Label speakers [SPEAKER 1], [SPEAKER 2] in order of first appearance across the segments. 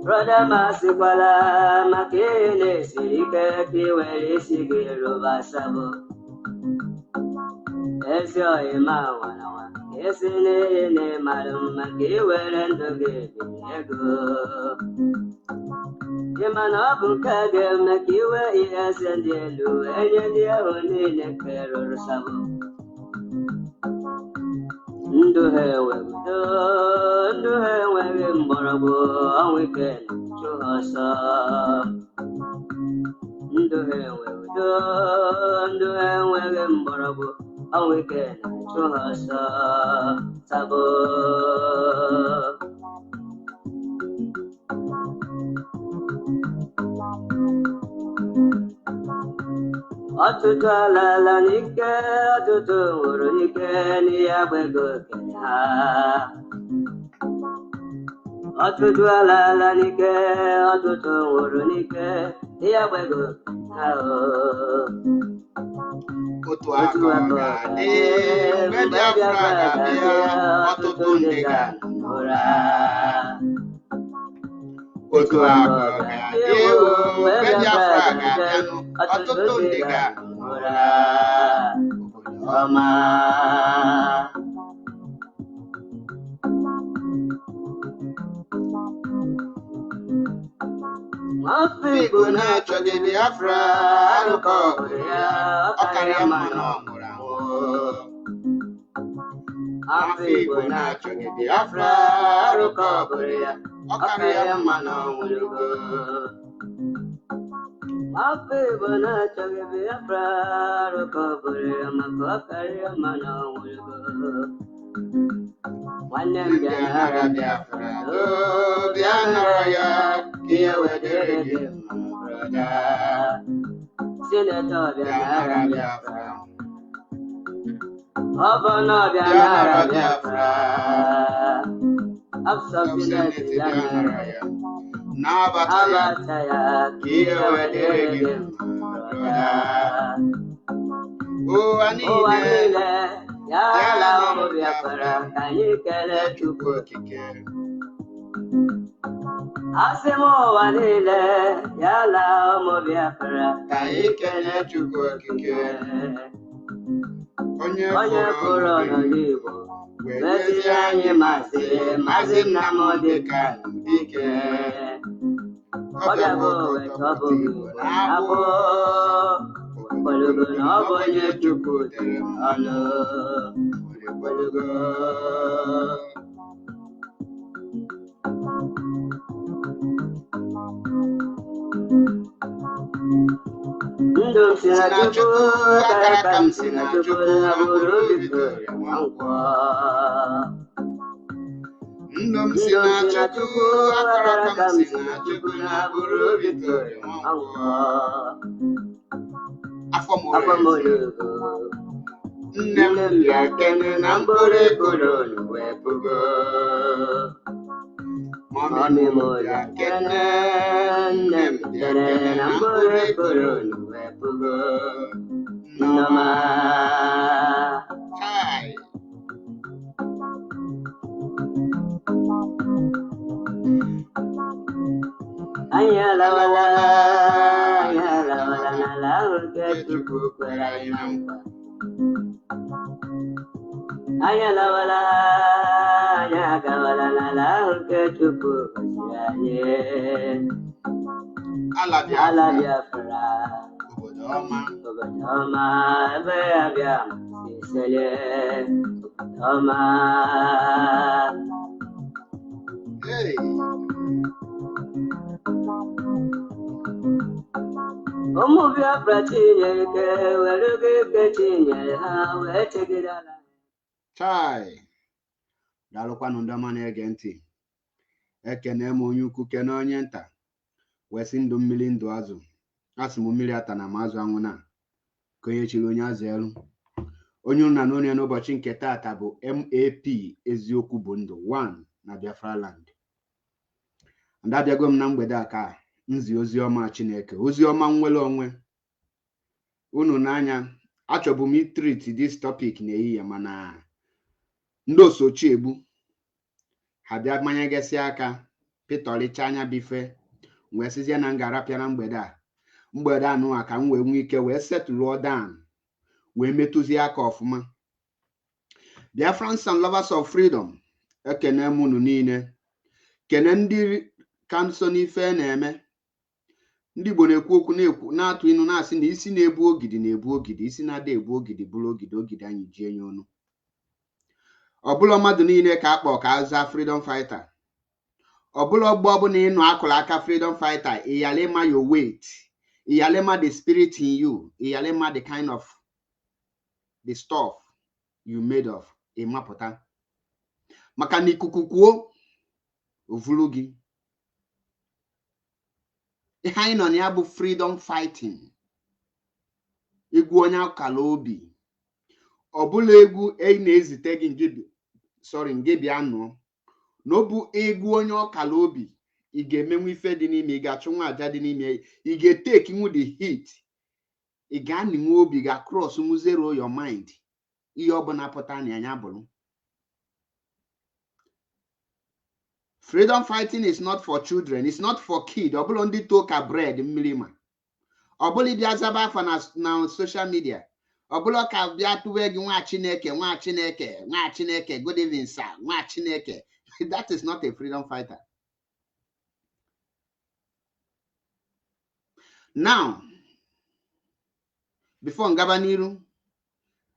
[SPEAKER 1] Brother Masipala Makene Sirike Kiweli Sigiru Basabo Esio Imawana Esine Madam Makiwel and the Ego Yamanabu Kage Makiwe yes and Yelu and Yandi Nekero Sabo Ndo hewe mborabo weekend chuhasa Ndo hewe mborabo weekend chuhasa sabo Atutala nike atuturu nike ni abego kenya Atutala nike atuturu nike ni abego
[SPEAKER 2] Otuakoga de Biafra gabia otutundega ora Otuakoga de Biafra gabia otutundega ora Oma Mafiguna choge Biafra arukoya akaria mano murawo Mafiguna choge Biafra arukoya akaria mano murawo Mafiguna choge Biafra arukoya akaria mano murawo Wanem Biafra Biafra Biafra ya Kiyawe derege brother Senator Biafra Biafra Governor Biafra Biafra Absent Biafra Nabataya Kiyawe derege brother Oh anile Yala Biafra Kanyikele Chukwu Kike Asemo wanile yala mo Biafra Kanyikele Chukwu Kike Onye kụrụ n'Igbo Wezi anyị Mazi Nnamdi Kanu dike Ọbịago wetọbụ Igbo n'abụ Okpologo na ọ bụ onye Chukwu tere ọnụ Okpologo Ndum Sinachukwu, Karakam Sinachukwu, Naburu Victoria Mangwa. Ndum Sinachukwu, Karakam Sinachukwu, Naburu Victoria Mangwa. Afamolugo. Nnem Yakene Nambore Koronu Wepugo.
[SPEAKER 1] Mami moja kene kene nambure kurunu wepugo Noma
[SPEAKER 2] Chai.
[SPEAKER 1] Ayala wala nala urketuku kwerainampa Ayala wala nala urketuku kwerainampa
[SPEAKER 2] Ala
[SPEAKER 1] Biafra
[SPEAKER 2] obodo ọma
[SPEAKER 1] ebe abịa sisele ọma
[SPEAKER 2] hey
[SPEAKER 1] ụmụ Biafra tinyere ike were oge ike tinyere ha wee chegide ala
[SPEAKER 2] chai daalụkwanụ ndị ọma na-ege ntị ekene m onye ukwu kene onye nta wesị ndụ mmiri ndụ azụ asị m mmiri ata na m azụ anwụ na ka onye chiri onye azụ elu onye ụna na onye n'ụbọchị nke taata bụ MAP eziokwu bụ ndụ 1 na Biafra land ndị abịago m na mgbede a ka nzi ozi ọma Chineke ozi ọma nwere onwe unu n'anya achọbụ m itrit this topic n'ehihie mana ndị osochi egbu ha bịa manyegesị aka pịtọrịcha anya bife wee sizie na ngarapịa na mgbede anụwa ka m wee nwee ike wee setụlụọ down wee metụzie aka ọfụma Biafrans and lovers of freedom ekene m unu niile kene ndị ka nso n'ife na-eme ndị Igbo na-ekwu okwu na-atụ inu na-asị na isi na-ebu ogidi na-ebu ogidi isi na-ada ebu ogidi bụrụ ogidi anyị ji enye ọnụ ọbụla mmadụ niile ka akpọ ka aza freedom fighter ọbụla ọgbọ ọbụla ịnụ akụrụ aka freedom fighter iyalema your weight iyalema the spirit in you iyalema the kind of the stuff you made of ịmapụta maka na ikuku kwuo ovulu gị ihe anyị nọ na ya bụ freedom fighting egwu onye akala obi ọbụla egwu enyi na-ezite gị nge bịa nụọ na ọ bụ egwu onye ọkala obi ị ga-emenwu ife dị n'ime ị ga-achụ nwa aja dị n'ime ị ga-eteki nwu the heat ị ga-anịnwe obi ga-cross nwu zero your mind ihe ọbụla pụta na anya bụrụ freedom fighting is not for children, it's not for kids ọbụla ndị toka bread mmiri ma ọbụla bịa zaba afa na social media ọbụla ka bịa tụwe gị nwa Chineke good evening sir nwa Chineke that is not a freedom fighter. Now before ngaba n'iru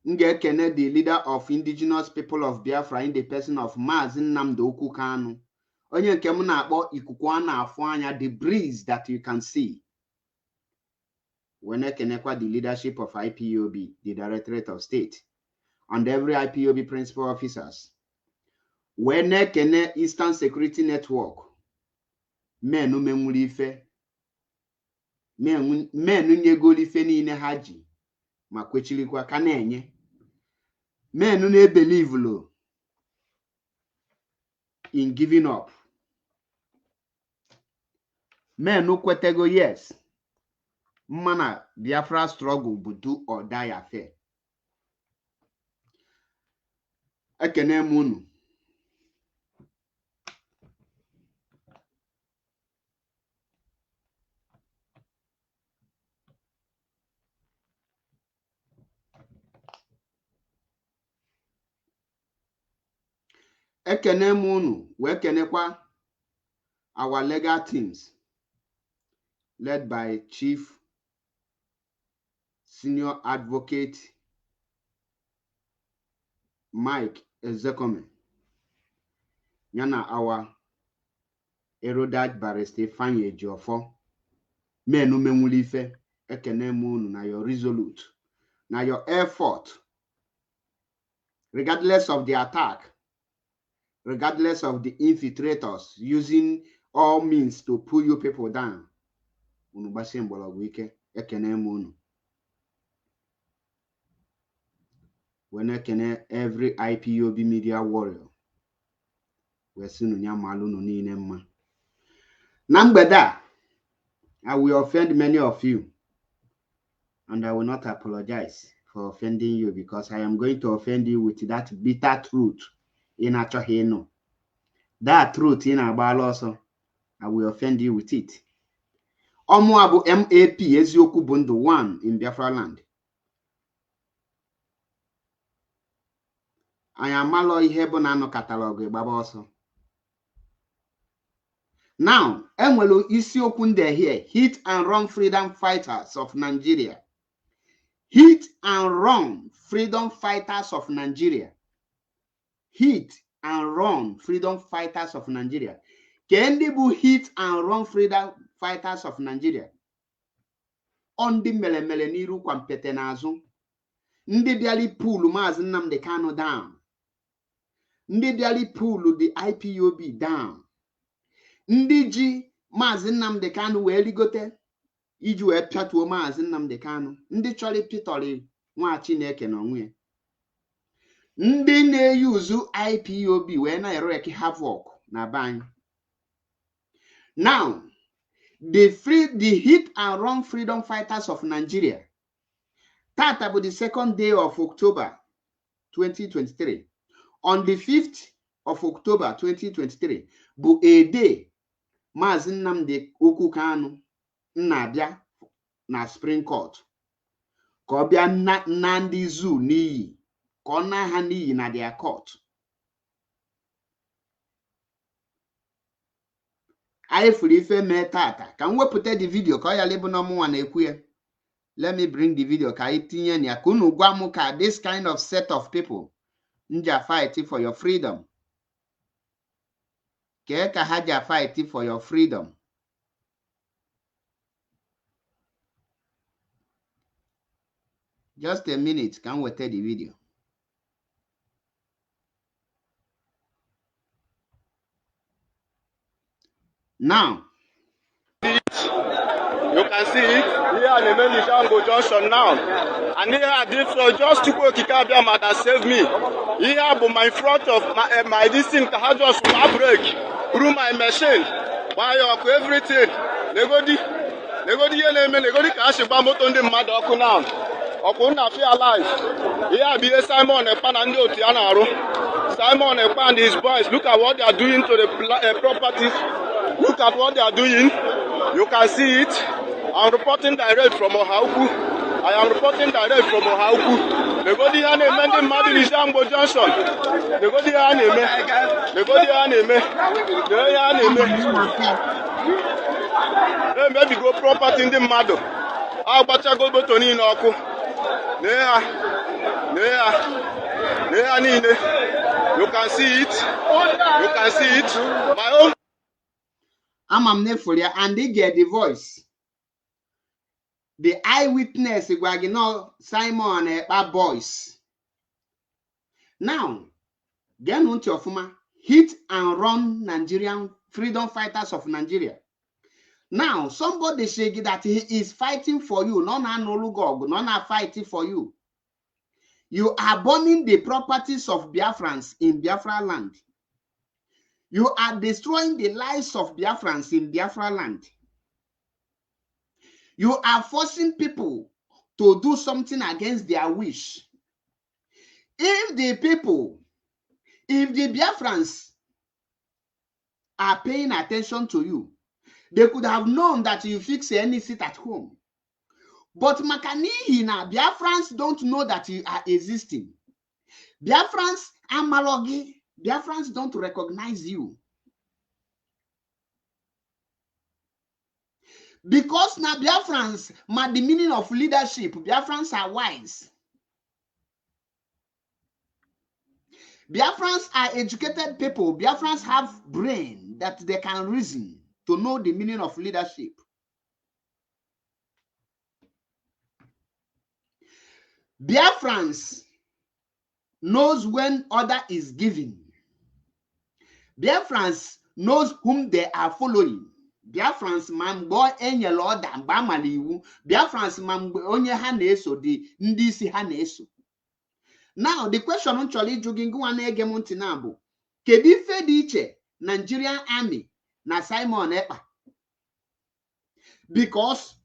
[SPEAKER 2] m ga-ekene the leader of indigenous people of Biafra in the person of Mazi Nnamdi Kanu onye nke m na-akpọ ikuku a na-afụ anya the breeze that you can see when ekenekwa the leadership of IPOB the Directorate of State and every IPOB principal officers when ekene Eastern Security Network menu menwuru ife menu nyegoro ife niile ha ji ma kwechirikwa ka na-enye menu na-ebelieve lo in giving up menu kwetego yes mmana Biafra struggle bụ do or die affair ekene m unu ekene m unu wee kenekwa our legal teams led by Chief Senior Advocate Mike Ezekome yana our erudite barrister Ifeanyi Ejiofor menu menwuli ife ekene m unu na your resolute na your effort regardless of the attack regardless of the infiltrators using all means to pull you people down unu gbasi mgbọrọgwụ ike ekene m unu wee na-ekene every IPOB media warrior wee sị unu ya malụ unu niile mma Nambeda, I will offend many of you, and I will not apologize for offending you, because I am going to offend you with that bitter truth in Achohino. That truth in Abaloso, I will offend you with it. Omuabu MAP Ezioku Bundu 1 in Biafra land. I am malo ihebo na no catalog baboso. Now, enwelo isiokwu nde here, hit and run freedom fighters of Nigeria. Hit and run freedom fighters of Nigeria. Hit and run freedom fighters of Nigeria. Kendibu hit and run freedom fighters of Nigeria. Ondi mele niru kwa mpete nazu. Ndi biali pulu Mazi Nnamdi Kanu down. Ndi biali pulu the IPOB down. Ndị ji Mazi Nnamdi Kanu wee ligote iji wee pịatuo Mazi Nnamdi Kanu, ndị chọrọ pitọrị nwa Chineke n'onwe. Ndị na-eyuzu IPOB wee na-erek havoc na bany. Now, the hit and run freedom fighters of Nigeria. Tata bụ the 2nd day of October 2023. On the 5th of October 2023 bụ a day Mazi Nnamdi Kanu na-abịa na Spring Court ka ọ bịa na ndị zoo n'iyi ka ọ na ha n'iyi na their court. Anyị furu ife mee tata ka m wepụta the video ka ọ ya lebu n'ọmụnwa na-ekwu ya. Let me bring the video ka anyị tinye ya ka unu gwa m ka this kind of set of people nja fight for your freedom. Ka ha ja fight for your freedom. Just a minute, can we take the video? Now,
[SPEAKER 3] you can see it here at the main Shango Junction now. And here I did so just to go to Kabiyama that saved me. Here, but my front of my this thing had just break through my machine. Why everything? They go the cash moto ndị mmadụ ọkụ now. Ọkụ na feel alive. Here be Simon Ekpa and Otianaru. Simon Ekpa and his boys. Look at what they are doing to the properties. Look at what they are doing. You can see it. I'm reporting direct from Ohauku. I am reporting direct from Ohauku. They go the enemy mad in Shango Junction. They go the enemy. They go the enemy. The enemy. Hey, maybe go property in the mado. I'll batch a go to Ninoku. You can see it. You can see it. My own.
[SPEAKER 2] I'm Nefolia, and they get the voice. The eyewitness, Simon Ekpa boys. Now, get on to your hit and run Nigerian freedom fighters of Nigeria. Now, somebody say that he is fighting for you, not fighting for you. You are burning the properties of Biafrans in Biafra land. You are destroying the lives of Biafrans in Biafra land. You are forcing people to do something against their wish. If the Biafrans are paying attention to you, they could have known that you fix any seat at home. But Makanihina, Biafrans don't know that you are existing. Biafrans are malogi. Biafrans don't recognize you. Because now Biafrans, the meaning of leadership, Biafrans are wise. Biafrans are educated people. Biafrans have brain that they can reason to know the meaning of leadership. Biafrans knows when order is given. Biafrans knows whom they are following. Biafrans mambo enye order mbamaliwu. Biafrans mambo onye haneso di ndisi haneso. Now the question on Charlie Jogingu wane egemonti nabo. Kedu ife di iche Nigerian army na Simon Ekpa because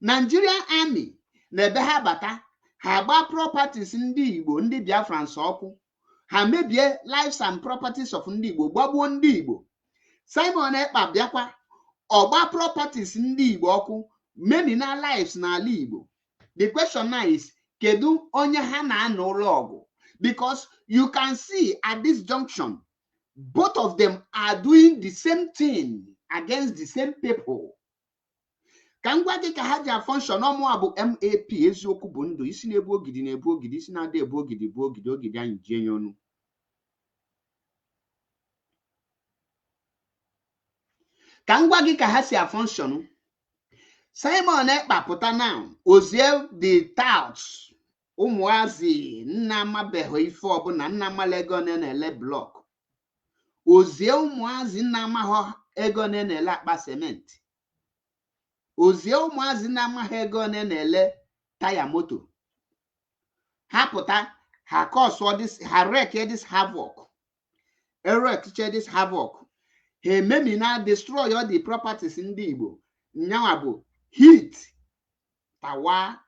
[SPEAKER 2] Nigerian army na-ebe ha bata ha agba properties ndị Igbo ndị Biafrans ọkụ ha mebie lives and properties of ndị Igbo gbagbuo ndị Igbo. Simon Ekpa bịakwa ọgba properties ndị Igbo ọkụ many na lives n'ala Igbo. The question now is kedu onye ha na-anọ ụlọ ọgụ? Because you can see at this junction both of them are doing the same thing against the same people. Ka ngwa gị ka ha ji function ọmụ bụ MAP eziokwu bụ ndụ isi na-ebu ogidi na-ebu ogidi isi na-ada ebu ogidi bụ ogidi ogidi anyị ji enye ọnụ. Ka ngwa gị ka ha si function. Simon Ekpa pụta now ozie the touts ụmụazị nna amabeghị ife ọbụla nna amala ego na-ele blọk ozie ụmụazị nna amaghị ego na-ele akpa sementi ozie ụmụazị nna amaghị ego na-ele taya moto ha pụta ha cause this ha wreck this havoc this havoc ha ememi na destroy all the properties ndị Igbo. Nyanwa bụ hit tawa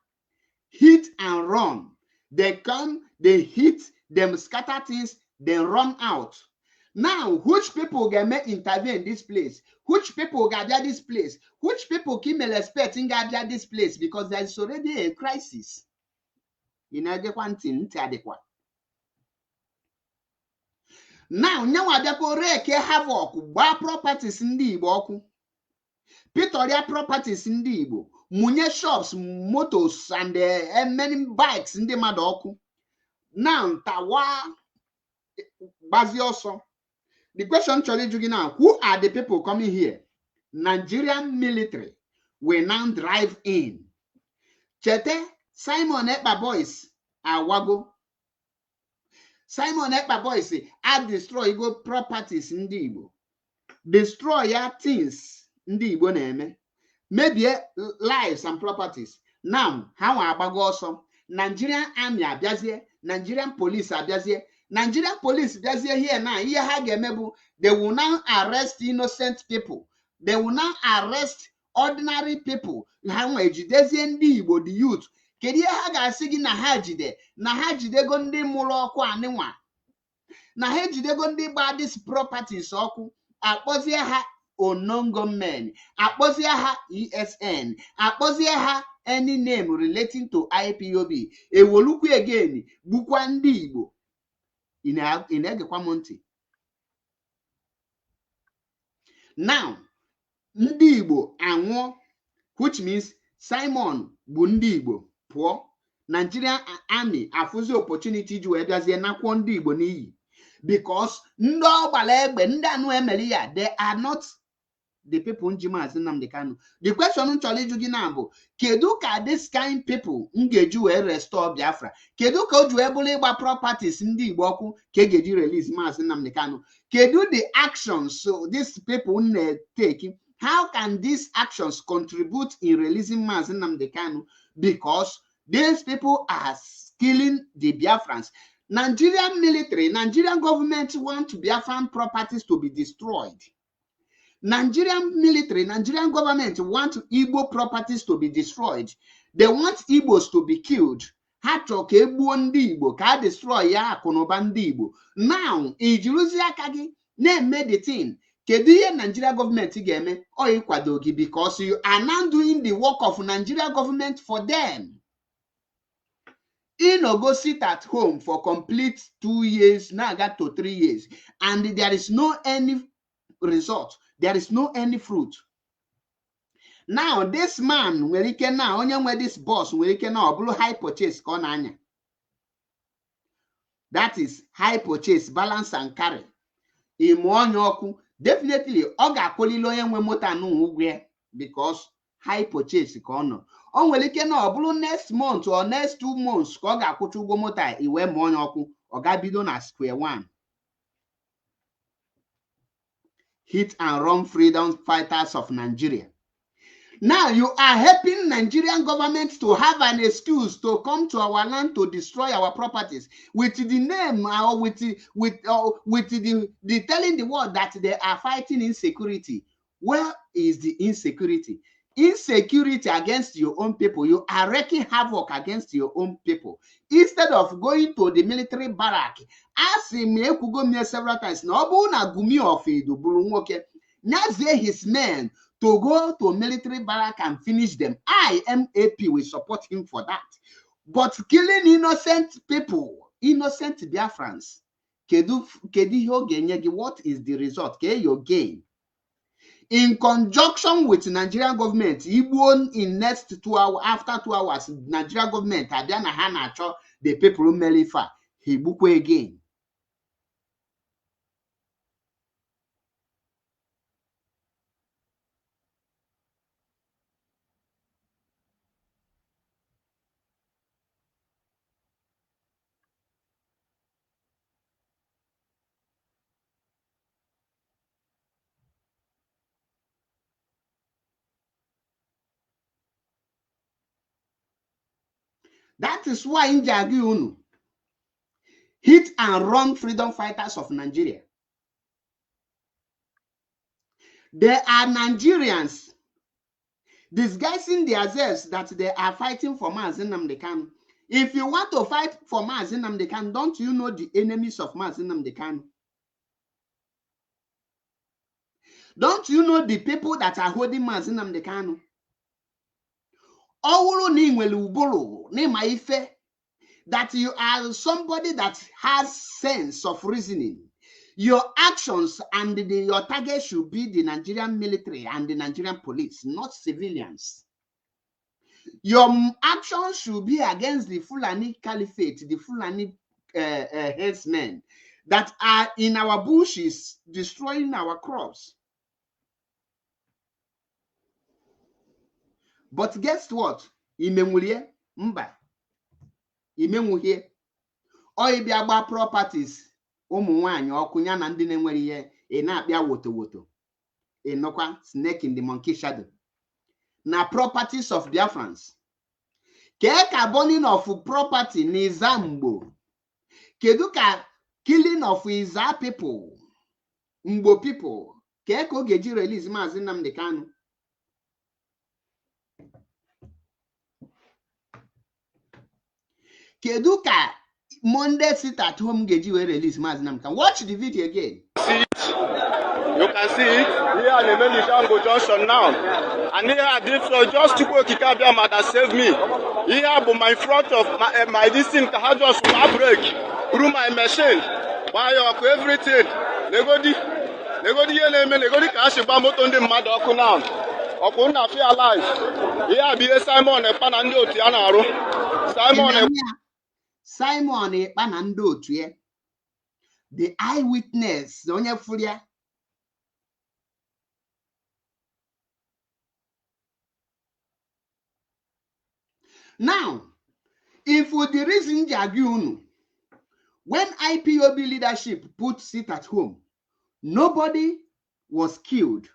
[SPEAKER 2] hit and run. They come, they hit, them scatter things, they run out. Now, which people can make intervene in this place? Which people can get this place? Which people can expecting get this place? Because there is already a crisis. Inadequate. Now, abịakwa reke havoc gbaa properties ndị Igbo ọkụ. Pitoria properties ndị Igbo. Munye shops, motos, and many bikes in the Madoku. Now, Tawa Bazi also. The question challenge now, who are the people coming here? Nigerian military will now drive in. Chete, Simon Ekpa boys, Awago. Simon Ekpa boys, I destroy Igbo properties in the Igbo. Destroy your things in the Igbo name. Maybe lives and properties. Now, how about also Nigerian army abiazie, Nigerian police abiazie, Nigerian police abiazie here now. Here hagemebu, they will now arrest innocent people. They will now arrest ordinary people. How ejidezie ndị Igbo the youth. Kedu ihe ha ga-asị gị na ha jide go ndị mụrụ ọkụ anịnwa. Na ha ejidego ndị gba these properties ọkụ akpọzie ha Onongo men, akpọzie ha ESN, akpọzie ha any name relating to IPOB. Ewolukwu again, bukwa ndị Igbo. Inegekwa monti. Now, ndị Igbo anwụọ, which means Simon bụ ndị Igbo pụọ. Nigerian army afụzi opportunity ji wee bịazie nakwọ ndị Igbo n'iyi. Because ndị ọgbala egbe ndị anụ emeli ya, they are not the people in Mazi Nnamdi Kanu. The question challenge you now, kedu ka this kind people ngeju we restore Biafra? Kedu ka oju ebule gba properties ndị Igbo ọkụ ke geji release Mazi Nnamdi Kanu? Kedu the actions so these people take? How can these actions contribute in releasing Mazi Nnamdi Kanu? Because these people are killing the Biafrans. Nigerian military, Nigerian government want Biafran properties to be destroyed. Nigerian military, Nigerian government want Igbo properties to be destroyed. They want Igbos to be killed. Ha chọrọ ka egbuo ndị Igbo ka destroy ya akụnụba ndị Igbo. Now, ijiruzi aka gị na-eme the thing. Kedu ihe Nigeria government ga-eme? Ọ ịkwado gị because you are now doing the work of Nigeria government for them. Ino go sit at home for complete 2 years, now got to 3 years, and there is no any result. There is no any fruit. Now, this man, where he can now, only this boss, where he can now, blue high purchase, that is high purchase, balance and carry. Definitely, Oga Kolilo yenwe mota no ugwe because high purchase kono. On where he can now, blue next month or next 2 months, Oga Kuchugo mota, iwe monyoku, Oga bidon at square one. Hit and run freedom fighters of Nigeria. Now you are helping Nigerian government to have an excuse to come to our land to destroy our properties with the name or with the telling the world that they are fighting insecurity. Where is the insecurity? insecurity against your own people. You are wreaking havoc against your own people. Instead of going to the military barrack, as me several times, na Gumi of Nyazie his men to go to military barrack and finish them. I, MAP, will support him for that. But killing innocent people, innocent Biafrans, what is the result? Your gain. In conjunction with Nigerian government, Igbo in next 2 hours, after 2 hours, Nigerian government, Adiana Hanacho, the people who Melifa, he book again. That is why in Jagiunu, hit and run freedom fighters of Nigeria. There are Nigerians disguising themselves that they are fighting for Mazi Nnamdi Kanu. If you want to fight for Mazi Nnamdi Kanu, don't you know the enemies of Mazi Nnamdi Kanu? Don't you know the people that are holding Mazi Nnamdi Kanu? That you are somebody that has sense of reasoning. Your actions and your target should be the Nigerian military and the Nigerian police, not civilians. Your actions should be against the Fulani Caliphate, the Fulani headsmen that are in our bushes destroying our crops. But guess what? Imemulie mba. Imemuhie. Oibiagba properties. Ụmụnwaanyị ọkụ ya na ndị na-enwere ihe na-akpịa woto nọkwa snake in the monkey shadow na properties of Biafrans. Ka burning of property n'iza Mgbo, kedu ka killing of Iza people, Mgbo people, ka o ga-eji release Mazi Nnamdi Kanu? Kedu ka Monday sit at home Geji will release Mazi Nnamdi Kanu? Watch the video again.
[SPEAKER 3] You can see it here at the Melishango Junction now. And here I did so just to go Kikabia that saved me. Here but my front of my this thing had just break through my machine. Why everything. They go the cash moto on the mad now. Okuna feel alive. Here be Simon Panando Tianaro.
[SPEAKER 2] Simon Panando Tie. The eyewitness, Donya Furia. Now, if for the reason Jagiunu, when IPOB leadership put sit at home, nobody was killed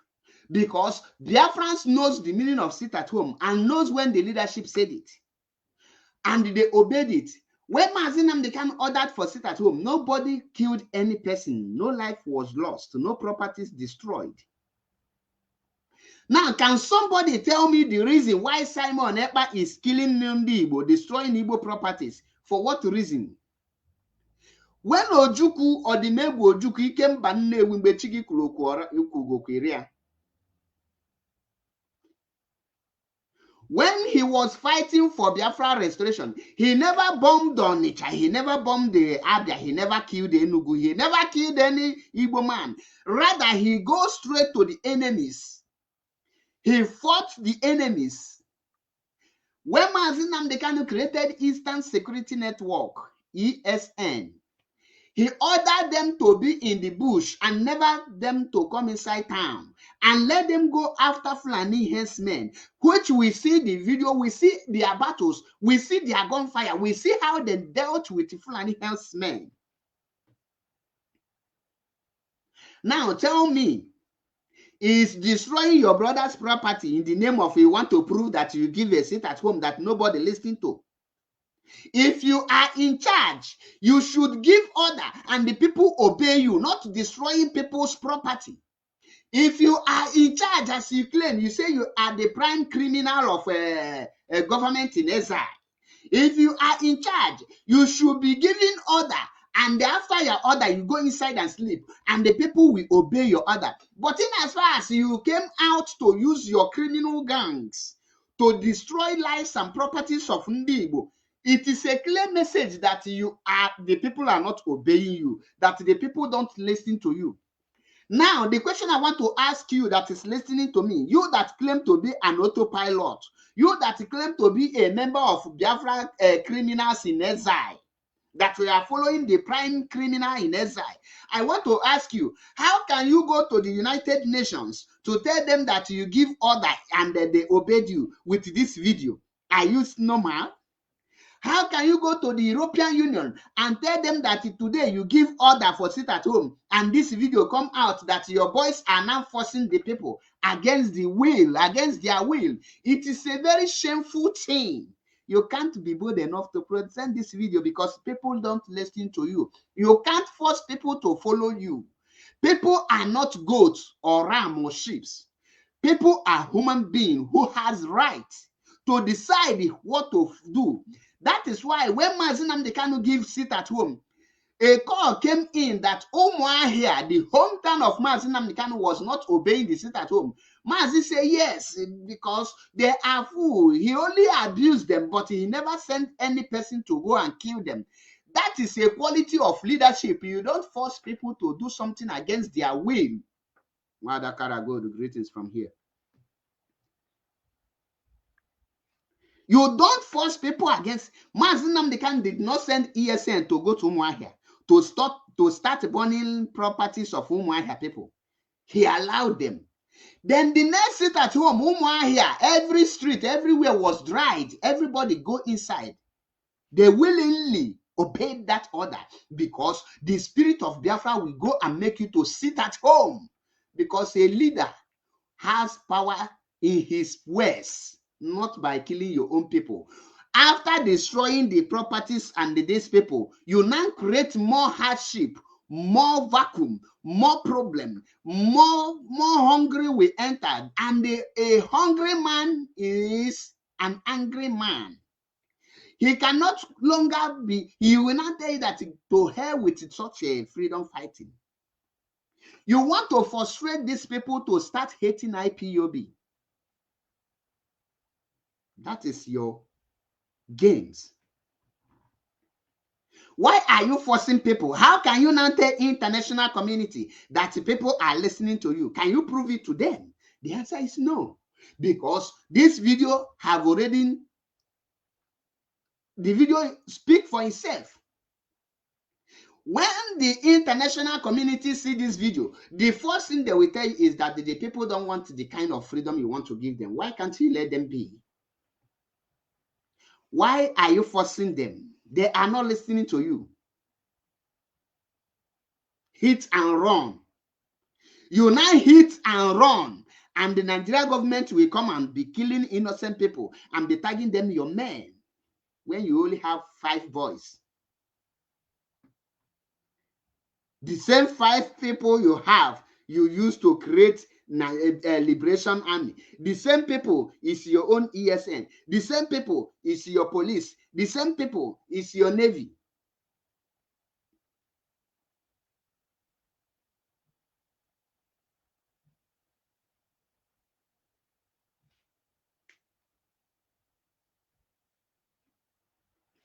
[SPEAKER 2] because Biafrans knows the meaning of sit at home and knows when the leadership said it. And they obeyed it. When Mazi Nnamdi Kanu ordered for sit at home, nobody killed any person. No life was lost. No properties destroyed. Now, can somebody tell me the reason why Simon Ekpa is killing Nnamdi Igbo, destroying Igbo properties? For what reason? When Ojuku or the Mebu Ojuku came banne wimbe chigi kulokuria. When he was fighting for Biafra restoration, he never bombed Onitsha, he never bombed the Abia, he never killed Enugu, he never killed any Igbo man. Rather, he goes straight to the enemies. He fought the enemies. When Mazi Nnamdi Kanu created Eastern Security Network, ESN, he ordered them to be in the bush and never them to come inside town and let them go after Fulani headsmen, which we see the video, we see their battles, we see their gunfire, we see how they dealt with Fulani headsmen. Now tell me, is destroying your brother's property in the name of you want to prove that you give a seat at home that nobody listening to? If you are in charge, you should give order and the people obey you, not destroying people's property. If you are in charge, as you claim, you say you are the prime criminal of a government in exile. If you are in charge, you should be giving order, and after your order, you go inside and sleep, and the people will obey your order. But in as far as you came out to use your criminal gangs to destroy lives and properties of Ndi Igbo, it is a clear message that the people are not obeying you, that the people don't listen to you. Now, the question I want to ask you that is listening to me, you that claim to be an autopilot, you that claim to be a member of Biafra criminals in exile, that we are following the prime criminal in exile, I want to ask you, how can you go to the United Nations to tell them that you give order and they obeyed you with this video? Are you normal? How can you go to the European Union and tell them that today you give order for sit at home and this video come out that your boys are now forcing the people against their will? It is a very shameful thing. You can't be bold enough to present this video because people don't listen to you. You can't force people to follow you. People are not goats or ram or sheep. People are human beings who has rights to decide what to do. That is why when Mazi Kanu gives sit at home, a call came in that Umuahia, the hometown of Mazi Kanu, was not obeying the sit at home. Mazi said yes, because they are fools. He only abused them, but he never sent any person to go and kill them. That is a quality of leadership. You don't force people to do something against their will. Mother Karago, the greetings from here. You don't force people against. Mazi Kanu did not send ESN to go to Umuahia to start burning properties of Umuahia people. He allowed them. Then the next sit at home, Umuahia, every street, everywhere was dried. Everybody go inside. They willingly obeyed that order because the spirit of Biafra will go and make you to sit at home, because a leader has power in his ways, not by killing your own people. After destroying the properties and these people, you now create more hardship, more vacuum, more problem, more hungry will enter. And a hungry man is an angry man. He cannot longer be, he will not tell you that to hell with such a freedom fighting. You want to frustrate these people to start hating IPOB. That is your games. Why are you forcing people? How can you now tell international community that people are listening to you? Can you prove it to them? The answer is no. Because this video have already, the video speak for itself. When the international community see this video, the first thing they will tell you is that the people don't want the kind of freedom you want to give them. Why can't you let them be? Why are you forcing them? They are not listening to you. Hit and run. You now hit and run, and the Nigerian government will come and be killing innocent people and be tagging them your men when you only have 5 boys. The same 5 people you have, you used to create a liberation army. The same people is your own ESN. The same people is your police. The same people is your navy.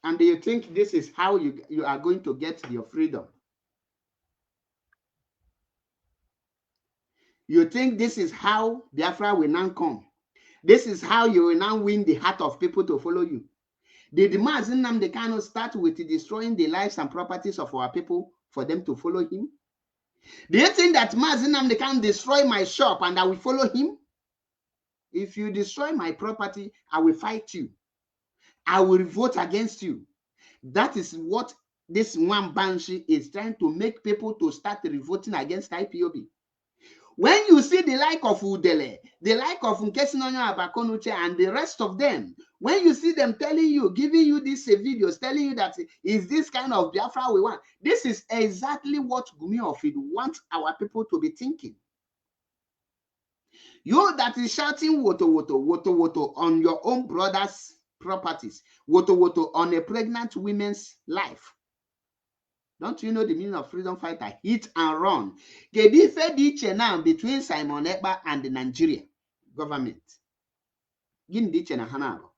[SPEAKER 2] And you think this is how you are going to get your freedom? You think this is how Biafra will now come? This is how you will now win the heart of people to follow you? Did Mazi Kanu start with destroying the lives and properties of our people for them to follow him? Do you think that Mazi Kanu destroy my shop and I will follow him? If you destroy my property, I will fight you. I will vote against you. That is what this one Banshee is trying to make people to start revolting against IPOB. When you see the like of Udele, the like of Nkesinonyo Abakonuche, and the rest of them, when you see them telling you, giving you these videos, telling you that is this kind of Biafra we want, this is exactly what Gumi Ofid wants our people to be thinking. You that is shouting woto woto woto woto on your own brother's properties, woto woto on a pregnant woman's life. Don't you know the meaning of freedom fighter? Hit and run. Now between Simon Ekpa and the Nigeria government. Gini diche na hanabo.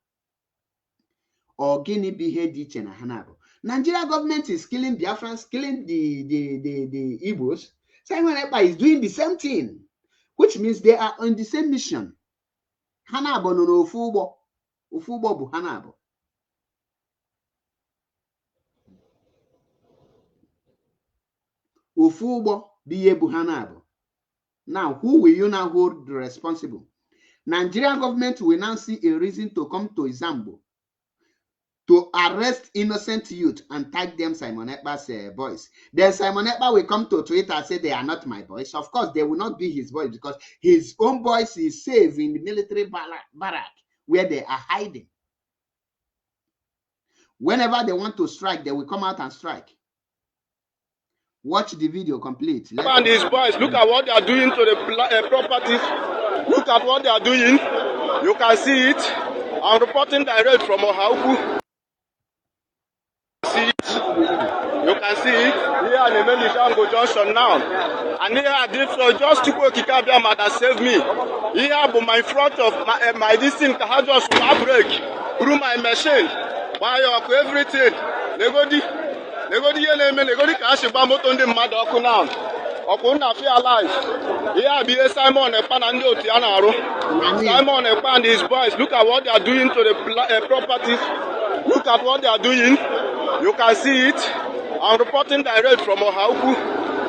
[SPEAKER 2] Or gini bihe diche na hanabo. Nigeria government is killing Biafrans, killing the Igbos. Simon Ekpa is doing the same thing, which means they are on the same mission. Hanabo no ufubo. Ufubo bu hanabo. Ufubo biye bu hanabo. Now, who will you now hold responsible? Nigerian government will now see a reason to come to Izambo to arrest innocent youth and tag them Simon Ekpa's boys. Then Simon Ekpa will come to Twitter and say they are not my boys. Of course, they will not be his boys because his own boys is safe in the military barrack where they are hiding. Whenever they want to strike, they will come out and strike. Watch the video complete.
[SPEAKER 3] And his boys, look at what they are doing to the properties. Look at what they are doing. You can see it. I'm reporting direct from Ohauku. You can see it here at the Melishango Junction now. And here I did so just to go Kikabia that saved me. Here but my front of my distance I just break through my machine. Why everything. Negodi cash moto on the mad now. Okuna feel alive. Here be Simon Ekpa and Otianaro. Simon Ekpa and his boys. Look at what they are doing to the properties. Look at what they are doing. You can see it. I'm reporting direct from Ohauku.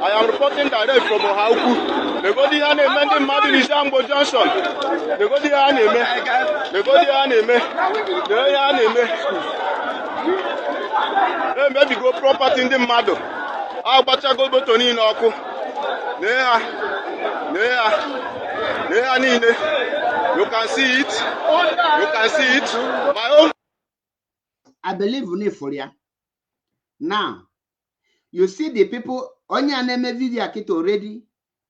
[SPEAKER 3] I am reporting direct from Ohauku. Negodi Hane Mending Madi Nishango Junction. Negodi Hane Me. Negodi Hane Me. Negodi Hane Me. Maybe go property in the mado. I'll go to Tony Noko. You can see it. You can see it. My own.
[SPEAKER 2] I believe in for you. Now, you see the people on your name video kit already.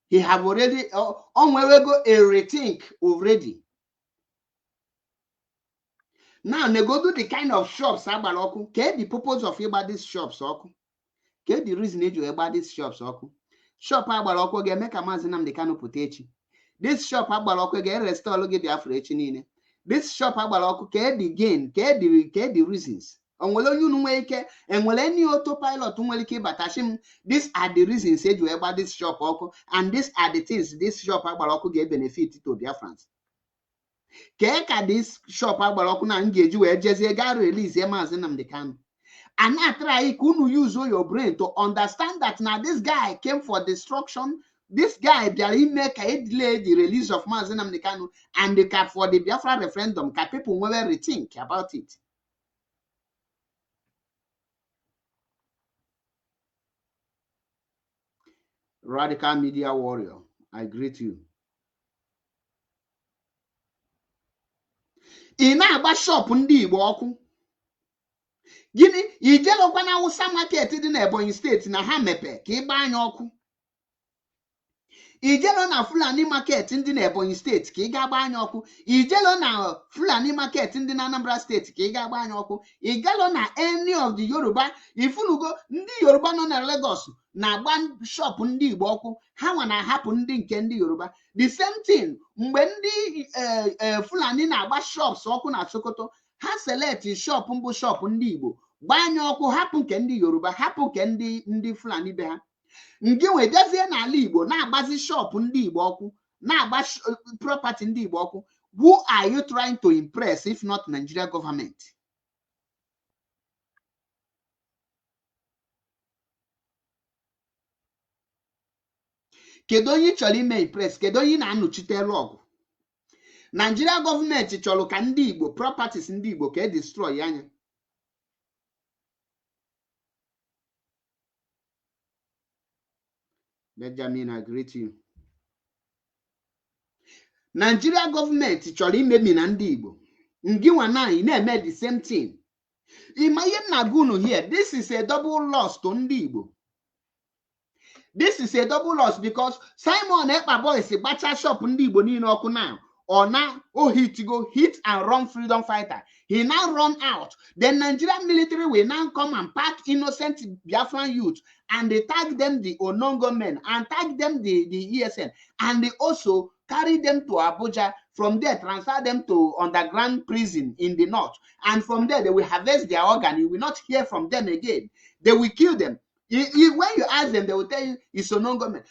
[SPEAKER 2] He have already on where we go a rethink already. Now, they go to the kind of shops, Abaloku. Ke the purpose of about these shops, Oku. Ke the reason you about these shops, Oku. Shop Abaloku get make a Mazi Nnamdi Kanu putechi. This shop Abaloku get restore look at Biafra nine. This shop Abaloku ke the gain, ke the reasons. And will you know and will any autopilot batashim? These are the reasons said you about this shop, Oku, and these are the things this shop Abaloku get benefit to Biafrans. Keka this shop Abaloku na engage you just ga release Mazi Nnamdi Kanu. And I try to use all your brain to understand that now this guy came for destruction. This guy he make a delay the release of Mazi Nnamdi Kanu and the cap for the Biafra referendum. Can people will rethink about it? Radical media warrior, I greet you. In a shop ndi Igbo oku. Gini, ijelo kwa na Hausa market dị na Ebonyi State na ha mepe ka ịgba anya ọkụ. Ijelo na Fulani market ndị na Ebonyi State ka ị ga-agba anya ọkụ. Ijelo na Fulani market ndị na Anambra State ka ị ga-agba anya ọkụ. Ijelo na any of the Yoruba, ifunugo ndị Yoruba nọ na Lagos na-agba shop ndị Igbo ọkụ. Ha nwa na-ahapụ ndị nke ndị Yoruba. The same thing mgbe ndị Fulani na-agba shops ọkụ na Sokoto. Ha select shop mbụ shop ndị Igbo gbanye ọkụ hapụ nke ndị Yoruba hapụ nke ndị Fulani be ha nke nwe bịazie n'ala Igbo na-agbazi shop ndị Igbo ọkụ na-agba property ndị Igbo ọkụ. Who are you trying to impress if not Nigeria government? Kedu onye chọrọ ime impress? Kedu onye na-anọchite ọgụ? Nigeria government chọrọ ka ndị Igbo properties ndị Igbo ka destroy anya. Benjamin, I greet you. Nigeria government chọrọ imebi na ndị Igbo. Ngiwa na na-eme the same thing. Imaye na gunu here, this is a double loss to ndị Igbo. This is a double loss because Simon Ekpa boy is a butcher shop in the Igbo now. Or now, he to go hit and run freedom fighter. He now run out. The Nigerian military will now come and pack innocent Biafran youth and they tag them the Onongo men and tag them the ESN and they also carry them to Abuja. From there, transfer them to underground prison in the north. And from there, they will harvest their organ. You will not hear from them again. They will kill them. When you ask them, they will tell you it's Onongo men.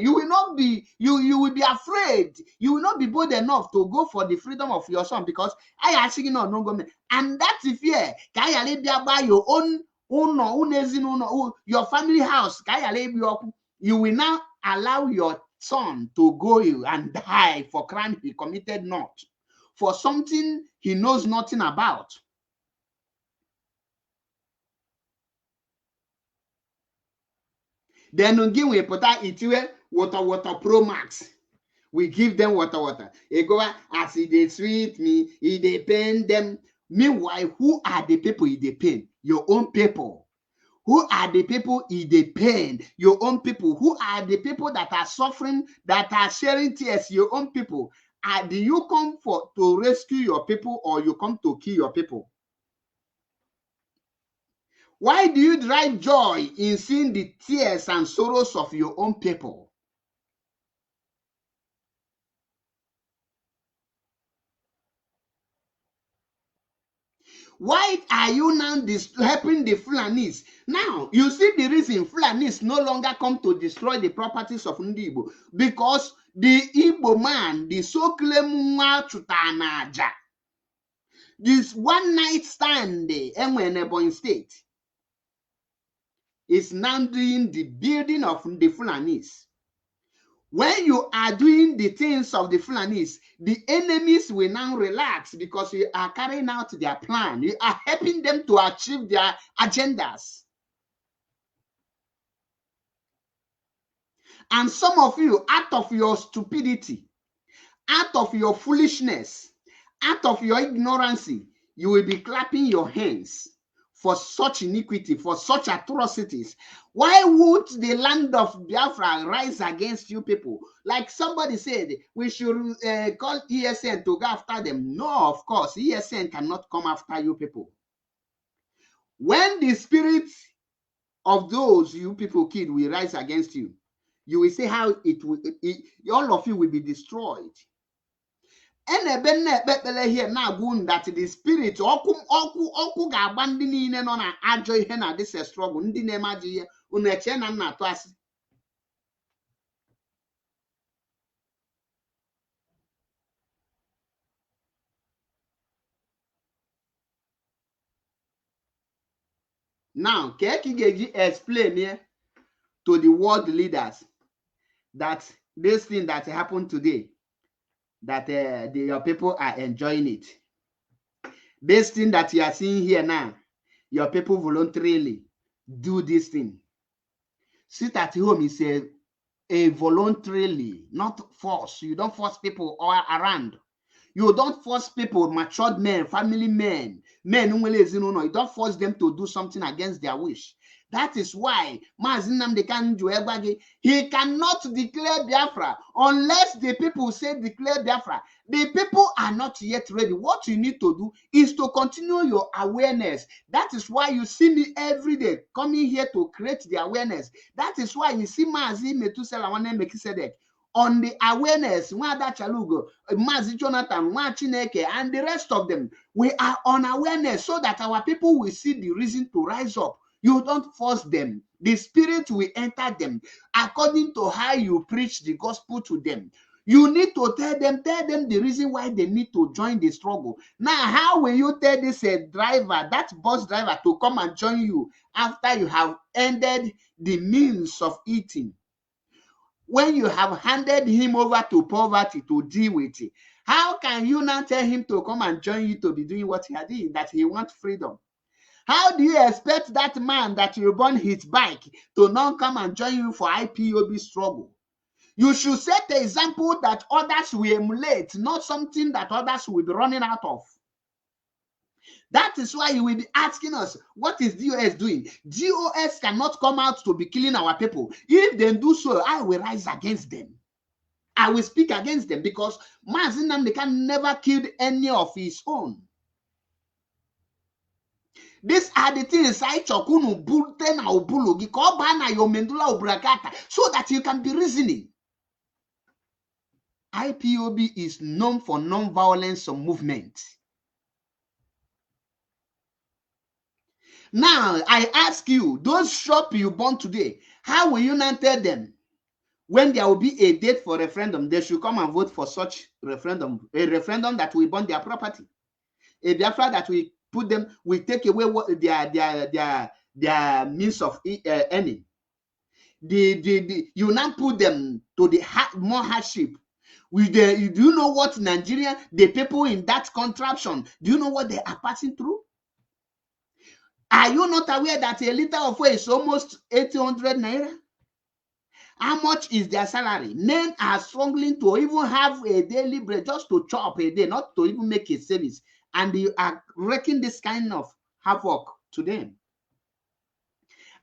[SPEAKER 2] You will not be, you will be afraid. You will not be bold enough to go for the freedom of your son because I asking Onongo men. And that's the fear. Buy your own your family house. You will now allow your son to go and die for crime he committed not, for something he knows nothing about. Then again we put out it water pro max. We give them water. They go as they sweet me, they pain them. Meanwhile, who are the people they pain? Your own people. Who are the people in the pain? Your own people. Who are the people that are suffering, that are sharing tears? Your own people. Do you come to rescue your people or you come to kill your people? Why do you derive joy in seeing the tears and sorrows of your own people? Why are you now helping the Fulanis? Now, you see the reason Fulanis no longer come to destroy the properties of Ndi Igbo. Because the Igbo man, the so-claimed Chutanaja, this one night stand in Ebonyi State, is now doing the building of the Fulanis. When you are doing the things of the Fulanis, the enemies will now relax because you are carrying out their plan. You are helping them to achieve their agendas. And some of you, out of your stupidity, out of your foolishness, out of your ignorance, you will be clapping your hands for such iniquity, for such atrocities. Why would the land of Biafra rise against you people? Like somebody said, we should call ESN to go after them. No, of course, ESN cannot come after you people. When the spirit of those you people killed will rise against you, you will see how all of you will be destroyed. And here now that the spirit oku ga-agba ndị niile nọ na ajọ ihe na this struggle ndị na-eme ajọ ihe unu eche na nna atụ asị. Now, Kekigeji explain here to the world leaders that this thing that happened today, that your people are enjoying it. This thing that you are seeing here now, your people voluntarily do this thing. Sit at home is a voluntarily, not force. You don't force people all around. You don't force people, matured men, family men, you don't force them to do something against their wish. That is why Mazi Nnamdi, he cannot declare Biafra unless the people say declare Biafra. The people are not yet ready. What you need to do is to continue your awareness. That is why you see me every day coming here to create the awareness. That is why you see Mazi Metusela Mekisedek on the awareness, Wada Chalugo, Mazi Jonathan, Chineke, and the rest of them. We are on awareness so that our people will see the reason to rise up. You don't force them. The spirit will enter them according to how you preach the gospel to them. You need to tell them the reason why they need to join the struggle. Now, how will you tell this driver, that bus driver, to come and join you after you have ended the means of eating? When you have handed him over to poverty to deal with it, how can you now tell him to come and join you to be doing what he did, that he wants freedom? How do you expect that man that you burn his bike to not come and join you for IPOB struggle? You should set the example that others will emulate, not something that others will be running out of. That is why you will be asking us, what is DOS doing? DOS cannot come out to be killing our people. If they do so, I will rise against them. I will speak against them, because Mazi Nnamdi Kanu never killed any of his own. These are the things I chokunu bulten au bulugi kobana yo mendula ubrakata, so that you can be reasoning. IPOB is known for non-violence movement. Now, I ask you, those shops you burn today, how will you not tell them when there will be a date for referendum, they should come and vote for such referendum, a referendum that will burn their property, a Biafra that will put them, will take away what their means of earning. You now put them to the more hardship. Do you know what Nigeria, the people in that contraption, do you know what they are passing through? Are you not aware that a liter of oil is almost 800 naira? How much is their salary? Men are struggling to even have a daily bread, just to chop a day, not to even make a service. And you are wreaking this kind of havoc to them.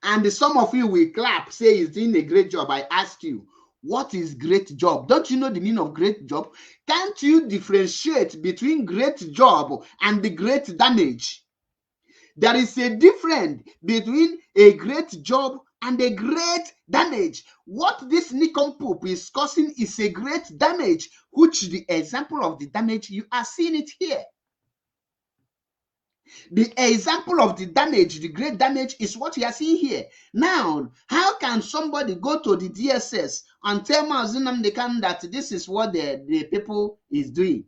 [SPEAKER 2] And some of you will clap, say he's doing a great job. I ask you, what is great job? Don't you know the meaning of great job? Can't you differentiate between great job and the great damage? There is a difference between a great job and a great damage. What this nincompoop is causing is a great damage, which the example of the damage, you are seeing it here. The example of the damage, the great damage, is what you are seeing here. Now, how can somebody go to the DSS and tell Mazi Nnamdi Kanu that this is what the people is doing?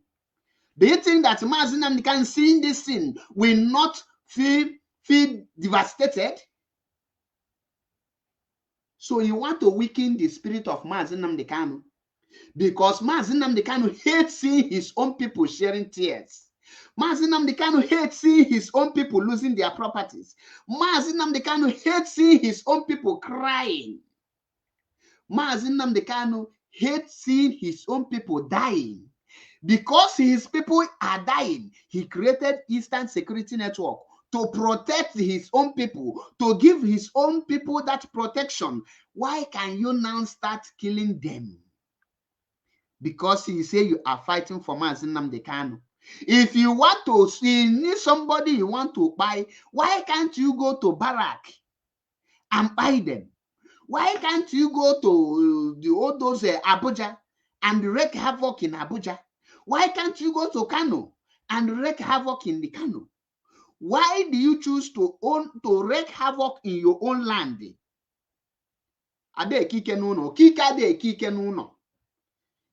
[SPEAKER 2] Do you think that Mazi Nnamdi Kanu, seeing this thing, will not feel devastated? So you want to weaken the spirit of Mazi Nnamdi Kanu, because Mazi Nnamdi Kanu hates seeing his own people sharing tears. Mazi Nnamdi Kanu hates seeing his own people losing their properties. Mazi Nnamdi Kanu hates seeing his own people crying. Mazi Nnamdi Kanu hates seeing his own people dying. Because his people are dying, he created Eastern Security Network to protect his own people, to give his own people that protection. Why can you now start killing them? Because you say you are fighting for Mazi Nnamdi Kanu. If you want to need somebody you want to buy, why can't you go to Barrack and buy them? Why can't you go to all those Abuja and wreak havoc in Abuja? Why can't you go to Kanu and wreak havoc in the Kanu? Why do you choose to wreak havoc in your own land? Ade kike n'ụlọ, kike ade kike n'ụlọ.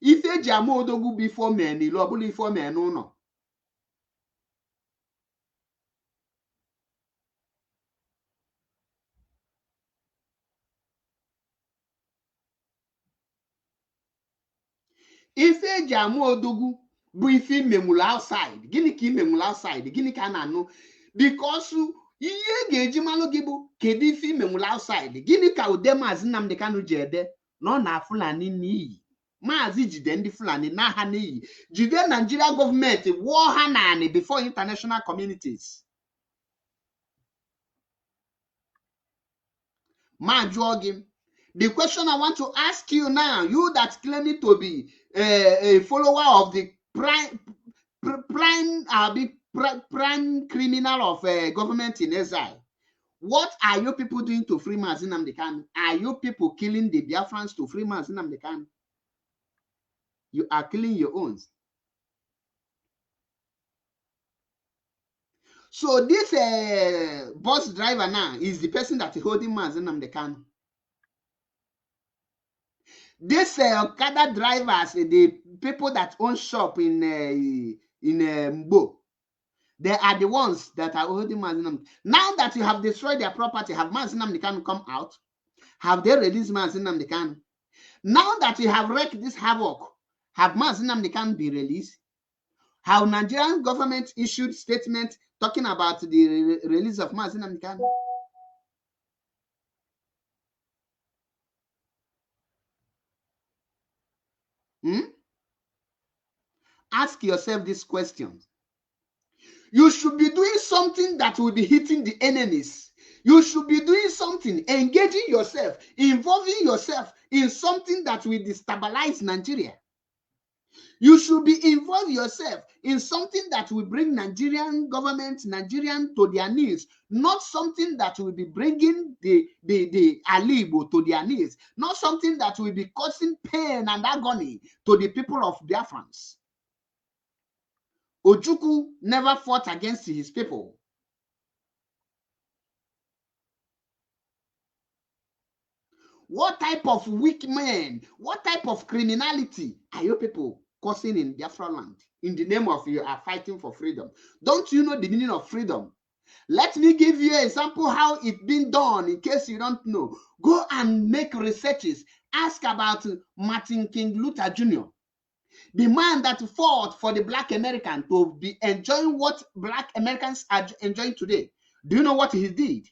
[SPEAKER 2] Ife ji ama odogwu before men ilu, ọbụla ife men n'ụlọ. Ife ji ama odogwu bụ ife imemulu outside. Gịnị ka imemulu outside? Gịnị ka a na-anụ? Because ihe ga-eji malụ gị bụ kedu ife imemulu outside. Gịnị ka ude Mazi Nnamdi Kanu ji ede nọ na Fulani n'iyi? Mazi jide ndị Fulani na ha n'iyi, jide Nigeria gọọmenti wụọ ha naanị before international communities. Ma jụọ gị, the question I want to ask you now, you that claiming to be a follower of the prime criminal of government in exile, what are you people doing to free Mazi Nnamdi Kanu? Are you people killing the Biafrans to free Mazi Nnamdi Kanu? You are killing your own. So this bus driver now is the person that is holding Mazi Nnamdi Kanu. This Okada drivers, the people that own shop in Mbo, they are the ones that are holding Mazi Nnamdi. Now that you have destroyed their property, have Mazi Nnamdi Kanu come out? Have they released Mazi Nnamdi Kanu? Now that you have wreaked this havoc, have Mazi Nnamdi Kanu been released? Have Nigerian government issued statement talking about the release of Mazi Nnamdi Kanu? Ask yourself this question. You should be doing something that will be hitting the enemies. You should be doing something, engaging yourself, involving yourself in something that will destabilize Nigeria. You should be involved yourself in something that will bring Nigerian government, Nigerian to their knees, not something that will be bringing the Alibo to their knees, not something that will be causing pain and agony to the people of Biafrans. Ojukwu never fought against his people. What type of weak men, what type of criminality are you people causing in Biafra land in the name of you are fighting for freedom? Don't you know the meaning of freedom? Let me give you an example how it's been done in case you don't know. Go and make researches. Ask about Martin King Luther Jr., the man that fought for the Black American to be enjoying what Black Americans are enjoying today. Do you know what he did?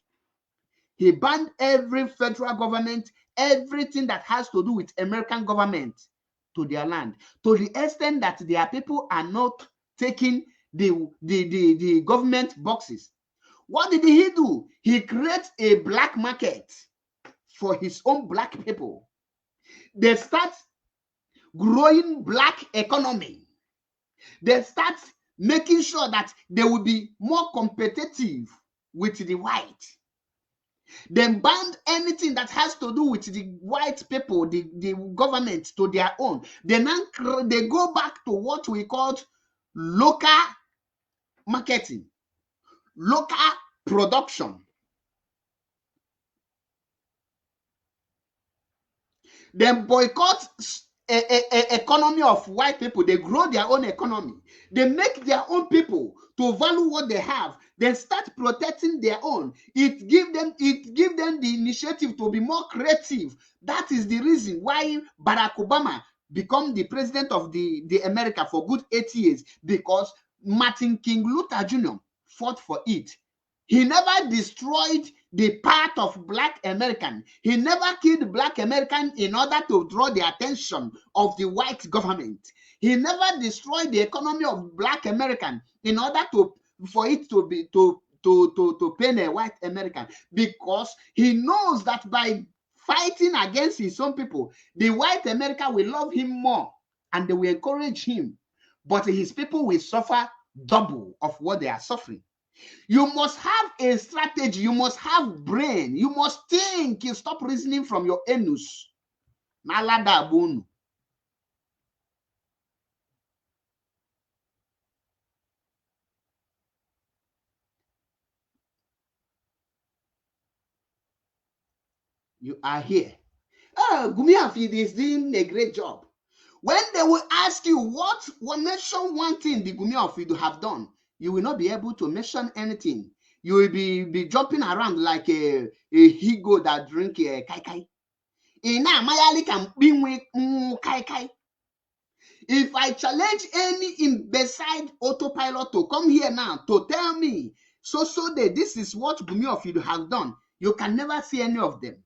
[SPEAKER 2] He banned every federal government, everything that has to do with American government to their land, to the extent that their people are not taking the government boxes. What did he do? He created a black market for his own black people. They start growing black economy. They start making sure that they will be more competitive with the white. They banned anything that has to do with the white people, the government to their own. They go back to what we called local marketing, local production. They boycott economy of white people. They grow their own economy. They make their own people to value what they have. They start protecting their own. It give them the initiative to be more creative. That is the reason why Barack Obama became the president of the America for good 8 years, because Martin King Luther Jr. fought for it. He never destroyed the part of Black American. He never killed Black American in order to draw the attention of the white government. He never destroyed the economy of Black American in order for it to be to pain a white American, because he knows that by fighting against his own people, the white America will love him more and they will encourage him, but his people will suffer double of what they are suffering. You must have a strategy. You must have brain. You must think. You stop reasoning from your anus. You are here. Gumi Afid is doing a great job. When they will ask you what mention one thing the Gumi Afid have done, you will not be able to mention anything. You will be jumping around like a higo that drink a kai kai. If I challenge any imbecile autopilot to come here now to tell me, so that this is what Gumi Afid has done, you can never see any of them.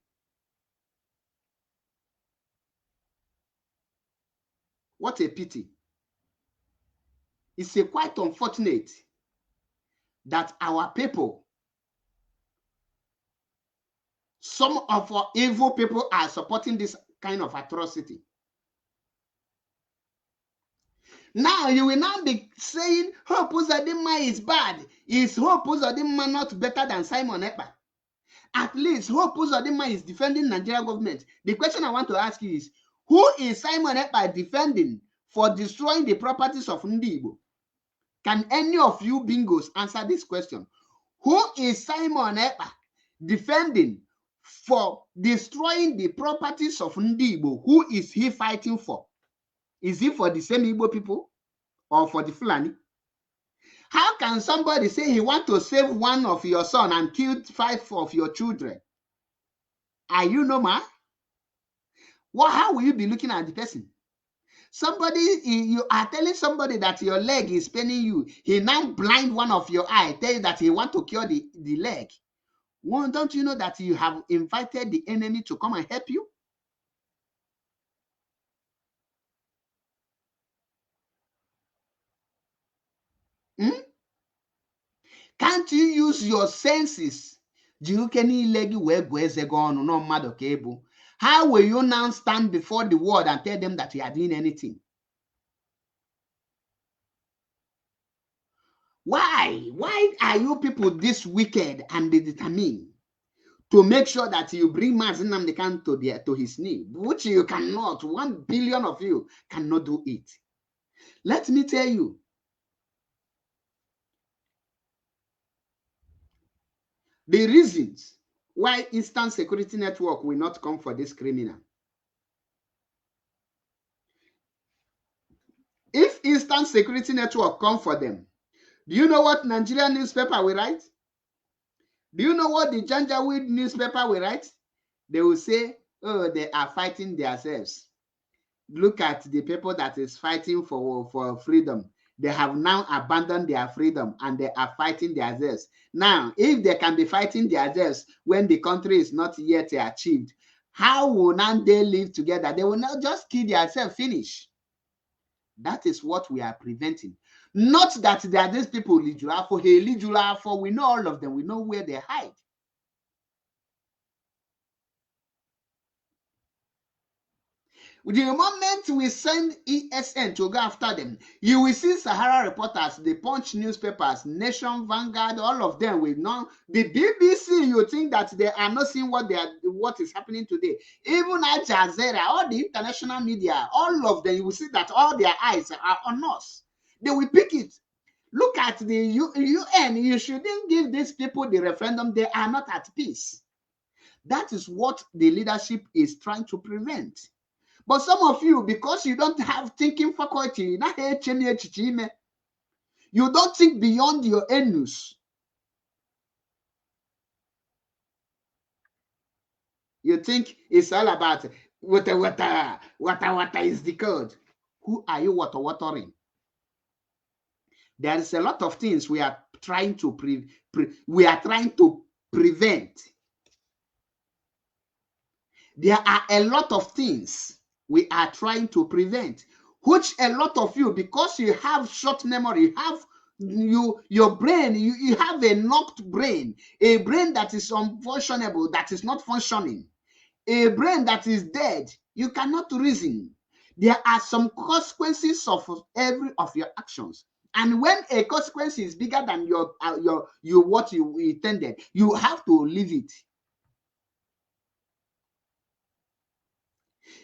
[SPEAKER 2] What a pity. It's quite unfortunate that our people, some of our evil people, are supporting this kind of atrocity. Now you will now be saying Hope Uzodinma is bad. Is Hope Uzodinma not better than Simon Ekpa? At least Hope Uzodinma is defending Nigeria government. The question I want to ask you is, who is Simon Ekpa defending for destroying the properties of Ndi Igbo? Can any of you bingos answer this question? Who is Simon Ekpa defending for destroying the properties of Ndi Igbo? Who is he fighting for? Is he for the same Igbo people or for the Fulani? How can somebody say he wants to save one of your son and kill 5 of your children? Are you normal? How will you be looking at the person? Somebody, you are telling somebody that your leg is paining you. He now blind one of your eye, tell you that he want to cure the leg. Don't you know that you have invited the enemy to come and help you? Can't you use your senses? How will you now stand before the world and tell them that you are doing anything? Why? Why are you people this wicked and determined to make sure that you bring Mazi Nnamdi to his knee, which you cannot? 1 billion of you cannot do it. Let me tell you, the reasons why Instant Security Network will not come for this criminal. If Instant Security Network come for them, do you know what Nigerian newspaper will write? Do you know what the Janjaweed newspaper will write? They will say, oh, they are fighting themselves. Look at the people that is fighting for freedom. They have now abandoned their freedom and they are fighting themselves. Now, if they can be fighting themselves when the country is not yet achieved, how will now they live together? They will not just kill themselves, finish. That is what we are preventing. Not that there are these people, we know all of them, we know where they hide. The moment we send ESN to go after them, you will see Sahara Reporters, the Punch newspapers, Nation, Vanguard, all of them will know. The BBC, you think that they are not seeing what is happening today. Even Al Jazeera, all the international media, all of them, you will see that all their eyes are on us. They will pick it. Look at the UN. You shouldn't give these people the referendum. They are not at peace. That is what the leadership is trying to prevent. But some of you, because you don't have thinking faculty, you don't think beyond your anus. You think it's all about water is the code. Who are you watering? There is a lot of things we are trying to prevent. There are a lot of things we are trying to prevent, which a lot of you, because you have short memory, your brain, you have a knocked brain, a brain that is unfunctionable, that is not functioning, a brain that is dead. You cannot reason. There are some consequences of every of your actions. And when a consequence is bigger than what you intended, you have to leave it.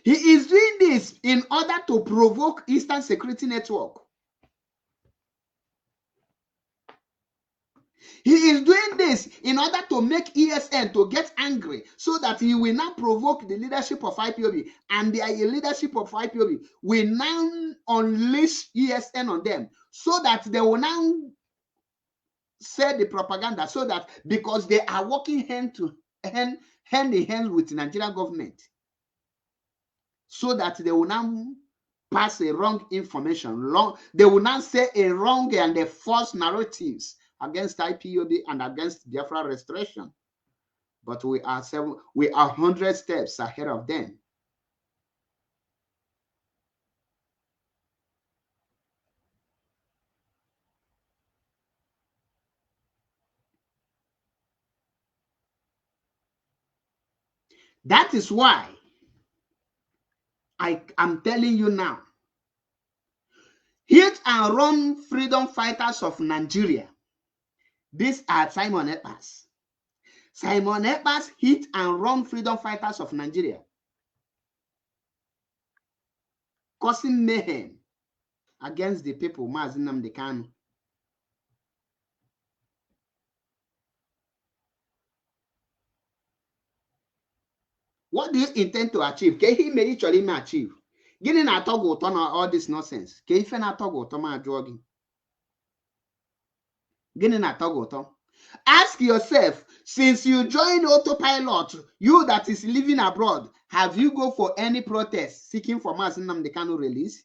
[SPEAKER 2] He is doing this in order to provoke Eastern Security Network. He is doing this in order to make ESN to get angry, so that he will now provoke the leadership of IPOB, and the leadership of IPOB will now unleash ESN on them, so that they will now say the propaganda, so that because they are working hand in hand with the Nigerian government, so that they will now pass a wrong information, they will now say a wrong and a false narratives against IPOB and against Biafra restoration. But we are 100 steps ahead of them. That is why I am telling you now, hit and run freedom fighters of Nigeria. These are Simon Ekpas. Simon Ekpas hit and run freedom fighters of Nigeria, causing mayhem against the people, Mazi Nnamdi Kanu. What do you intend to achieve? Can he may actually achieve? Getting a toggle on all this nonsense. Can you a toggle to my jogging? Getting a toggle. Ask yourself, since you joined autopilot, you that is living abroad, have you go for any protest seeking for Mazi Nnamdi Kanu release?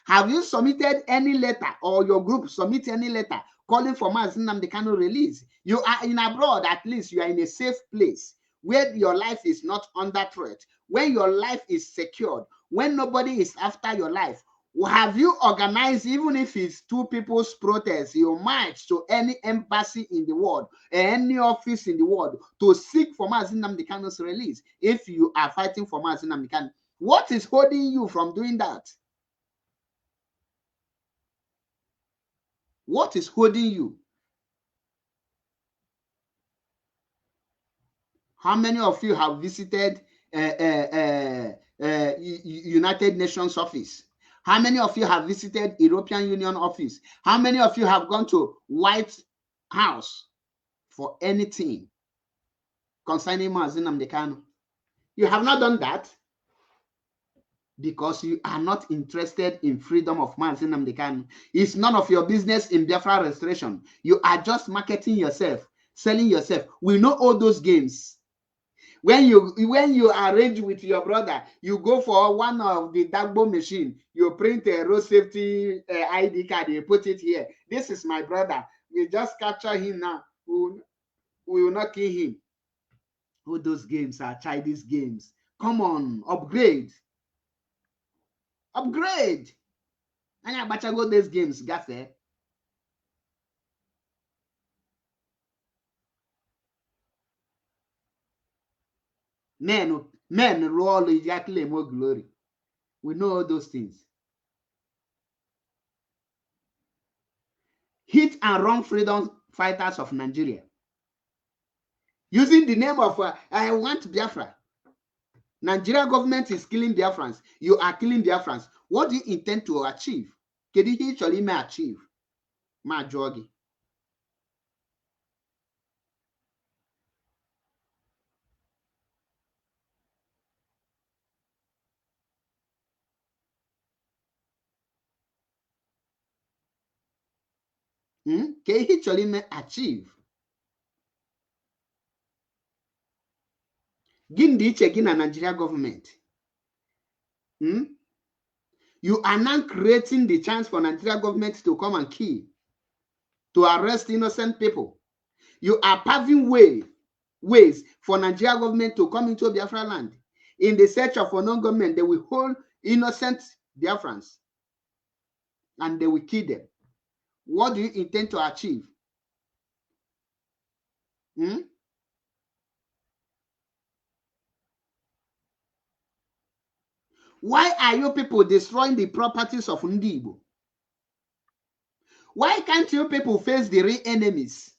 [SPEAKER 2] Have you submitted any letter, or your group submit any letter calling for Mazi Nnamdi Kanu release? You are in abroad, at least you are in a safe place where your life is not under threat, when your life is secured, when nobody is after your life. Have you organized, even if it's two people's protest, you march to any embassy in the world, any office in the world to seek for Mazi Nnamdi Kanu's release? If you are fighting for Mazi Nnamdi Kanu, what is holding you from doing that? What is holding you? How many of you have visited United Nations office? How many of you have visited European Union office? How many of you have gone to White House for anything concerning Mazi Nnamdi Kanu? You have not done that because you are not interested in freedom of Mazi Nnamdi Kanu. It's none of your business in Biafra restoration. You are just marketing yourself, selling yourself. We know all those games. When you arrange with your brother, you go for one of the Dagbo machine, you print a road safety ID card, you put it here. This is my brother. We just capture him now. We will not kill him. All those games are childish games. Come on, upgrade. Upgrade. And I bet you go these games, Gaffe. Men roll exactly more glory. We know all those things. Hit and run freedom fighters of Nigeria. Using the name of I want Biafra. Nigeria government is killing Biafrans. You are killing Biafrans. What do you intend to achieve? Can you actually achieve? Ma jogi. Can you actually achieve? Gindi checking a Nigeria government. You are now creating the chance for Nigeria government to come and kill, to arrest innocent people. You are paving ways for Nigeria government to come into Biafra land. In the search of unknown government, they will hold innocent Biafrans and they will kill them. What do you intend to achieve? Why are you people destroying the properties of Ndi Igbo? Why can't you people face the real enemies?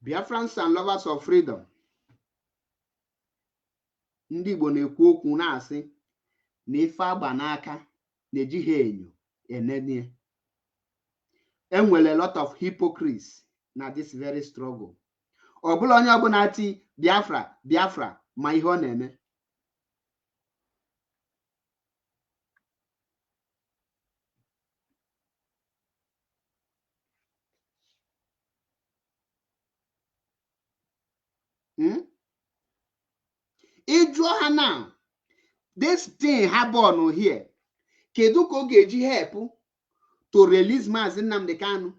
[SPEAKER 2] Biafrans and lovers of freedom. Ndị Igbo na-ekwu okwu na-asị na ife agba n'aka na-ejighị enyo enenie. Enwere a lot of hypocrites na this very struggle. Ọ bụla onye ọbụla ati Biafra ma ihe ọ na-eme. Ịjụọ ha now, this thing happen here. Kedu ka ọ ga-eji help to release Mazi Nnamdi Kanu?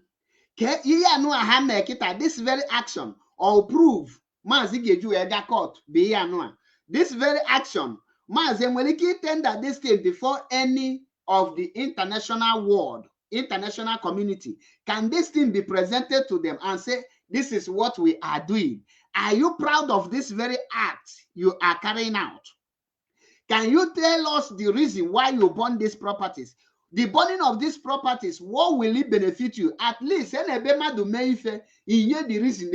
[SPEAKER 2] Ke ihe anụ ha mee kịta, this very action or prove Mazi ga-eji wee ga court bụ ihe anụ a. This very action, Mazi enwere ike tender this thing before any of the international world, international community. Can this thing be presented to them and say, this is what we are doing? Are you proud of this very act you are carrying out? Can you tell us the reason why you burn these properties? The burning of these properties, what will it benefit you? At least, the reason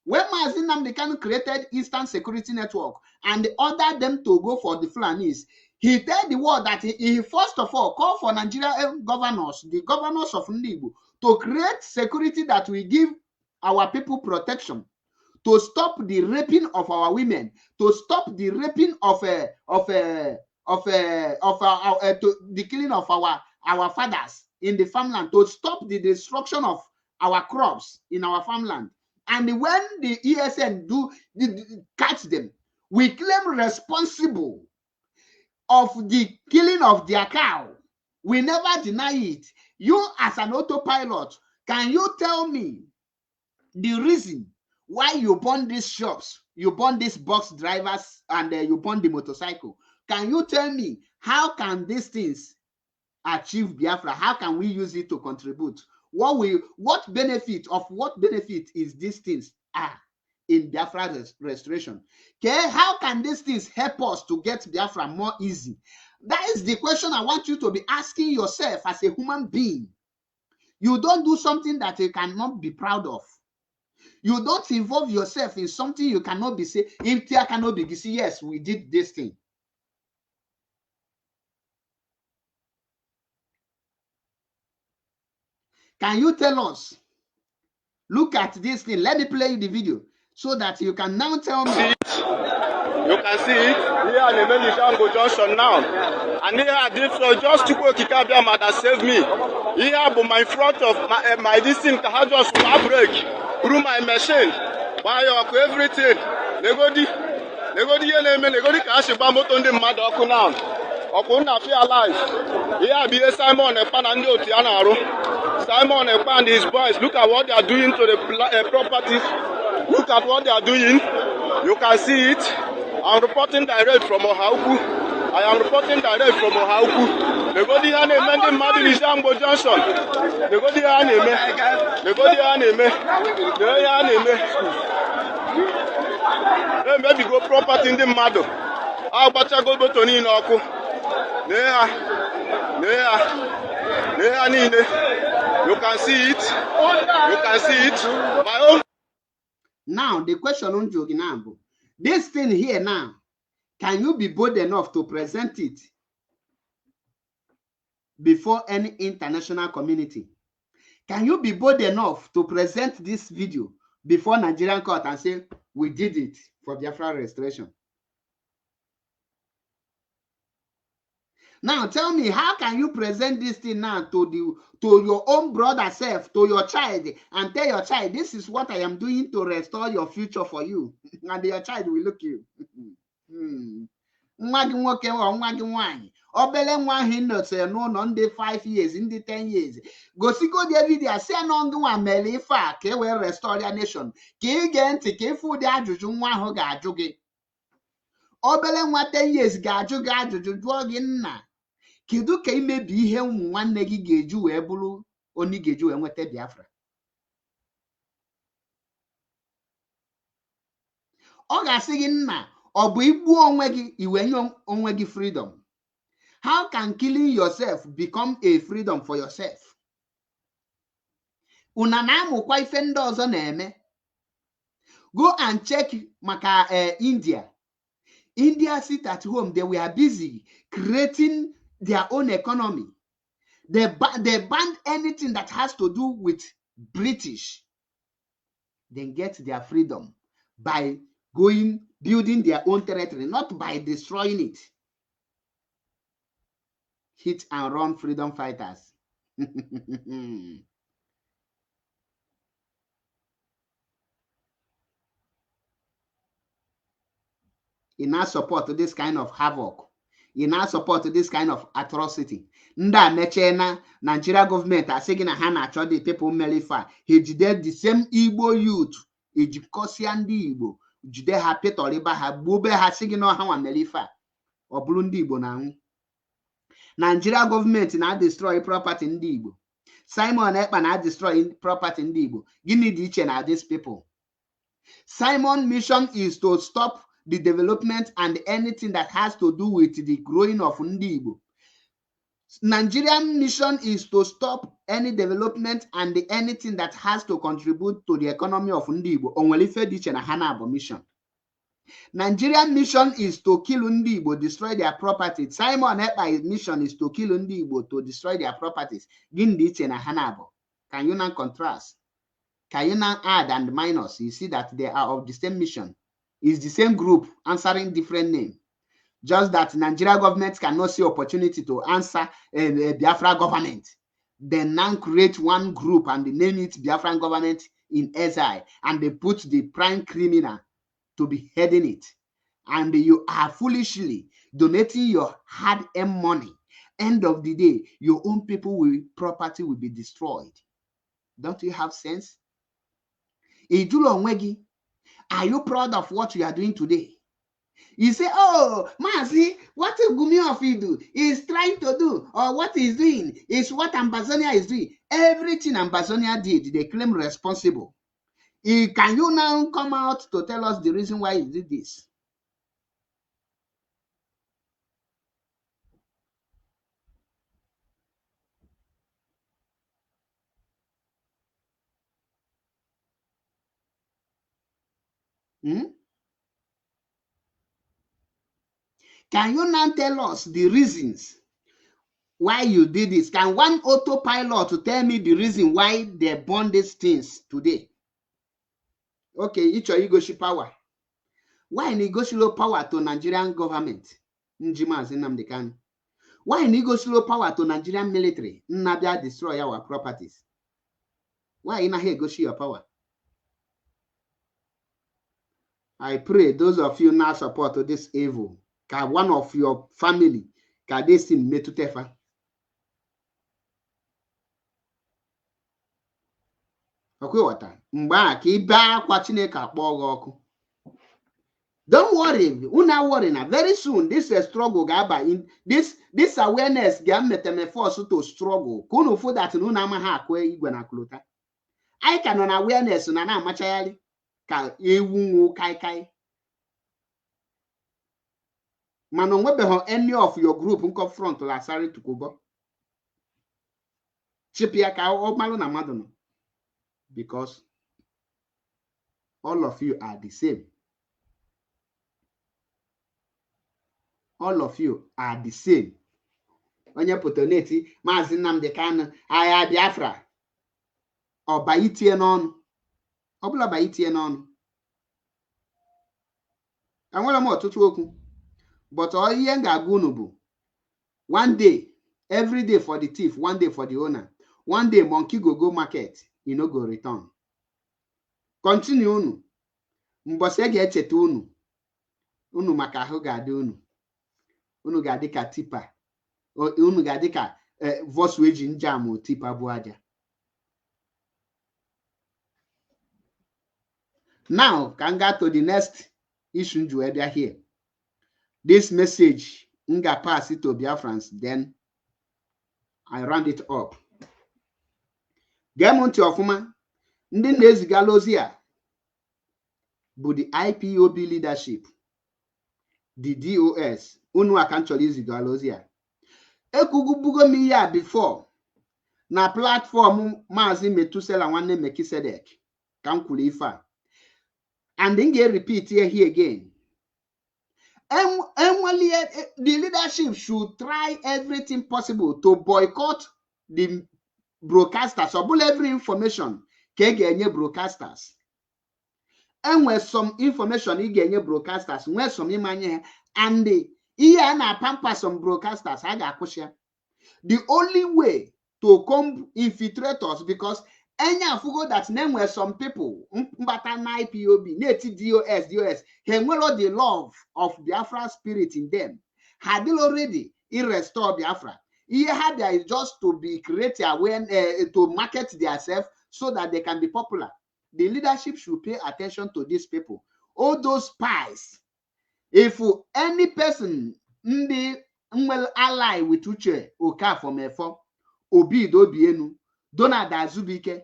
[SPEAKER 2] when Mazi Nnamdi Kanu created Eastern Security Network and ordered them to go for the Fulanis, he told the world that he first of all called for Nigerian governors, the governors of Ndi Igbo, to create security that will give our people protection, to stop the raping of our women, to stop the raping of the killing of our fathers in the farmland, to stop the destruction of our crops in our farmland. And when the ESN catch them, we claim responsible of the killing of their cow We never deny it. You as an autopilot, can you tell me the reason why you burn these shops, you burn these bus drivers, and you burn the motorcycle? Can you tell me how can these things achieve Biafra? How can we use it to contribute? What benefit is these things in Biafra restoration? Okay, how can these things help us to get Biafra more easy? That is the question I want you to be asking yourself as a human being. You don't do something that you cannot be proud of. You don't involve yourself in something you cannot be say, if there cannot be say, yes, we did this thing. Can you tell us? Look at this thing. Let me play you the video so that you can now tell me.
[SPEAKER 3] You can see it here at the Melishango Junction now. And here I did so just to go Kikabia that saved me. Here but my front of my this thing had just break through my machine. Why you everything? They go the cash bambo on the mad now. Okuna feel alive. Here be Simon and Tianaro. Simon and his boys, look at what they are doing to the properties. Look at what they are doing. You can see it. I'm reporting direct from Ohauku. I am reporting direct from Ohauku. They go the Mending Madin Jambo Johnson. They go the anime. They go the anime. The anime. They maybe go property in the Mado. How about I go to Ninoku? You can see it. You can see it. My own.
[SPEAKER 2] Now the question on Joginambo. This thing here now, can you be bold enough to present it before any international community? Can you be bold enough to present this video before Nigerian court and say, we did it for Biafra restoration? Now tell me, how can you present this thing now to your own brother self, to your child, and tell your child, this is what I am doing to restore your future for you, and your child will look you. Obele nwa hinnote no ndị 5 years, ndị 10 years. Gosigo the video say no nwa mere ife a ka e wee restore their nation. Ka ị gee ntị ka ịfụ ụdị ajụjụ nwa ahụ ga-ajụ gị. Obele nwa 10 years ga-ajụ gị ajụjụ jụọ gị nna. Kedu ka imebi ihe ụmụ nwanne gị ga-eju wee bụrụ onye ga-eju wee nweta Biafra? Ọ ga-asị gị nna, ọ bụ igbu onwe gị iwe nye onwe gị freedom. How can killing yourself become a freedom for yourself? Una na-amụkwa ife ndị ọzọ na-eme. Go and check maka India. India sit at home. They were busy creating their own economy. They banned anything that has to do with British. They get their freedom by building their own territory, not by destroying it. Hit and run freedom fighters. You now support this kind of havoc. You now support this kind of atrocity. Nda mechena Nigeria government are saying na ha na-achọ the people melifa. He jide the same Igbo youth. Ejikosia ndị Igbo. Jide ha petoliba ha gbube ha sigi no ha wa melifa. Obulu ndị Igbo na anwụ. Nigeria government na destroy property ndị Igbo. Simon Ekpa na destroy property ndị Igbo. Gini dị iche na these people? Simon mission is to stop the development and anything that has to do with the growing of ndị Igbo. Nigerian mission is to stop any development and anything that has to contribute to the economy of ndị Igbo. Onwere ife dị iche na ha na-abụ mission. Nigerian mission is to kill ndị Igbo, destroy their property. Simon Ekpa's mission is to kill ndị Igbo, to destroy their properties. Gini dị iche na ha na-abụ? Can you now contrast? Can you now add and minus? You see that they are of the same mission. It's the same group answering different name. Just that Nigeria government cannot see opportunity to answer Biafra government. They now create one group and they name it Biafran government in exile, and they put the prime criminal to be heading it. And you are foolishly donating your hard-earned money End of the day, your own property will be destroyed. Don't you have sense? Are you proud of what you are doing today? You say, oh, Mazi, what Gumi of you do is trying to do, or what he's doing is what Ambazonia is doing. Everything Ambazonia did, they claim responsible. Can you now come out to tell us the reason why you did this? Can you now tell us the reasons why you did this? Can one autopilot tell me the reason why they burn these things today? Okay, each of you go ship power. Why negotiate power to Nigerian government? Mazi Nnamdi Kanu. Why negotiate power to Nigerian military? Nnabia destroy our properties. Why in here negotiate your power? I pray those of you now support this evil. Can one of your family can they see me to tefa? Okay, water. Mba ki ba kwa Chineke akpọ oku. Don't worry, una worry now. Very soon, this struggle gaba in this awareness ga force to struggle. Kunu fo that una ma ha akwe igwe na klota. I can on awareness na na machayali ka ewu kai kai. Mano nwebe any of your group nko front la sari tukubo. Chipia ka o malo na madono. Because all of you are the same. All of you are the same. Onye potoneti Mazi Nnamdi Kanu aya Biafra. Ọba itie n'ọnụ. Ọbụla ba itie n'ọnụ. Enwere m ọtụtụ okwu. But ihe m ga-agwa unu bụ one day, every day for the thief, one day for the owner. One day monkey go market, you no go return. Continue unu. Mbọsị ga-echeta unu. Unu maka ahụ ga-adị unu. Unu ga-adị ka tipa. Unu ga-adị ka vosu eji njam tipa bụ aja. Now, can go to the next issue here. This message, nga pass it to Biafrans, then I round it up. Gemonti ofuma, ndị na-ezigala ozi a bụ the IPOB leadership, the DOS, unu aka nchọrọ izigala ozi a. Ekwubugo m ihe a before na platform Mazi Metusela nwanne Mekisedek ka m kwuru ife a. And then get repeat here again. The leadership should try everything possible to boycott the broadcasters or every information can get broadcasters. And when some information you get broadcasters, when some imanye and the na pamper some broadcasters, I got question. The only way to come infiltrate us because Enya fugo that name were some people mbata na IPOB, native DOS, henwelo the love of Biafra spirit in them. Had they already restore Biafra. Here had there is just to be created when to market themselves so that they can be popular. The leadership should pay attention to these people. All those spies. If any person will ally with Uche Oka from Efo, Obi Dobienu, Donald Azubike,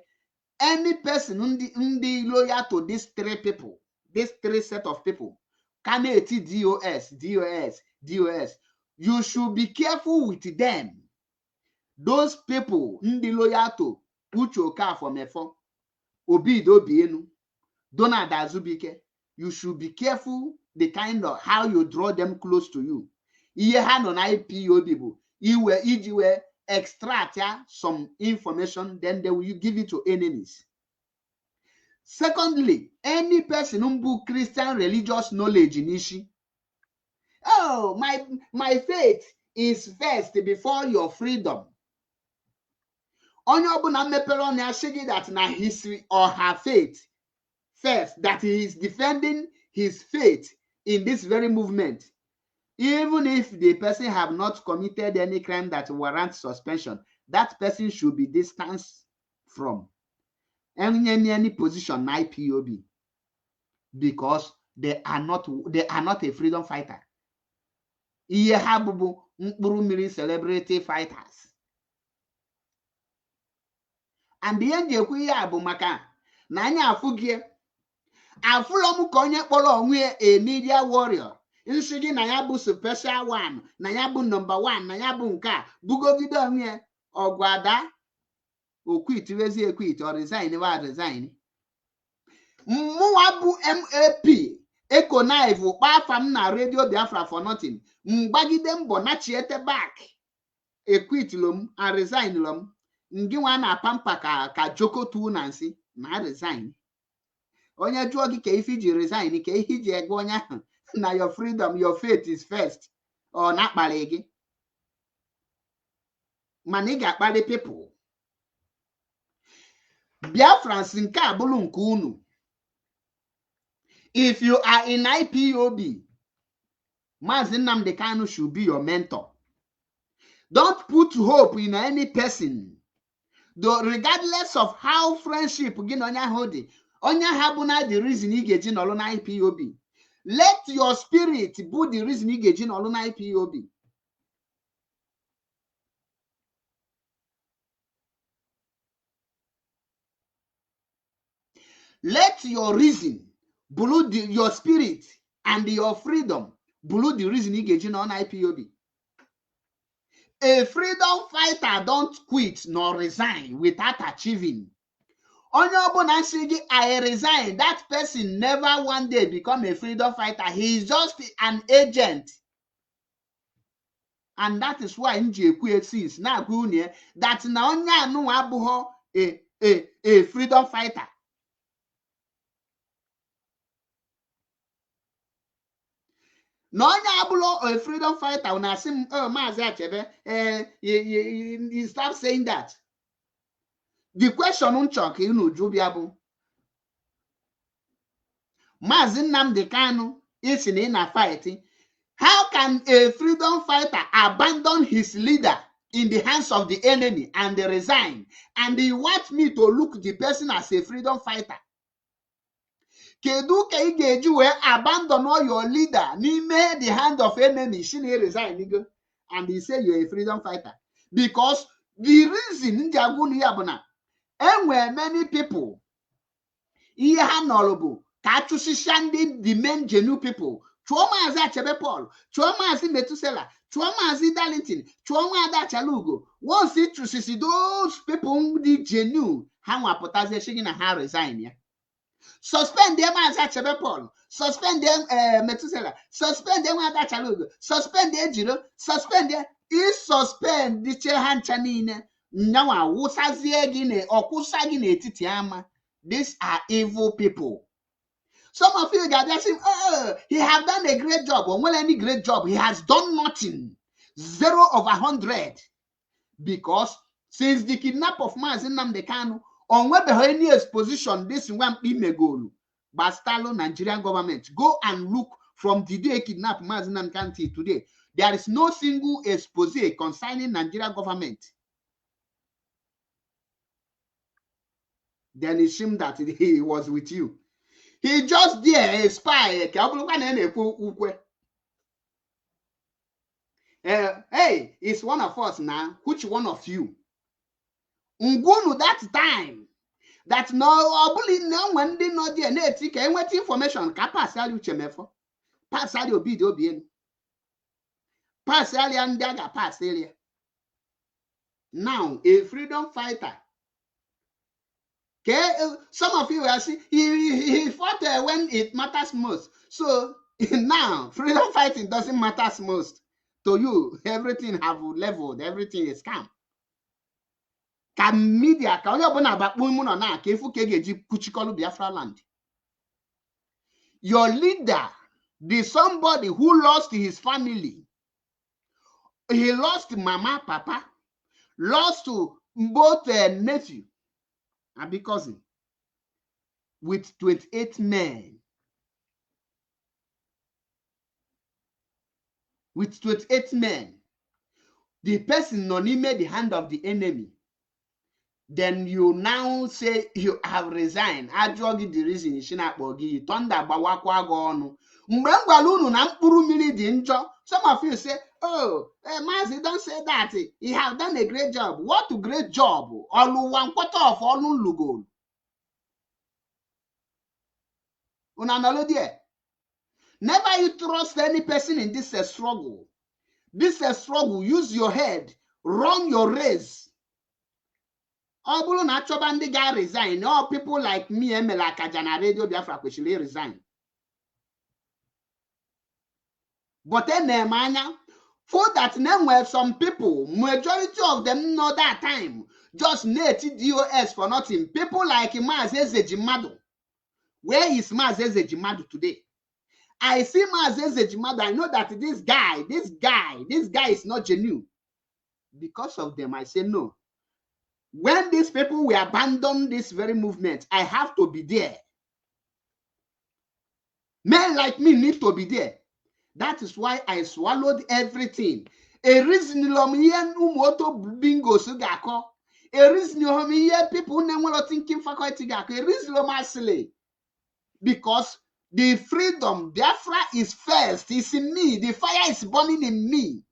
[SPEAKER 2] any person loyal to these three people, these three set of people, Kaneti DOS, you should be careful with them. Those people loyal to Uchoka from Efo, Obi Dobienu, Donald Azubike, you should be careful the kind of how you draw them close to you. Iye ha no na IPOB, iwe extract some information, then they will give it to enemies. Secondly, any person who Christian religious knowledge in Ishi. Oh, my faith is first before your freedom. Onye ọbụla mepere ọnụ asịghị that na his or her faith first, that he is defending his faith in this very movement. Even if the person have not committed any crime that warrants suspension, that person should be distanced from any position in IPOB, because they are not a freedom fighter. Ihe ha bụbu mkpụrụ mmiri celebrity fighters. And ihe nji ekwu ihe a bụ maka na anyị afụgie afụlọ m ka onye kpọrọ onwe a media warrior, nsị gị na ya bụ special one, na ya bụ number one, na ya bụ nke a bugogide onwe ọgwada okwit wezi ekwit or resign wa resign. Mụwa bụ MAP Ekonive kpafa m na Radio Biafra for nothing. Mgbagide mbọ na chiete back ekwit lom and resign lom. Ngi nwa na pampa ka joko tu na nsi na resign. Onye jụọ gị ka ife ji resign, ka ihe ji ego onye ahụ na your freedom, your faith is first, ọ na-akpali gị mana ị ga-akpali people. Biafrans nke a bụrụ nke unu. If you are in IPOB, Mazi Nnamdi Kanu should be your mentor. Don't put hope in any person, though, regardless of how friendship gị na onye ahụ dị. Onye ha bụ na the reason ị ga-eji nọrọ na IPOB. Let your spirit be the reason ị ga-eji nọrọ na IPOB. Let your reason, your spirit and your freedom, the reason ị ga-eji nọrọ na IPOB. A freedom fighter don't quit nor resign without achieving. Onye ọbụla nsị gị I resign, that person never one day become a freedom fighter. He is just an agent. And that is why nji ekwu since na agwa unu that na onye anụ abụghị a freedom fighter. Na onye abụrụ a freedom fighter na asị m Mazi Achebe you stop saying that. The question nchọ ka unu jụ bịa bụ Mazi Nnamdi Kanu isi na ị na fight. How can a freedom fighter abandon his leader in the hands of the enemy and resign, and he want me to look the person as a freedom fighter? Kedu ka ị ga-eji wee abandon all your leader n'ime the hand of enemy, she na resign go, and he say you're a freedom fighter? Because the reason ndị agwụ ya bụ na enwere many people ihe ha nọrọ bụ ka achụsịsịa ndị the main genuine people. Chụọ Mazi Achebe Paul, chụọ Mazi Metusela, chụọ Mazi Darlington, chụọ Nwada Chalugo. Once it chụsịsị those people dị genuine, ha nwapụtazi shigi na ha resign ya. Suspend them Mazi Achebe Paul, suspend them Metusela, suspend them Nwada Chalugo, suspend them Ejiro, suspend them. Is suspend the che ha ncha niile. Nyawa wusazie gị na ọkwụsa gị n'etiti ama. These are evil people. Some of you guys are saying, oh, he have done a great job. Or well, any great job, he has done nothing. 0 over 100. Because since the kidnap of Mazi Nnamdi Kanu, on where any exposition this one imegolu, Bastalo Nigerian government, go and look from the day kidnap Mazi Nnamdi Kanu till today. There is no single expose concerning Nigerian government. Then it seemed that he was with you. He just there a spy. Hey, it's one of us now. Which one of you? Ngunu that time. That no when they not there. What information? Pass all you chemefo. Pass all you bid obien. Pass all you ndaga pass area. Now a freedom fighter. Okay, some of you will see he fought when it matters most. So now freedom fighting doesn't matter most to you. Everything have leveled, everything is calm. Can media ka onye ọbụla bakpu ụmụ na ka efu ka ga-eji kuchikọlụ Biafra land. Your leader, the somebody who lost his family, he lost mama, papa, lost to both nephew and big cousin with 28 men. with 28 men. The person no made the hand of the enemy. Then you now say you have resigned. I drug the reason you shouldn't bogi. Thunder bawakwa gonu. Mbangwalunu na mpuru mili di njo. Some of you say, oh, Mazi, don't say that. He have done a great job. What a great job. Olu 1/4 of Olu Lugo. Una melody. Never you trust any person in this struggle. This struggle, use your head, run your race. All guy resign. All people like me, like Kajana Radio Biafra, should resign. But then, for that name, where some people, majority of them know that time, just native DOS for nothing. People like Mazi Achebe. Where is Mazi Achebe today? I see Mazi Achebe. I know that this guy is not genuine. Because of them, I say no. When these people will abandon this very movement, I have to be there. Men like me need to be there. That is why I swallowed everything. A reason bingo sugako. A reason people never thinking faculty gako. A reason because the freedom, Biafra is first. It's in me. The fire is burning in me.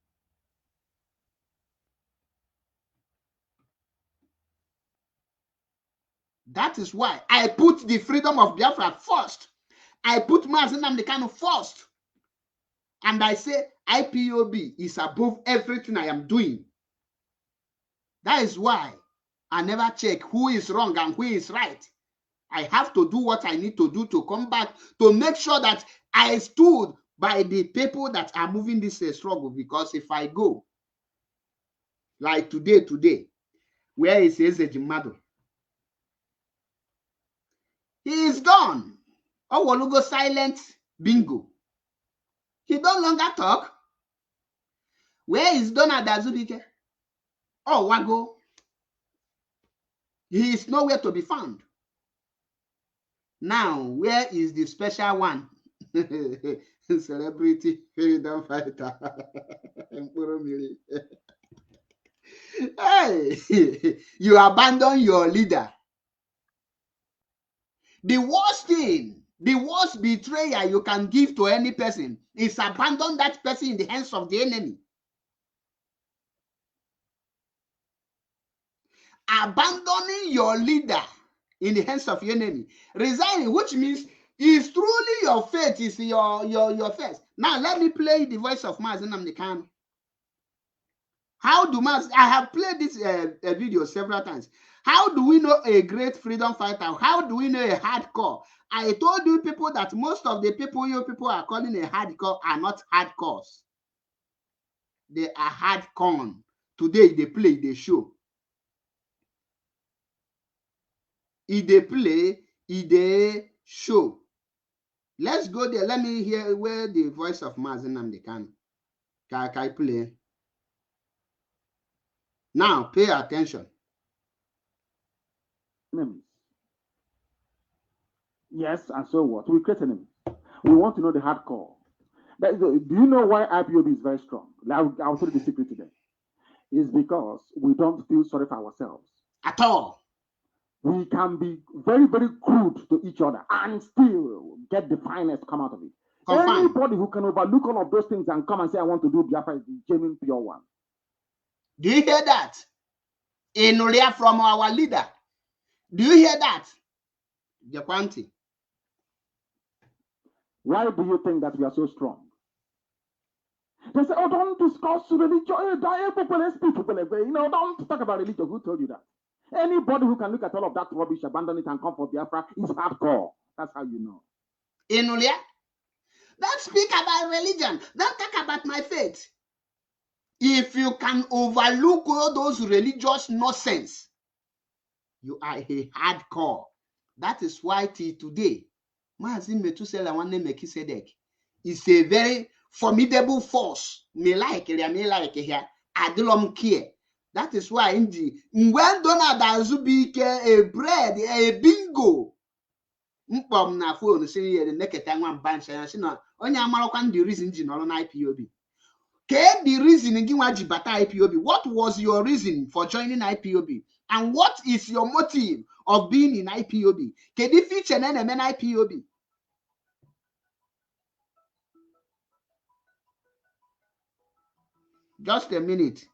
[SPEAKER 2] That is why I put the freedom of Biafra first. I put Mazi Nnamdi first. And I say IPOB is above everything I am doing. That is why I never check who is wrong and who is right. I have to do what I need to do to come back to make sure that I stood by the people that are moving this struggle. Because if I go, like today, where is Achebe? He is gone. Oh, we'll go silent. Bingo. He no longer talk. Where is Donald Azubike? Oh, Wago. He is nowhere to be found. Now, where is the special one? Celebrity freedom fighter. Hey, you abandon your leader. The worst thing, the worst betrayal you can give to any person is abandon that person in the hands of the enemy. Abandoning your leader in the hands of your enemy. Resigning, which means is truly your faith, is your faith. Now let me play the voice of Mazi Nnamdi. How do Mazi? I have played this video several times. How do we know a great freedom fighter? How do we know a hardcore? I told you people that most of the people you people are calling a hardcore are not hardcores. They are hardcore. Today they play, they show. If they play, if they show. Let's go there. Let me hear where the voice of Mazi Nnamdi can play. Now pay attention.
[SPEAKER 4] Yes, and so what? We create enemies. We want to know the hardcore. Do you know why IPOB is very strong? I'll tell you the secret today. It's because we don't feel sorry for ourselves.
[SPEAKER 2] At all.
[SPEAKER 4] We can be very, very crude to each other and still get the finest come out of it.
[SPEAKER 2] Confirm.
[SPEAKER 4] Anybody who can overlook all of those things and come and say, I want to do Biafra is the genuine pure one.
[SPEAKER 2] Do you hear that? In Uria from our leader. Do you hear that? Jakwanti.
[SPEAKER 4] Why do you think that we are so strong? They say, oh, don't discuss religion. Don't talk about religion. Who told you that? Anybody who can look at all of that rubbish, abandon it, and come for Biafra is hardcore. That's how you know.
[SPEAKER 2] In Uria? Don't speak about religion. Don't talk about my faith. If you can overlook all those religious nonsense, you are a hardcore. That is why till today, Mazi Metusela Wane Mekisedek is a very formidable force. Me like here. Adilom care. That is why when Donald Azubike a bread, a bingo. Mpom na phone say the naked one bunch and she not only American the reason on IPOB. The reason in Bata IPOB? What was your reason for joining IPOB? And what is your motive of being in IPOB? The feature and IPOB? Just a minute.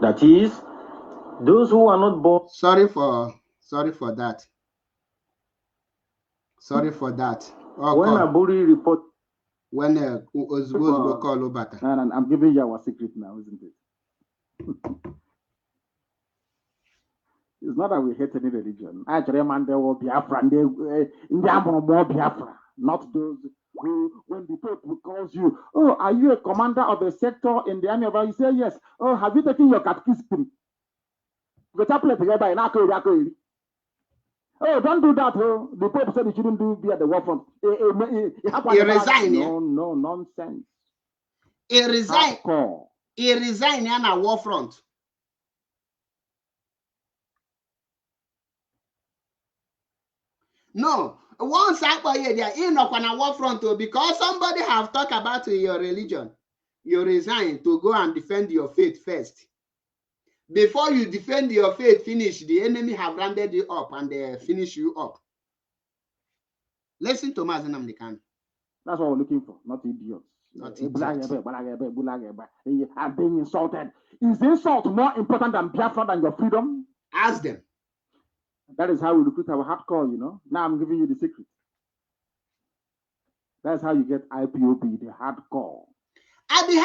[SPEAKER 4] That is, those who are not born.
[SPEAKER 2] Sorry for that. Sorry for that. Oh,
[SPEAKER 4] when Aburi report.
[SPEAKER 2] When Ozugbo call Obata.
[SPEAKER 4] And I'm giving you our secret now, isn't it? It's not that we hate any religion. Actually, man, there will be Biafra, more Biafra, not those who, when the Pope calls you, oh, are you a commander of a sector in the army of God? You say yes. Oh, have you taken your catechism? The chaplet together in Akori. Oh, don't do that. Oh, the Pope said you shouldn't be at the war front.
[SPEAKER 2] He resigned.
[SPEAKER 4] No, nonsense.
[SPEAKER 2] He resigned. He resigned on a war front. No, once I go here, in a war front because somebody have talked about your religion. You resign to go and defend your faith first. Before you defend your faith, finish, the enemy have rounded you up and they finish you up. Listen to Mazi Achebe.
[SPEAKER 4] That's what we're looking for, not idiots. I'm being insulted. Is the insult more important than Biafra than your freedom?
[SPEAKER 2] Ask them.
[SPEAKER 4] That is how we recruit our hardcore, you know. Now I'm giving you the secret. That's how you get IPOB, the hardcore.
[SPEAKER 2] At the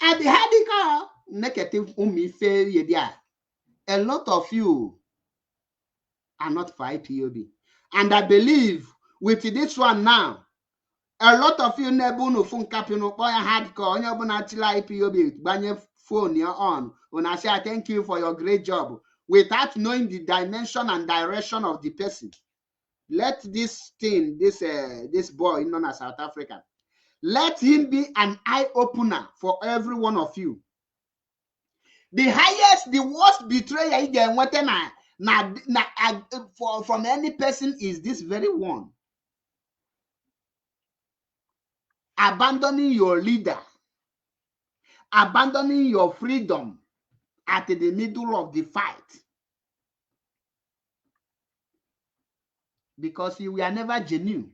[SPEAKER 2] hardcore, negative a lot of you are not for IPOB. And I believe with this one now, a lot of you never know phone capino boy hardcore, you're gonna IPOB, banya phone you're on. When I say thank you for your great job, without knowing the dimension and direction of the person. Let this thing, this boy known as South African, let him be an eye-opener for every one of you. The highest, the worst betrayer you get from any person is this very one. Abandoning your leader, abandoning your freedom at the middle of the fight. Because you were never genuine.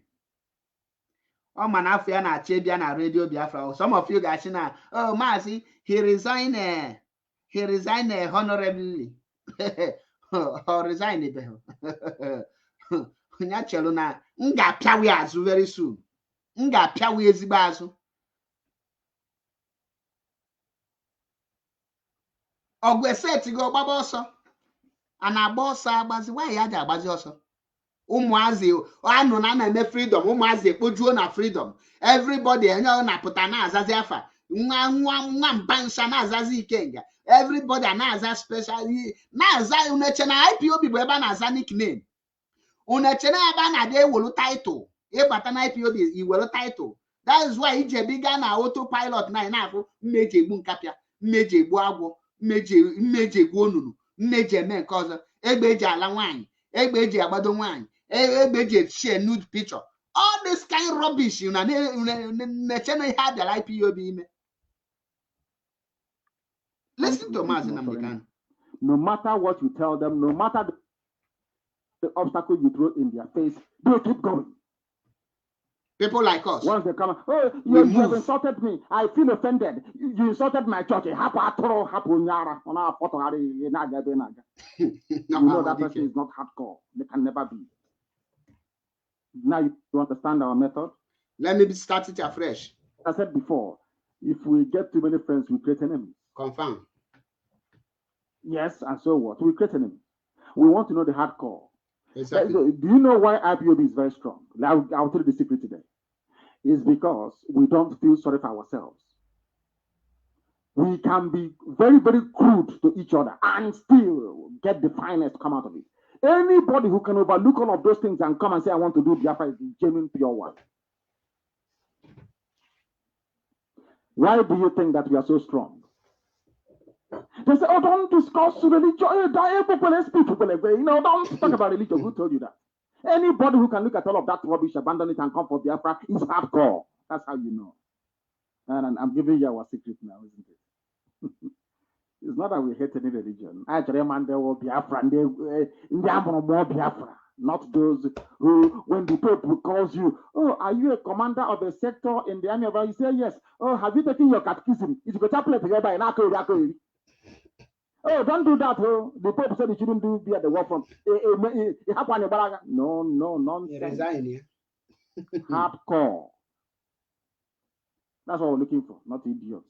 [SPEAKER 2] Oh man, Achebe na Radio Biafra. Some of you guys now, oh Mazi, he resigned honorably. Or resigned. Nyacheluna, nga piawi azu very soon. Nga piawi ezigbo azu. Ogwese tigo gbaba ọsọ. Ana agba ọsọ agbazi, why ya ji agbazi ọsọ? Ụmụazị anụ na-eme freedom, ụmụazị ekpojuo na freedom. Everybody enye na-apụta na-azazi afa. Nwa mba nsha na-azazi ikenga. Everybody na-aza special. Na-aza uneche na IPOB bụ ebe a na-aza nickname. Uneche na ebe a na-adị ewelu title. Ịbata na IPOB iwelu title. That is why Ijebi ga na autopilot na-afụ mmeji egbu nkapịa, mmeji egbu agwọ, mmeji egbu onunu, mmeji eme nke ọzọ, egbe eji ala nwaanyị, egbe eji agbado nwaanyị, egbe eji share nude picture. All this kind of rubbish you na neche na ihe abịala IPOB ime. Listen to Mazi Achebe.
[SPEAKER 4] No matter what you tell them, no matter the obstacle you throw in their face, they keep going.
[SPEAKER 2] People like us.
[SPEAKER 4] Once they come, oh, you have insulted me. I feel offended. You insulted my church. You know that person is not hardcore. They can never be. Now you understand our method?
[SPEAKER 2] Let me start it afresh.
[SPEAKER 4] I said before, if we get too many friends, we create enemies.
[SPEAKER 2] Confirm.
[SPEAKER 4] Yes, and so what? We create enemies. We want to know the hardcore.
[SPEAKER 2] Exactly.
[SPEAKER 4] Do you know why IPOB is very strong? I'll tell you the secret today. It's because we don't feel sorry for ourselves. We can be very, very crude to each other and still get the finest come out of it. Anybody who can overlook all of those things and come and say, I want to do Biafra is the genuine pure one. Why do you think that we are so strong? They say, oh, don't discuss religion. Don't talk about religion. Who told you that? Anybody who can look at all of that rubbish, abandon it, and come for Biafra is hardcore. That's how you know. And I'm giving you our secret now, isn't it? It's not that we hate any religion. Actually, man, they will Biafra, and they more Biafra. Not those who, when the Pope calls you, oh, are you a commander of a sector in the army of God? You say yes. Oh, have you taken your catechism? It's a chaplet together in Akko. Oh, don't do that. Oh, the Pope said you shouldn't be at the war front. No, nonsense. Hardcore. That's what we're looking for, not idiots.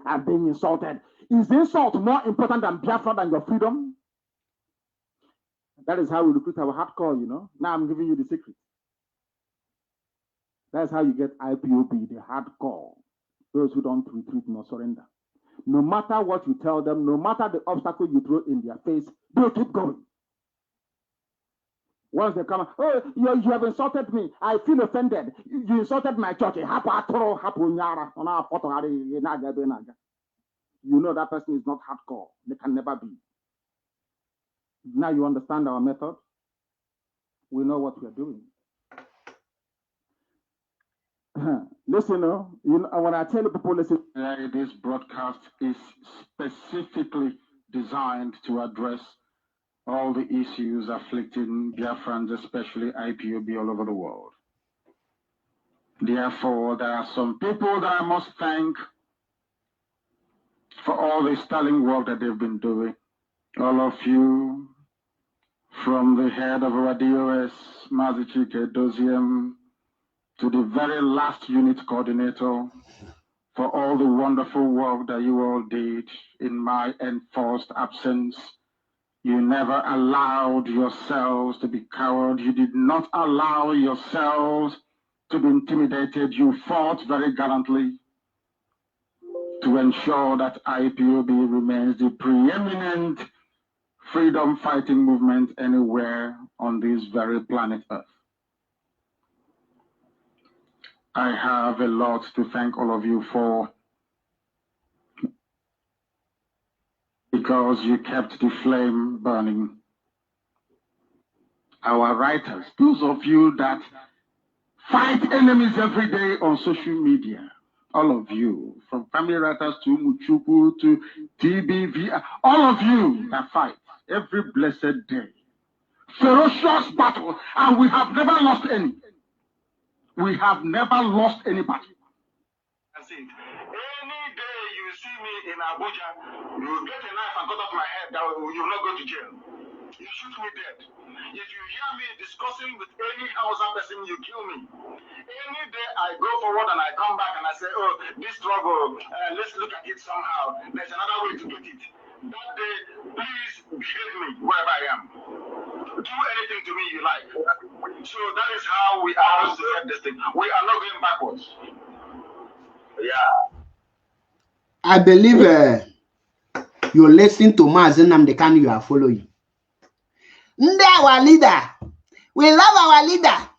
[SPEAKER 4] I'm being insulted. Is the insult more important than Biafra than your freedom? That is how we recruit our hardcore, you know. Now I'm giving you the secret. That's how you get IPOB, the hardcore. Those who don't retreat nor surrender. No matter what you tell them, no matter the obstacle you throw in their face, they keep going. Once they come, oh, you have insulted me. I feel offended. You insulted my church. You know that person is not hardcore. They can never be. Now you understand our method. We know what we are doing. Listen, when I tell people, listen, this broadcast is specifically designed to address all the issues afflicting Biafrans, especially IPOB all over the world. Therefore, there are some people that I must thank for all the sterling work that they've been doing. All of you, from the head of our DOS, Mazi Achebe, to the very last unit coordinator, for all the wonderful work that you all did in my enforced absence. You never allowed yourselves to be cowed. You did not allow yourselves to be intimidated. You fought very gallantly to ensure that IPOB remains the preeminent freedom fighting movement anywhere on this very planet Earth. I have a lot to thank all of you for, because you kept the flame burning. Our writers, those of you that fight enemies every day on social media, all of you, from family writers to Muchuku to TBV, all of you that fight every blessed day. Ferocious battle, and we have never lost any. We have never lost any battle. That's it. Any day you see me in Abuja, you get a knife and cut off my head, that you will not go to jail. You shoot me dead. If you hear me discussing with any Hausa person, you kill me. Any day I go forward and I come back and I say, oh, this struggle, let's look at it somehow. There's another way to get it. That day, please behave me wherever I am. Do anything to me you like. So that is how we are supposed to get this thing. We are not going backwards. Yeah.
[SPEAKER 2] I believe you're listening to Mazi Nnamdi Kanu, you are following. Our leader. We love our leader.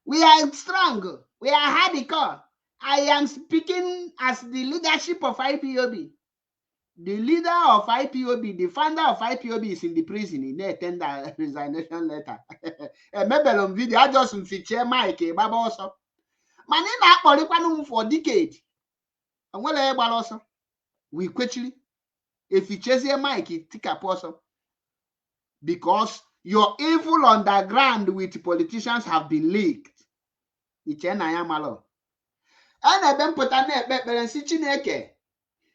[SPEAKER 2] We are strong. We are hardcore. I am speaking as the leadership of IPOB. The leader of IPOB, the founder of IPOB is in the prison. He didn't attend the resignation letter. Maybe on video, I just feature Mike, Baba also. Man, in for decades. And what I also, we quickly, if you chase a Mike, it take a person. Because Your evil underground with politicians have been leaked. Ichena ya malo. Ana ebe mpụta na-ekpe ekpere nsị Chineke.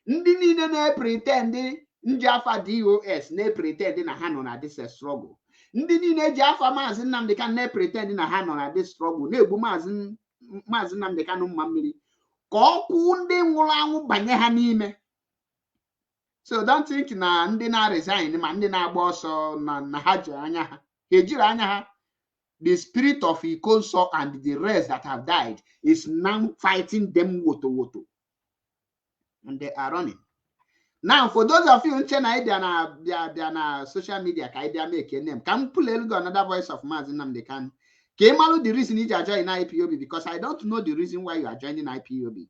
[SPEAKER 2] Ndị niile na-pretend nji afa DOS na-pretend na ha nọ na this struggle. Ndị niile ji afa Mazi Nnamdi Kanu na-pretend na ha nọ na this struggle na-egbu Mazi Nnamdi Kanu mma mmiri ka ọkụ ndị nwụrụ anwụ banye ha n'ime. So don't think na ndị na-resign ma ndị na-agba ọsọ na ha ji anya ha. Ha ejiri anya ha. The spirit of Ikonso and the rest that have died is now fighting them woto. And they are running. Now, for those of you who are na social media, can make a name. Can pull another voice of Mazi Nnamdi Kanu? Can the reason you are joining IPOB? Because I don't know the reason why you are joining IPOB.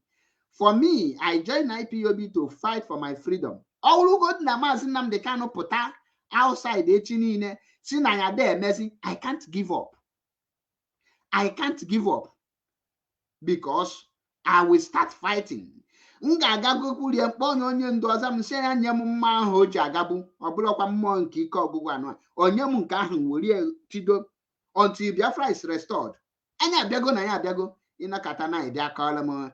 [SPEAKER 2] For me, I joined IPOB to fight for my freedom. All who go to Mazi Nnamdi Kanu pota outside the I can't give up. I can't give up because I will start fighting. Ngagago kulie mkponye onye ndu ọzọ m sị ya nye m mma ahụ o ji agabu ọ bụrụkwa mmụọ nke ike ọgụgụ anụ onye m nke ahụ were tido until Biafra is restored. Anya abịago na ya abịago ịnakọta na ịbịa kọọrọ m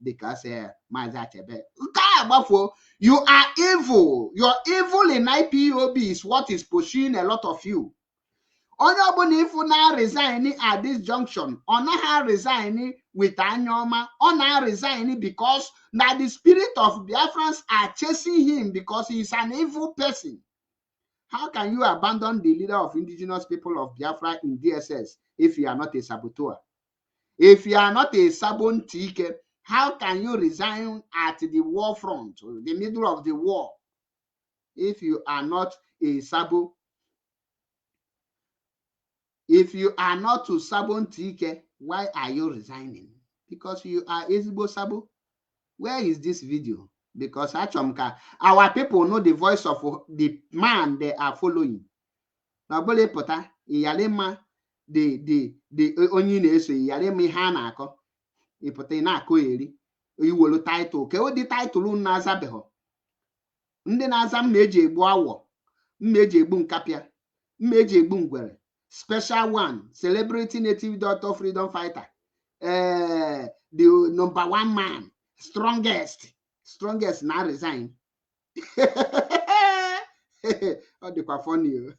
[SPEAKER 2] because Mazi Achebe. Nke a agbafuo. You are evil. Your evil in IPOB is what is pushing a lot of you. Onye ọbụla ifu na resign at this junction, ọ naghị resign with Anyoma, ọ na resign because now the spirit of Biafrans are chasing him because he is an evil person. How can you abandon the leader of indigenous people of Biafra in DSS if you are not a saboteur? If you are not a sabontike, how can you resign at the war front, the middle of the war, if you are not a sabo? If you are not to Sabon Tike, why are you resigning? Because you are Ezbo Sabo. Where is this video? Because Achomka, our people know the voice of the man they are following. Now, Bole Pota, Iyalema, the onion so Iyalema Hanako, Ipotena Koeri, you will title, Ko the title Nazabeho. Nde Nazam Meje Boawo, Meje Boom Kapia, Meje Boom Special one, celebrating native daughter freedom fighter. The number one man, strongest now resign. Oh, the funny.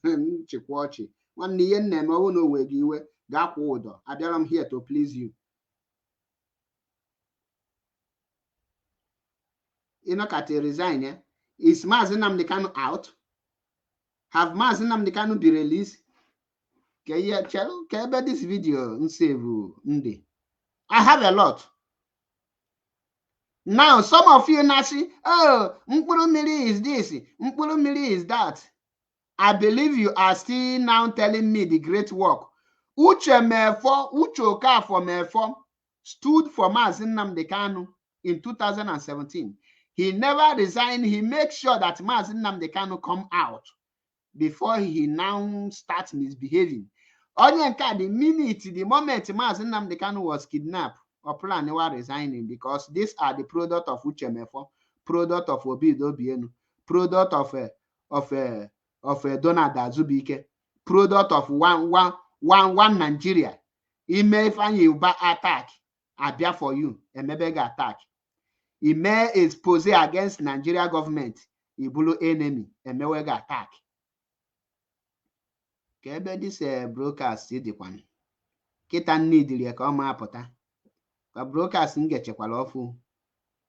[SPEAKER 2] Chikwachi. One year no no way giwe. Gakwodo. I'm here to please you. You know, Kati resign, eh? Is Mazi Nnamdi Kanu out? Have Mazi Nnamdi Kanu be released? Can you about this video? I have a lot. Now, some of you Nasi, oh, Mkpurumiri is this, Mkpurumiri is that. I believe you are still now telling me the great work. Uche Okafor Mefo stood for Mazi Nnamdi Kanu in 2017. He never resigned. He makes sure that Mazi Nnamdi Kanu come out before he now starts misbehaving. The moment Mazi Nnamdi Kanu was kidnapped, Opula resigning because these are the product of Uche Mefo, product of Obido Bienu, product of Donald Azubike, product of one Nigeria. He may find you back attack, Abia for you, a mega attack. He may expose against Nigeria government, Ibulu enemy, a mega attack. Ebe this broadcast dị kwan kita need ka ọ ma apụta ka broadcast ngechekwala ọfụ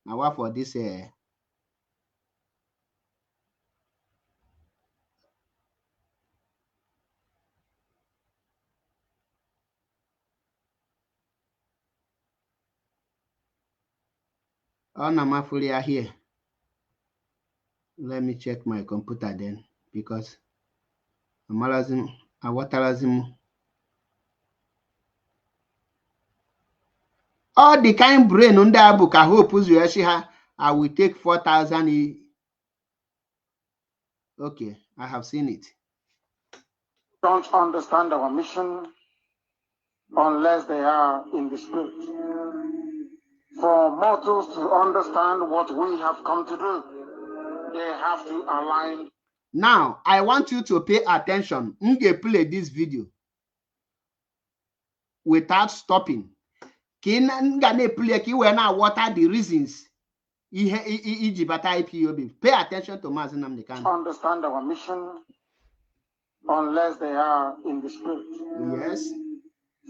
[SPEAKER 2] na wa for this ọ na mafuli ya here. Let me check my computer then because Amalazim. All the kind brain under Abuka hope I will take 4,000. Okay, I have seen it.
[SPEAKER 4] Don't understand our mission unless they are in the spirit. For mortals to understand what we have come to do, they have to align
[SPEAKER 2] Now, I want you to pay attention. I'm going to play this video without stopping. Can play what are the reasons IPOB? Pay attention to Mazi Nnamdi.
[SPEAKER 4] Understand our mission unless they are in the spirit.
[SPEAKER 2] Yes.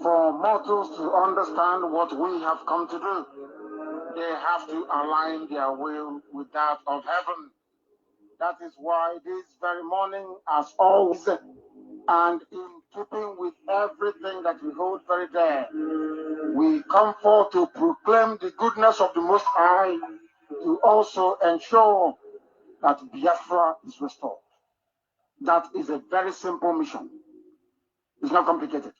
[SPEAKER 4] For mortals to understand what we have come to do, they have to align their will with that of heaven. That is why this very morning, as always, and in keeping with everything that we hold very dear, we come forth to proclaim the goodness of the Most High, to also ensure that Biafra is restored. That is a very simple mission. It's not complicated.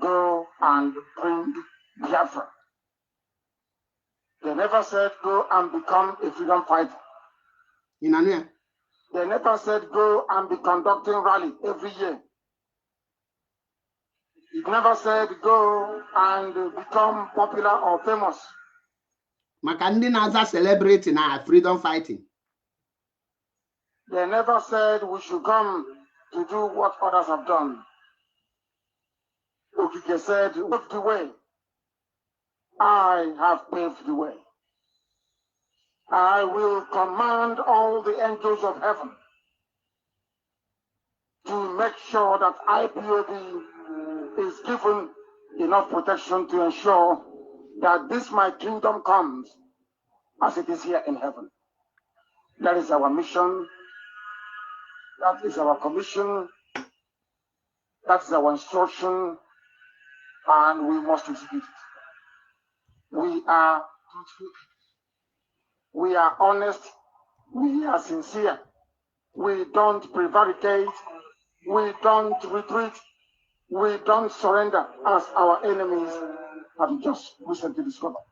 [SPEAKER 4] Go and bring Biafra. They never said go and become a freedom fighter. They never said go and be conducting rally every year. It never said go and become popular or famous.
[SPEAKER 2] Makandi Naza celebrating our freedom fighting.
[SPEAKER 4] They never said we should come to do what others have done. Okike said, pave the way. I have paved the way. I will command all the angels of heaven to make sure that IPOB is given enough protection to ensure that this my kingdom comes as it is here in heaven. That is our mission. That is our commission. That is our instruction. And we must execute it. We are truthful. We are honest. We are sincere. We don't prevaricate. We don't retreat. We don't surrender as our enemies have just recently discovered.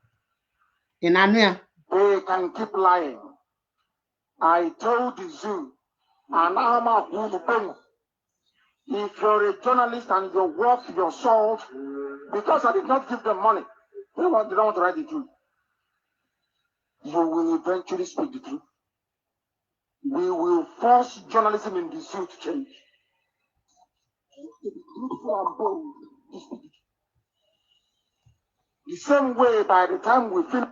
[SPEAKER 2] In Ania,
[SPEAKER 4] they can keep lying. I told the zoo, and I'm a woman. If you're a journalist and you're worth your salt, because I did not give them money, they don't want to write the truth. You will eventually speak the truth. We will force journalism in the zoo to change. To be truthful and bold, to speak the truth. The same way, by the time we finish,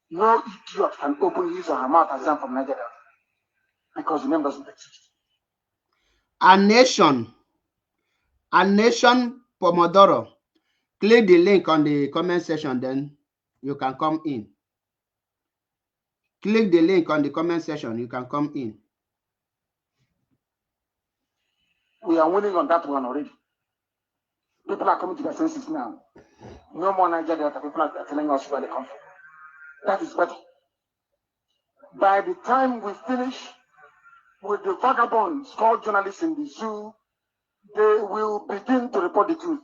[SPEAKER 4] no idiot can open his or her mouth and say from Nigeria, because the name doesn't exist.
[SPEAKER 2] A nation Pomodoro. Click the link on the comment section, then you can come in. Click the link on the comment section, you can come in.
[SPEAKER 4] We are winning on that one already. People are coming to their senses now. No more Nigeria, people are telling us where they come from. That is better. By the time we finish with the vagabonds called journalists in the zoo, they will begin to report the truth.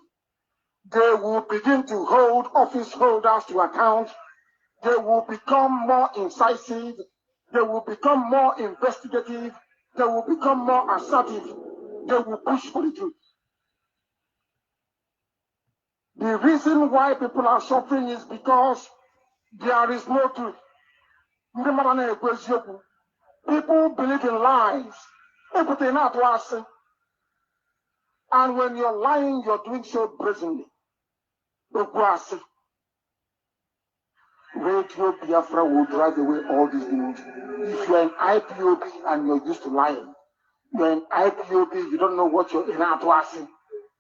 [SPEAKER 4] They will begin to hold office holders to account. They will become more incisive. They will become more investigative. They will become more assertive. They will push for the truth. The reason why people are suffering is because there is no truth. People believe in lies. And when you're lying, you're doing so brazenly. Radio Biafra will drive away all these demons. If you're an IPOB and you're used to lying, you're an IPOB, you don't know what you're in Atuasi,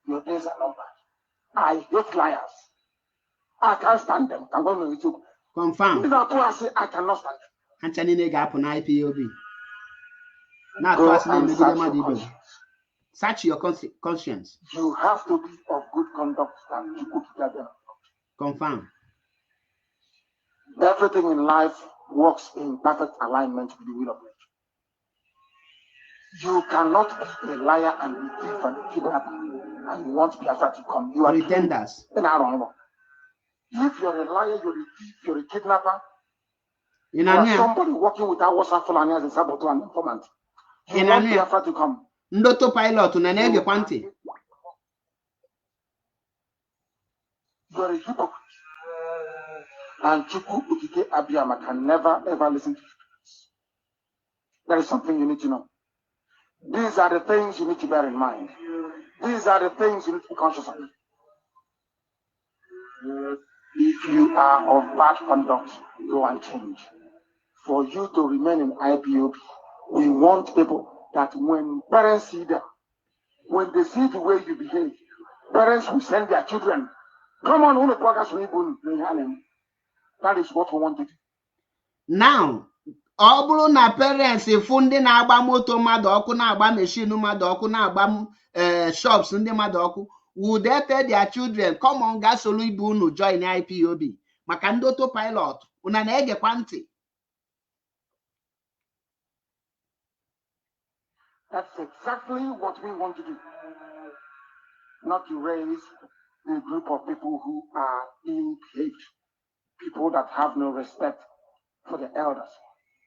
[SPEAKER 4] your days are numbered. I hate liars. I can't stand them. I'm going to YouTube.
[SPEAKER 2] Confirm.
[SPEAKER 4] In Atuasi, I cannot stand them.
[SPEAKER 2] Anthony gap on IPOB. Now, search your conscience.
[SPEAKER 4] You have to be of good conduct and to put together.
[SPEAKER 2] Confirm.
[SPEAKER 4] Everything in life works in perfect alignment with the will of God. You cannot be a liar and be thief and a kidnapper and you want Biafra to come. You are
[SPEAKER 2] pretenders.
[SPEAKER 4] If you're a liar, you're a thief, you're a kidnapper, you are somebody working with our WhatsApp Fulani as a saboteur and informant. You want Biafra to come.
[SPEAKER 2] Ndoto pilot unanege kwanti.
[SPEAKER 4] You're a hypocrite. And Chukwu Ukike Abiyama can never ever listen to you. That is something you need to know. These are the things you need to bear in mind. These are the things you need to be conscious of. If you are of bad conduct, go and change. For you to remain in IPOB, we want people that when parents see them, when they see the way you behave, parents will send their children. Come on, that is what we want to do.
[SPEAKER 2] Now, ọ bụrụ na parents fụ ndị na-agba moto mmadụ ọkụ na-agba machine mmadụ ọkụ na-agba shops ndị mmadụ ọkụ, would they tell their children, come on, gaa soro ibe unu join IPOB? Maka ndị autopilot, una na-egekwa ntị.
[SPEAKER 4] That's exactly what we want to do. Not to raise a group of people who are ill-behaved, people that have no respect for their elders,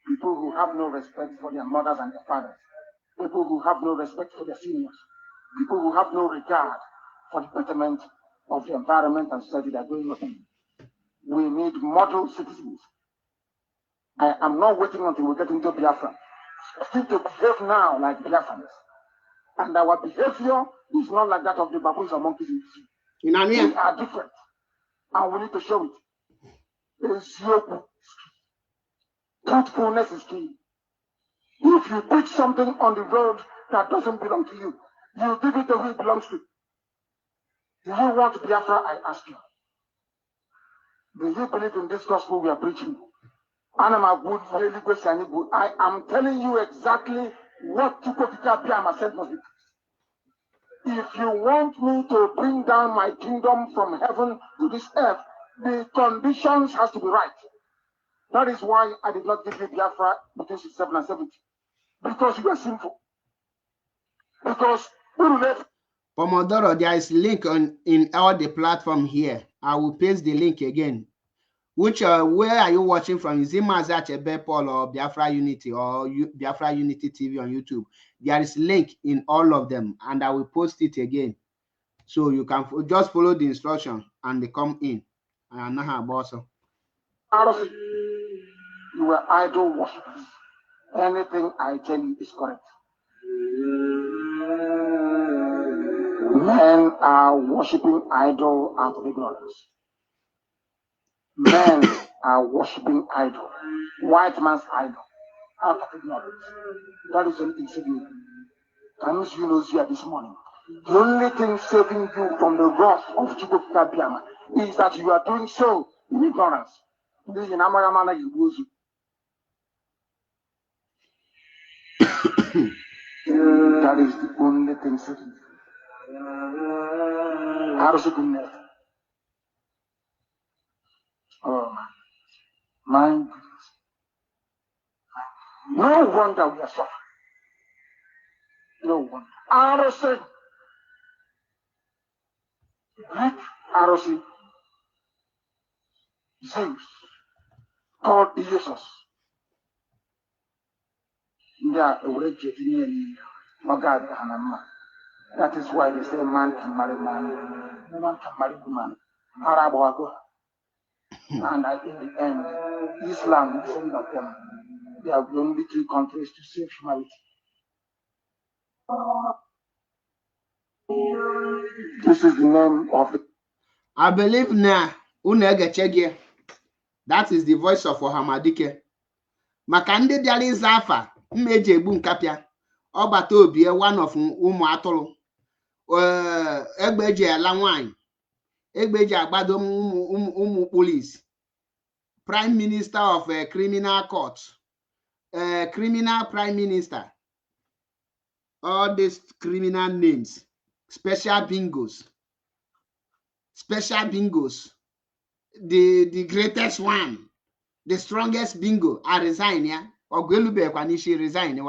[SPEAKER 4] people who have no respect for their mothers and their fathers, people who have no respect for their seniors, people who have no regard for the betterment of the environment and society that we're living in. We need model citizens. I am not waiting until we get into Biafra. We need to behave now like Biafrans. And our behavior is not like that of the baboons and monkeys in the zoo. We are different. And we need to show it. Truthfulness is key. If you put something on the road that doesn't belong to you, you give it to who it belongs to. Do you want Biafra? I ask you. Do you believe in this gospel we are preaching? I am telling you exactly what Chukokika Biama said must be. If you want me to bring down my kingdom from heaven to this earth, the conditions has to be right. That is why I did not give you Biafra between 67 and 70. Because you are sinful. Because
[SPEAKER 2] Pomodoro, there is link in all the platform here. I will paste the link again. Where are you watching from? Is it Mazi Achebe Paul or Biafra Unity or Biafra Unity TV on YouTube? There is link in all of them, and I will post it again, so you can just follow the instruction and they come in. And also,
[SPEAKER 4] you were idol worshippers. Anything I tell you is correct. Men are worshipping idol out of ignorance. Men are worshipping idol, white man's idol, out of ignorance. That is the only thing saving you. Kanu, you know here this morning. The only thing saving you from the wrath of Chukokika Biama is that you are doing so in ignorance. That is the only thing saving you. How does it do that? Oh my goodness. No wonder we are suffering. No wonder. Arose. Greek Arose. Zeus. Called Jesus. That is why they say man can marry man. Woman can marry woman. And in the end, Islam is one of them. They are the only two countries to save humanity. This is the name of the.
[SPEAKER 2] I believe now, that is the voice of Ohamadike. Makande Diali Zafa, Meje Bunkapia, Obata Obi, one of Atolo, Egbeje Lawine, Egbeje Agbadom Police, Prime Minister of Criminal Court, Criminal Prime Minister, all these criminal names, special bingos, the greatest one, the strongest bingo, I resign, yeah, or Gwelube Kwanishi resign.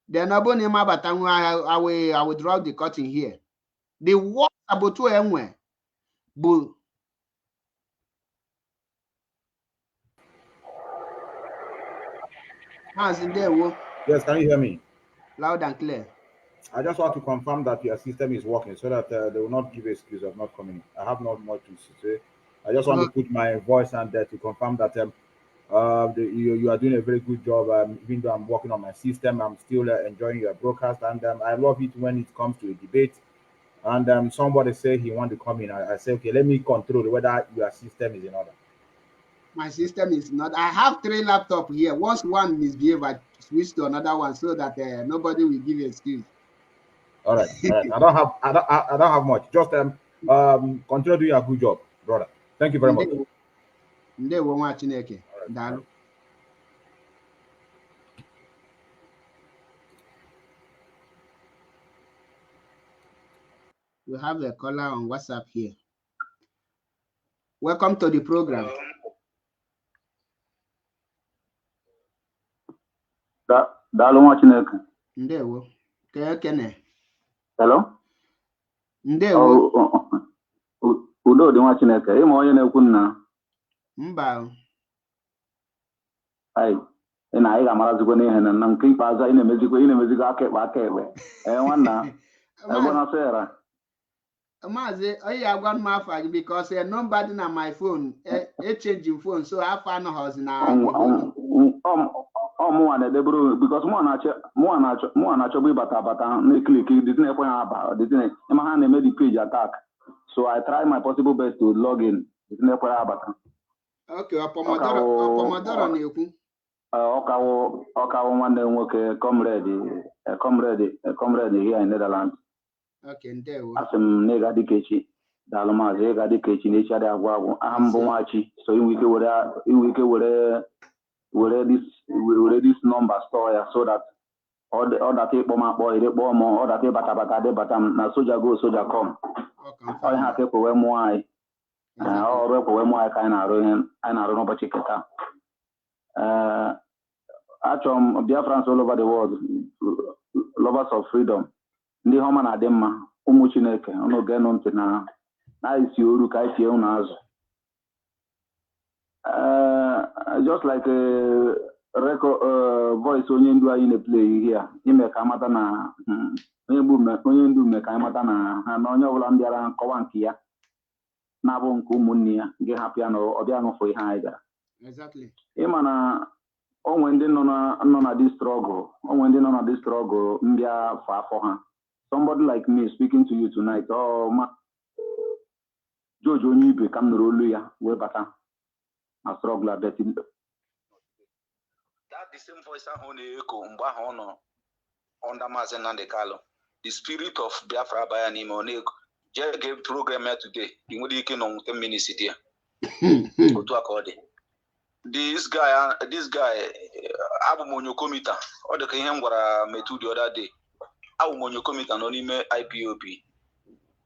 [SPEAKER 2] Then I will draw the curtain here. The worst about two anywhere. Bull. How's in there?
[SPEAKER 5] Yes, can you hear me?
[SPEAKER 2] Loud and clear.
[SPEAKER 5] I just want to confirm that your system is working so that they will not give an excuse of not coming. I have not much to say. I just want to put my voice and to confirm that You are doing a very good job. Even though I'm working on my system, I'm still enjoying your broadcast, and I love it when it comes to a debate. And somebody say he want to come in. I say, okay, let me control whether your system is in order.
[SPEAKER 2] My system is not. I have 3 laptops here. Once one misbehave, I switch to another one so that nobody will give excuse.
[SPEAKER 5] All right. I don't have much. Just continue doing a good job, brother. Thank you very much.
[SPEAKER 2] Ndewo nwa Chineke. Daalụ. We have a caller on WhatsApp here. Welcome to the program.
[SPEAKER 6] Daalụ nwa Chineke.
[SPEAKER 2] Ndewo. Kene.
[SPEAKER 6] Hello?
[SPEAKER 2] Ndewo.
[SPEAKER 6] Udo dị nwa Chineke. Ịma onye na-ekwu nna.
[SPEAKER 2] Mba.
[SPEAKER 6] Ị ga-amarazikwa n'ihe na nke ikpeazụ ị na-emezikwa aka ekpe. Nwanna. Ebe na sera.
[SPEAKER 2] Mazi, I agwa m afa gị because number dị na my phone, changing phone, so afa anọghọzi na
[SPEAKER 6] mụnwa na-edebere because mụnwa na-achọbụ ịbata na-eklik dịtị ekwe ha aba dịtị ịma ha na-eme the page attack, so I try my possible best to log in dịtị ekwe ha abata.
[SPEAKER 2] Okay, ọpọmọdọrọ na-ekwu.
[SPEAKER 6] Ọkawo nwanne nwoke comrade here in Netherlands.
[SPEAKER 2] Okay, ndewo.
[SPEAKER 6] Asị m na ịga dịka echi. Daalụ maazị, ịga dịka echi na echi adịghị agwụ agwụ. Aha m bụ Nwachi, so inwe ike were this number store ya so that ọ data ịkpọ m akpọ ire kpọọ m ọ data ịbata adịbata m na soja go soja com. Ọ ihe aka ekwewe mụọ anyị. Ọrụ ekwewe mụọ anyị ka anyị na-arụ n'ụbọchị keta. Achọrọ m Biafrans all over the world, lovers of freedom. Ndị ọma na-adị mma, ụmụ Chineke, unu ga-enụ ntị na isi oru ka isi unu azụ. Just like a record voice onye ndu anyị na-play here, ime ka amata na onye ndu me ka amata na ha na onye ọbụla mbịara nkọwa nke ya na-abụ nke ụmụnne ya nke hapụ ya na ọbịa ṅụfụ ihe anyị gara.
[SPEAKER 2] Exactly.
[SPEAKER 6] Ịma na onwe ndị nọ na this struggle mbịa afọ ha. Somebody like me speaking to you tonight, George Onyibe kam nụrụ olu ya wee bata na struggle abeti.
[SPEAKER 7] That the same voice ahụ na-eko mgbe ahụ ọ nọ under Mazi Nnamdi Kanu. The spirit of Biafra baya n'ime ọ na-eko. Jee gee program ya today, ị nwere ike nọ 10 minutes dị ya. Otu aka ọ dị. This guy, abụ m onye komita. Ọ dị ka ihe m gwara Metu the other day. Abụ m onye komita nọ n'ime Ipob.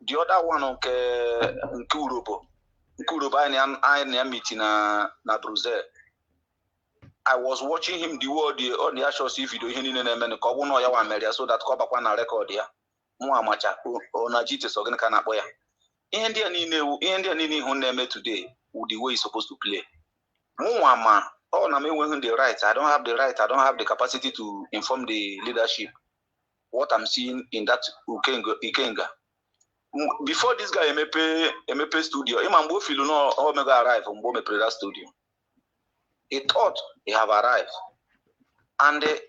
[SPEAKER 7] The other one nke Urobo anyị na meeting na Brussels. I was watching him the word on the actual video ihe niile na-eme ka ọ bụ na ya wa mere so that ka ọ bakwa na record ya. Mụ amacha na jite so gịnị ka na-akpọ ya. Ihe ndị a niile ihu na-eme today with the way it's supposed to play. Mụ ama ọ na m enweghị the right. I don't have the capacity to inform the leadership what I'm seeing in that Ikenga. Before this guy emepe studio, Imam Bofilu no Omega arrive on Bomepre that studio. He thought he have arrived. And the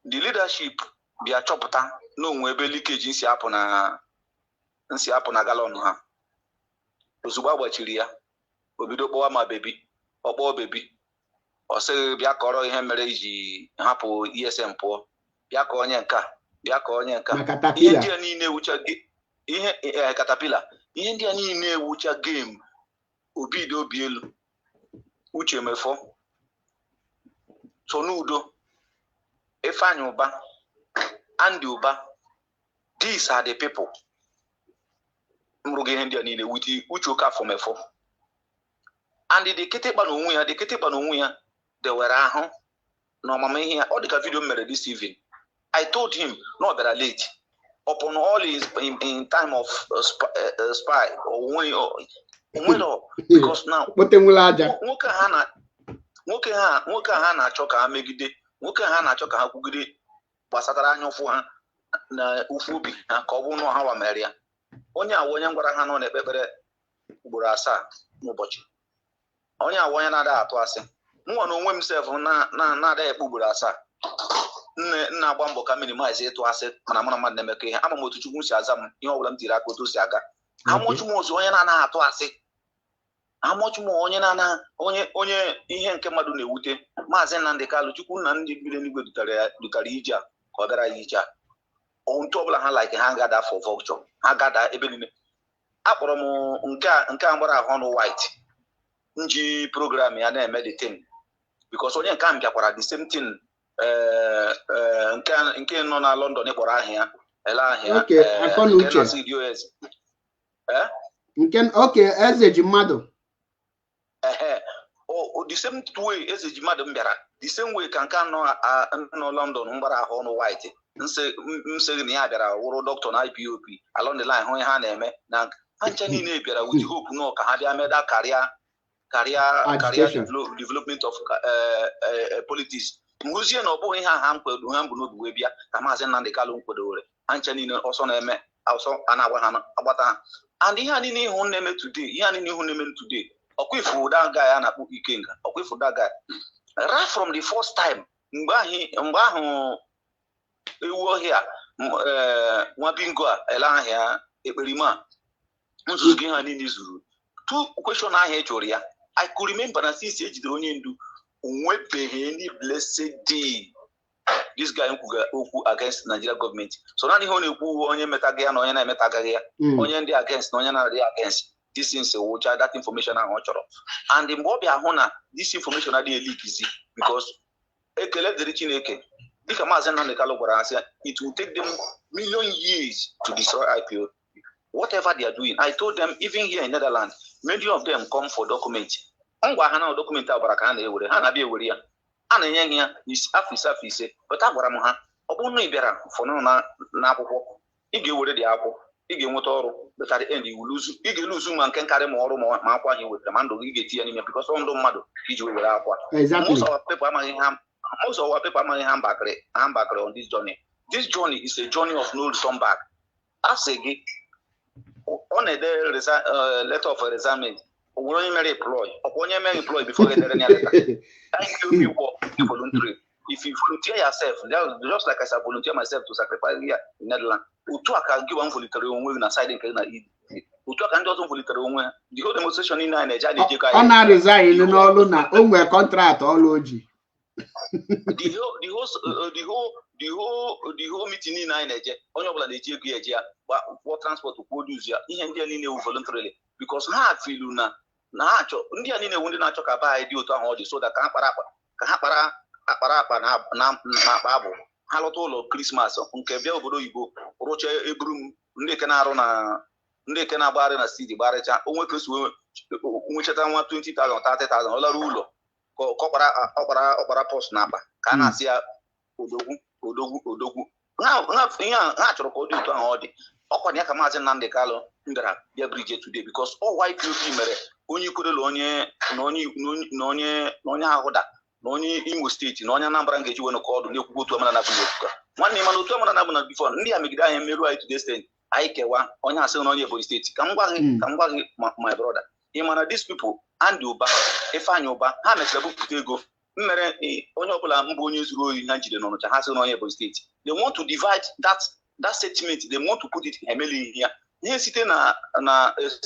[SPEAKER 7] leadership be a chopper no webe leakage nsi hapo na galon ha. Ozugbo gbachiri ya. Obido kpọwa ma baby. Ọkpọ baby. Ọ sị bịa kọrọ ihe mere iji hapụ ESM pụọ. Bịa ka onye nka. Ihe ndị a niile ewucha ihe katapila. Ihe ndị a niile ewucha game. Obido obi elu. Uche mefọ. Sonudo. Ifeanyi Uba. Andy Uba. These are the people. Mruge ihe ndị a niile wuti uche ụka afọ mefọ. And the ketepa n'onwe ya they were ahụ na ọmama ihe ọ dị ka video mere this evening. I told him no better late upon all his in time of spy or when because now nwoke ha na-achọ ka ha megide nwoke ha na-achọ ka ha kwugide gbasatara anya ụfụ ha na ụfụ obi ha ka ọ bụ na ha wa mere ya onye ngwara ha nọ n'ekpekpere ugboro 7 n'ụbọchị onye awonye na-ada atụ asị nwa na onwe m sef na-ada ekpugburu asaa nna agba mbọ ka minimize ịtụ asị mana mụ na mmadụ na-emekọ ihe ama m otu Chukwu si aza m ihe ọbụla m tiri aka otu si aga amụchụ m ozu onye na-anaghị atụ asị amụchụ m onye ihe nke mmadụ na-ewute Maazị Nnamdi Kalu Chukwu na ndị biri n'igwe dutara ije a ka ọ bịara ya ije a otu ọbụla ha like ha gada for vulture ha gada ebe niile akpọrọ m nke a gbara ahụ ọnụ white nji program ya na-eme the thing because onye nke a bịakwara the same thing nke nọ na London kpọrọ ahịa ele ahịa
[SPEAKER 2] nke eze ji mmadụ
[SPEAKER 7] the same way eze ji mmadụ m bịara the same way ka nke nọ London mgbara ahụ ọnụ white nsị na ya bịara wụrụ dọkịta na IPOB along the line hụ ihe ha na-eme na ha nche niile bịara with hope nọ ka ha bịa meda career development of politics mgbuzie na ọ bụghị ihe ha mkpedo ha mbụ n'obi wee bịa ka Maazị Nnamdi Kalu mkpedowere ha nche niile ọsọ na-eme ọsọ a na-agba ha agbata ha and ihe a niile ihu na-eme today ọkwa ụda guy a na-akpọ Ikenga ọkwa ụda guy right from the first time mgbe ahụ ewu ọhịa nwa bingo a ele ahịa ekperima nzuzu gị ha niile zuru two question ahịa jụrụ ya I could remember na since ejidere onye ndu onwebeghị any blessed day this guy okwu against Nigeria government so naanị ihe ọ na-ekwu onye metaga ya na onye na-emetagaghị ya onye ndị against na onye na-adị against this is wucha that information ahụ ọ chọrọ and mgbe ọ bịa hụ na this information adịghị elikizi because ekele dịrị Chineke dịka Maazị Nnamdi Kalu gwara asị it will take them million years to destroy IPOB whatever they are doing. I told them even here in Netherlands many of them come for document ngwa ha na document agbara ka ha na-ewere ha na-abịa ewere ya a na-enye ya afọ ise but agwara m ha ọ bụrụ na ị bịara fọnụ na akwụkwọ ị ga-ewere dị akwụkwọ ị ga-enweta ọrụ but at the end ị ga-eluzu ma nke nkarị ma ọrụ ma akwa ha wetara ma ndụ gị ga-eti ya n'ime because ndụ mmadụ iji were akwa most of our people amaghị ha mbakịrị on this journey. This journey is a journey of no return back. Asị gị ọ na-ede letter of resignation onye mere employ onye mere employ before getting a letter. Thank you for voluntary. If you volunteer yourself, just like I said, volunteer myself to sacrifice here in Netherlands. Utu aka give one voluntary onwe na side nke na utu aka ndị ọzọ voluntary onwe the whole demonstration in Nigeria na-eje ka
[SPEAKER 2] ọ na-resign n'ọlụ na o nwere contract ọlụ oji.
[SPEAKER 7] The whole meeting in Nigeria onye ọbụla na-eji ego eji ya for transport produce ya ihe ndị a niile wu voluntarily because ha feel na ha achọ ndị a niile wu ndị na-achọ ka ba dị otu ahụ ọ dị so that ka ha kpara akpa na akpa abụ ha lọta ụlọ Christmas nke bịa obodo oyibo rụcha eburu ndị ke na-arụ na ndị ke na-agbagharị na steeti gbarịcha onwe kesu nwechata nwa 20,000 30,000 ọ lara ụlọ ka ọkpara post na akpa ka a na-asị ya odogwu ha chọrọ ka ọ dị otu ahụ ọ dị ọkwa ya ka Maazị Nnamdi Kalu ndara bịa brije today because all YPOB mere onye ikwerela onye ahụda na onye Imo steeti na onye Anambra ga-eji wee nọkọ ọdụ na-ekwugbo otu amara na bụ n'ekwuka nwanne mana otu amara na bụ na bifo ndị a megide anyị merụ anyị today stand anyị kewa onye asị na onye Ebonyi steeti ka m gwa gị my brother ị mara these people Andy Ụba Ifeanyị Ụba ha mechara bupụta ego mmere onye ọbụla mbụ onye zuru ohi ha jide n'Ọnụcha ha sị na onye Ebonyi steeti they want to divide that statement they want to put it emeli ihe ya ihe site na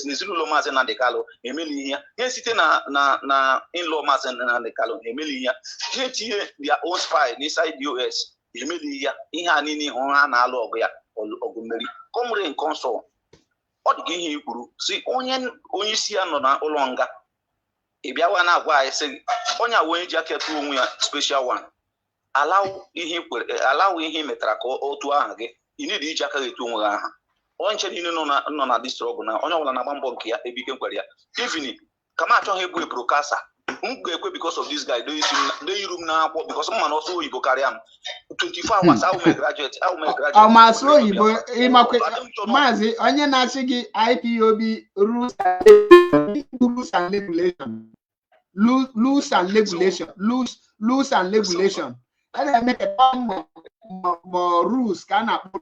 [SPEAKER 7] ezinụlọ Maazị Nnamdi Kalu emeli ihe ya ihe site na in-law Maazị Nnamdi Kalu emeli ihe ya ihe tinye their own spy inside the US emeli ihe ya ihe a niile hụ ha na-alụ ọgụ ya ọgụ mmeri komre nke nsọ ọ dị ihe ikwuru si onye isi ya nọ na ụlọ nga ị bịawa na-agwa anyị sị onye a onye ji aka etu onwe ya special one allow ihe metara ka otu aha gị ị need iji aka etu onwe gị aha onye nche niile nọ na distrọgụ na onye ọbụla na-agba mbọ nke ya ebe ike nkwere ya even ka m achọghị egwu ebrokasa m ga-ekwe because of this guy do iru m na-akwọ because m ma na ọsọ oyibo karịa m 24 hours awume graduate
[SPEAKER 2] ọmasị oyibo ịmakwe maazị onye na-achị gị IPOB rules and regulation loose and regulation a na-eme ka more rules ka a na-akpọ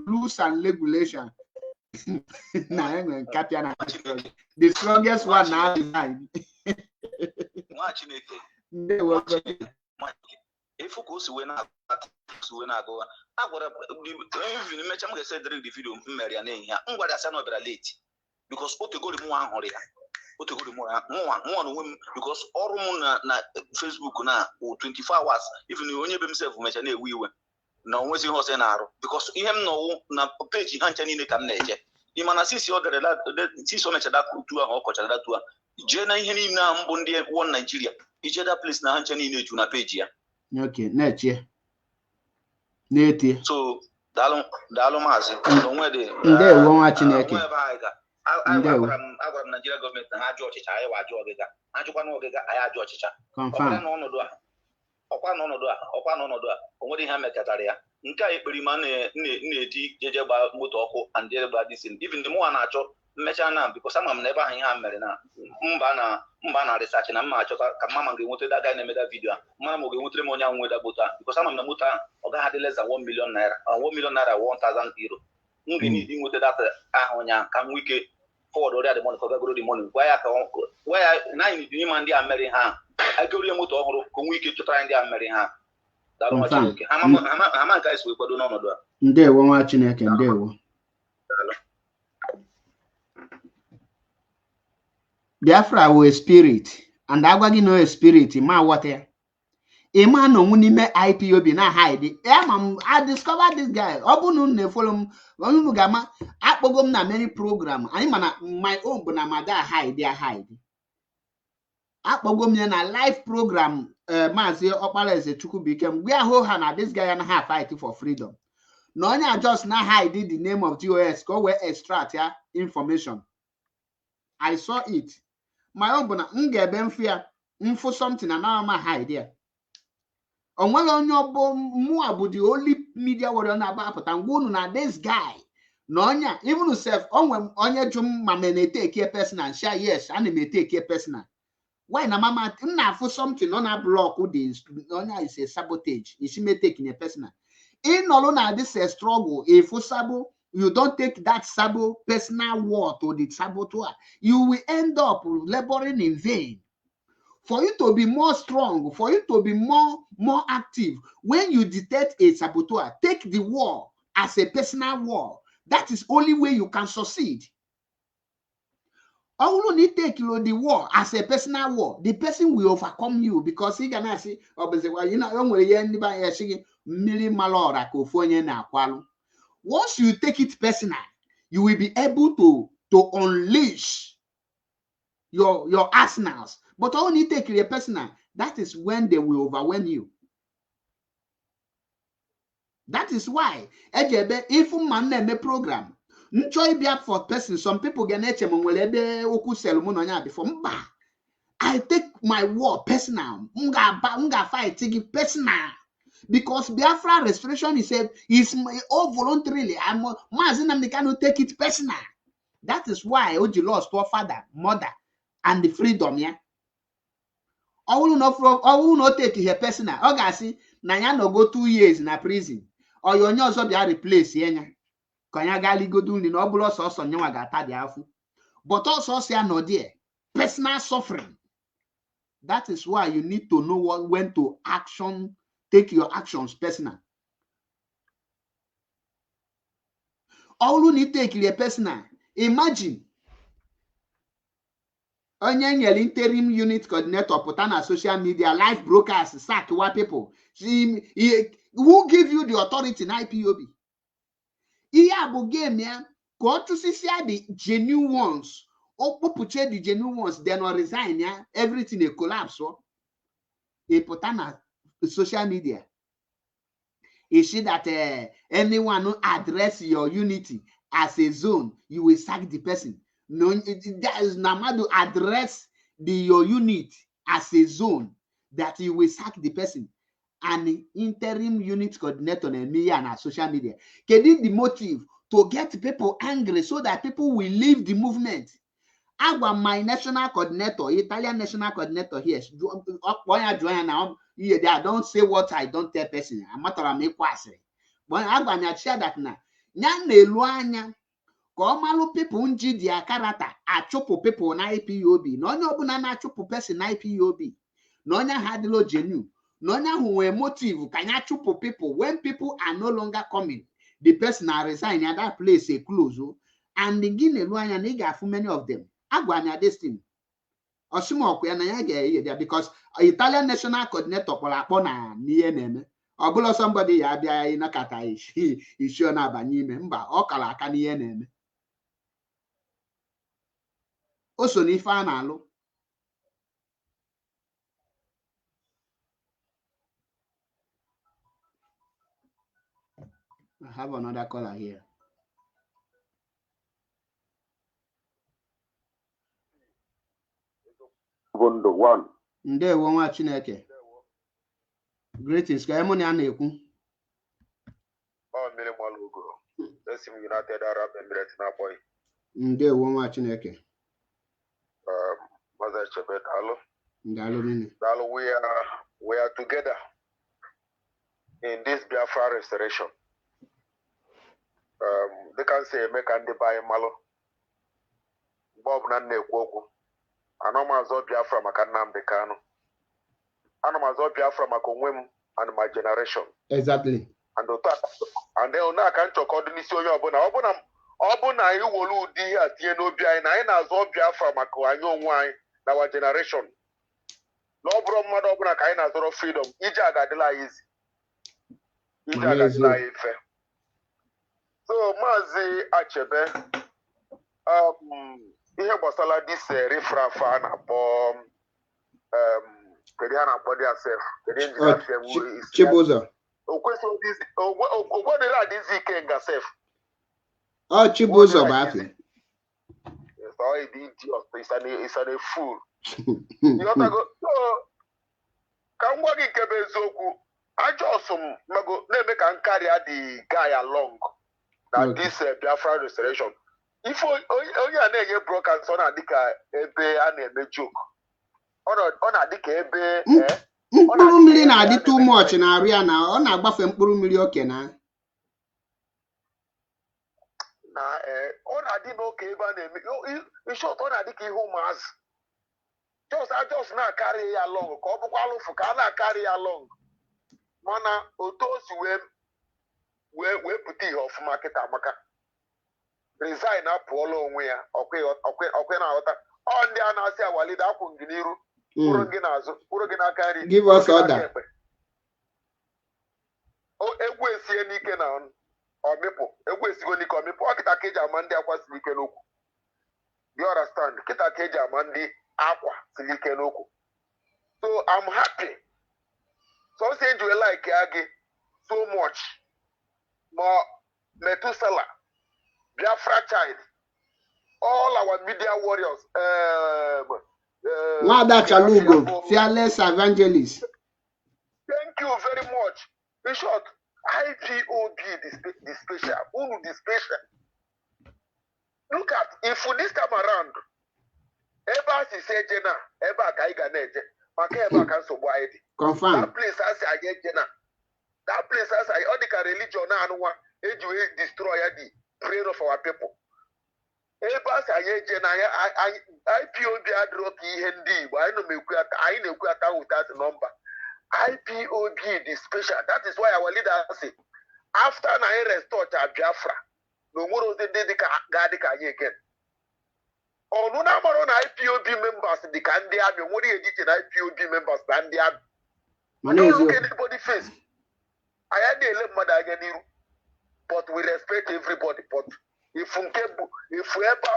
[SPEAKER 2] rules and regulation na enwe nkapịa na the strongest one na design
[SPEAKER 7] nwa Chineke ifu ka o si wee na-agụ agwara mecha m ga-ese dịrị the video m mere ya n'ehihie m gwara ya sị na ọ bịara late because otegori m nwa ahụrụ ya otegori m nwa na onwe m because ọrụ m na Facebook na 24 hours even onye be m sef mecha na-ewu iwe na onwezi ihe ọsọ na-arụ because ihe m nọwụ na peji ha ncha niile ka m na-eje ịma na sisi ọ dere sisi ọ mechara tu ahụ ọ kọchara datu a jee na ihe niile a mbụ ndị won Nigeria ije da place na ha ncha niile ju na peji ya.
[SPEAKER 2] Okay, na-eche na-etie
[SPEAKER 7] so daalụ maazị onwe dị
[SPEAKER 2] ndewo nwa Chineke
[SPEAKER 7] agwara m Nigeria gọọmenti na ha ajụ ọchịcha anyị wa ajụ ọgịga ajụkwa na ọgịga anyị ajụ ọchịcha ọkwa n'ọnọdụ a o nwere ihe ha mekatara ya nke a ekperima na-eti jeje gba moto ọkụ and gba disin even the mụnwa na-achọ mmecha na bikos ama m na ebe ahụ ihe ha mere na mba na research na mma achọta ka mma ga-enweta daga na-emeda vidio a mana m ga-enwetere m onye ahụ nweda moto a bikos ama m na moto ahụ ọ gaghị adị less than 1 million naira 1 million naira 1,000 euro m ga-enidi nweta data ahụ ụnyaahụ ka m nwee ike forward ọrịa the money kọgagoro the money gwa ya na anyị n'ime ndị a mere ha agụrie moto ọhụrụ ka nwee ike chọtara ndị a mere ha daalụ nwa Chineke ama nke anyị si kwado n'ọnọdụ a
[SPEAKER 2] ndewo nwa Chineke ndewo Biafra were spirit and agwagi no spirit ma what ya ma no n'ime IPOB na hide I discovered this guy obunu na follow m unu gama akpogo m na many program anyị mana my own bụ na mada hide akpogo m na live program Mazi Okpalaeze Chukwubikem gwe ahụ ha na this guy na ha fight for freedom na onye just na hide the name of GOS go we extract ya information. I saw it. My own bona ngebe mfia mfu something na ma hide there. Onwele onye obo mu abu the only media warrior na apụta ngunu na this guy. No onya even self onye jum ma me take care personal share yes and me take care personal. Why na mama na for something on a block this onya is a sabotage. Is me taking a personal. In all na this struggle if sabo you don't take that sabo personal war to the saboteur, you will end up laboring in vain. For you to be more strong, for you to be more active, when you detect a saboteur, take the war as a personal war. That is only way you can succeed. All you need to take the war as a personal war. The person will overcome you because he can say, "Oh, you know, once you take it personal, you will be able to unleash your arsenals. But only take it personal, that is when they will overwhelm you. That is why, if man name program, nchoy biap for person, some people get before. I take my war personal. Mga fight take it personal. Because Biafra restoration is all voluntarily. Mazi Nnamdi cannot take it personal. That is why Oji lost our father, mother, and the freedom. Yeah. I will not take it personal. Ogasi, Nanya no go 2 years in a prison. Or you also be replaced. Yeah. Kanya gali go do the noble also nyawa gata the afu. But also say no dear personal suffering. That is why you need to know when to action. Take your actions personal. All you need to take your personal. Imagine onye interim unit coordinator put on a social media live broadcast sack what people. Who give you the authority in IPOB? Iyabu game ya go to see the genuine ones. Or puche the genuine ones, then or resign ya everything a collapse. So he put on a social media. You see that anyone who address your unity as a zone, you will sack the person. No, that is Namado address your unit as a zone that you will sack the person. And interim unit coordinator and me and our social media. Getting the motive to get people angry so that people will leave the movement. I want my national coordinator, Italian national coordinator here. I don't say what I don't tell person. I'm not a make quasi. But I want to share that now. Nyane luanya. Komalu people unji dia character. A chopo people na IPOB. No na chopo person na IPOB. no nya hadilo genuine, no nya who were motive can ya chupo people when people are no longer coming. The person are resign at that place a close and the guinea luanya nigga for many of them. Agwanya this thing. Osimo na ya ga because Italian national coordinator polapona niye neme. Obulo somebody ya bia ina kata ishi na abanye ime mba okala aka niye neme. Oso ni fa na alụ. I have another caller here.
[SPEAKER 8] One.
[SPEAKER 2] Ndewo nwa Chineke. Greetings. Ka emo na na-ekwu.
[SPEAKER 8] Oh, mmiri mmalụ ugoro. Esi m United Arab Emirates na-akpọ.
[SPEAKER 2] Ndewo nwa Chineke.
[SPEAKER 8] Mazi Achebe, daalụ.
[SPEAKER 2] Daalụ nini.
[SPEAKER 8] Daalụ, we are together in this Biafra restoration. They can say make and buy malo. Bob na na-ekwu okwu. Ana m azọ Biafra maka Nnamdi Kanu. Ana m azọ Biafra maka onwe m and my generation.
[SPEAKER 2] Exactly.
[SPEAKER 8] And then ona ka nchọkọdụ n'isi onye ọbụla ọbụna anyị wolu ụdị ihe a tinye n'obi anyị na anyị na-azọ Biafra maka anyị onwe anyị na our generation. Na ọ bụrụ mmadụ ọbụla ka anyị na-azọrọ freedom, ije agadịla anyị izi. Ije agadịla anyị mfe. So Mazi Achebe, ihe gbasara this rifraf a na-akpọ kedu ha na-akpọ dị asef
[SPEAKER 2] Chibuzo.
[SPEAKER 8] Ogwedere adịzi ike nga sef.
[SPEAKER 2] Chibuzo bụ afọ.
[SPEAKER 8] It's a fool. Ka m gwa gị nke bụ eziokwu, ajọsụ m na-eme ka m karịa the guy along na this Biafra restoration. If onye a na-enye broadcast ọ na-adị ka ebe a na-eme joke. Ọ na-adị ka ebe
[SPEAKER 2] mkpụrụ mmiri na-adị too much na arụ ya na ọ na-agbafe mkpụrụ mmiri oke na
[SPEAKER 8] ọ na-adị n'oke ebe a na-eme short ọ na-adị ka ihe ụmụazị just na-akarị ya long ka ọ bụkwa alụfụ ka a na-akarị ya long mana otu o si wee pụta ihe ọfụma kịta maka resign apụọla onwe ya ọkwe na-aghọta ọ ndị a na-asị awalide akwụ gị n'iru kwụrụ gị n'azụ kwụrụ gị n'aka nri
[SPEAKER 2] give us order.
[SPEAKER 8] Egwu esie n'ike na ọmịpụ egwu esigo n'ike ọmịpụ ọ kịta ka eji ama ndị akwa siri ike n'okwu. You understand? Kịta ka eji ama ndị akwa siri ike n'okwu. So I'm happy. So say you like gị so much more Methuselah, Biafra child, all our media warriors,
[SPEAKER 2] Wada Chalugo, fearless evangelist.
[SPEAKER 8] Thank you very much. In short, IPOB the special, Unu the special. Look at if this time around, Eba si say Jena, Eba Kaiga Neje, Maka Eba can so wide.
[SPEAKER 2] Confirm.
[SPEAKER 8] That place as I get Jena. That place as I Odika religion anwa, eju destroy the prayer of our people. Eba si I Jena, IPOB adrop ihe ndị Igbo, anyị na-ekwu ata without number. IPOB the special. That is why our leader say, after I restore Biafra, no more than they ga again. Oh, no number on IPOB members, the Candy Army, what do you get IPOB members than the Army? I don't look at anybody's face. I had a little mother again, but we respect everybody. But if we ever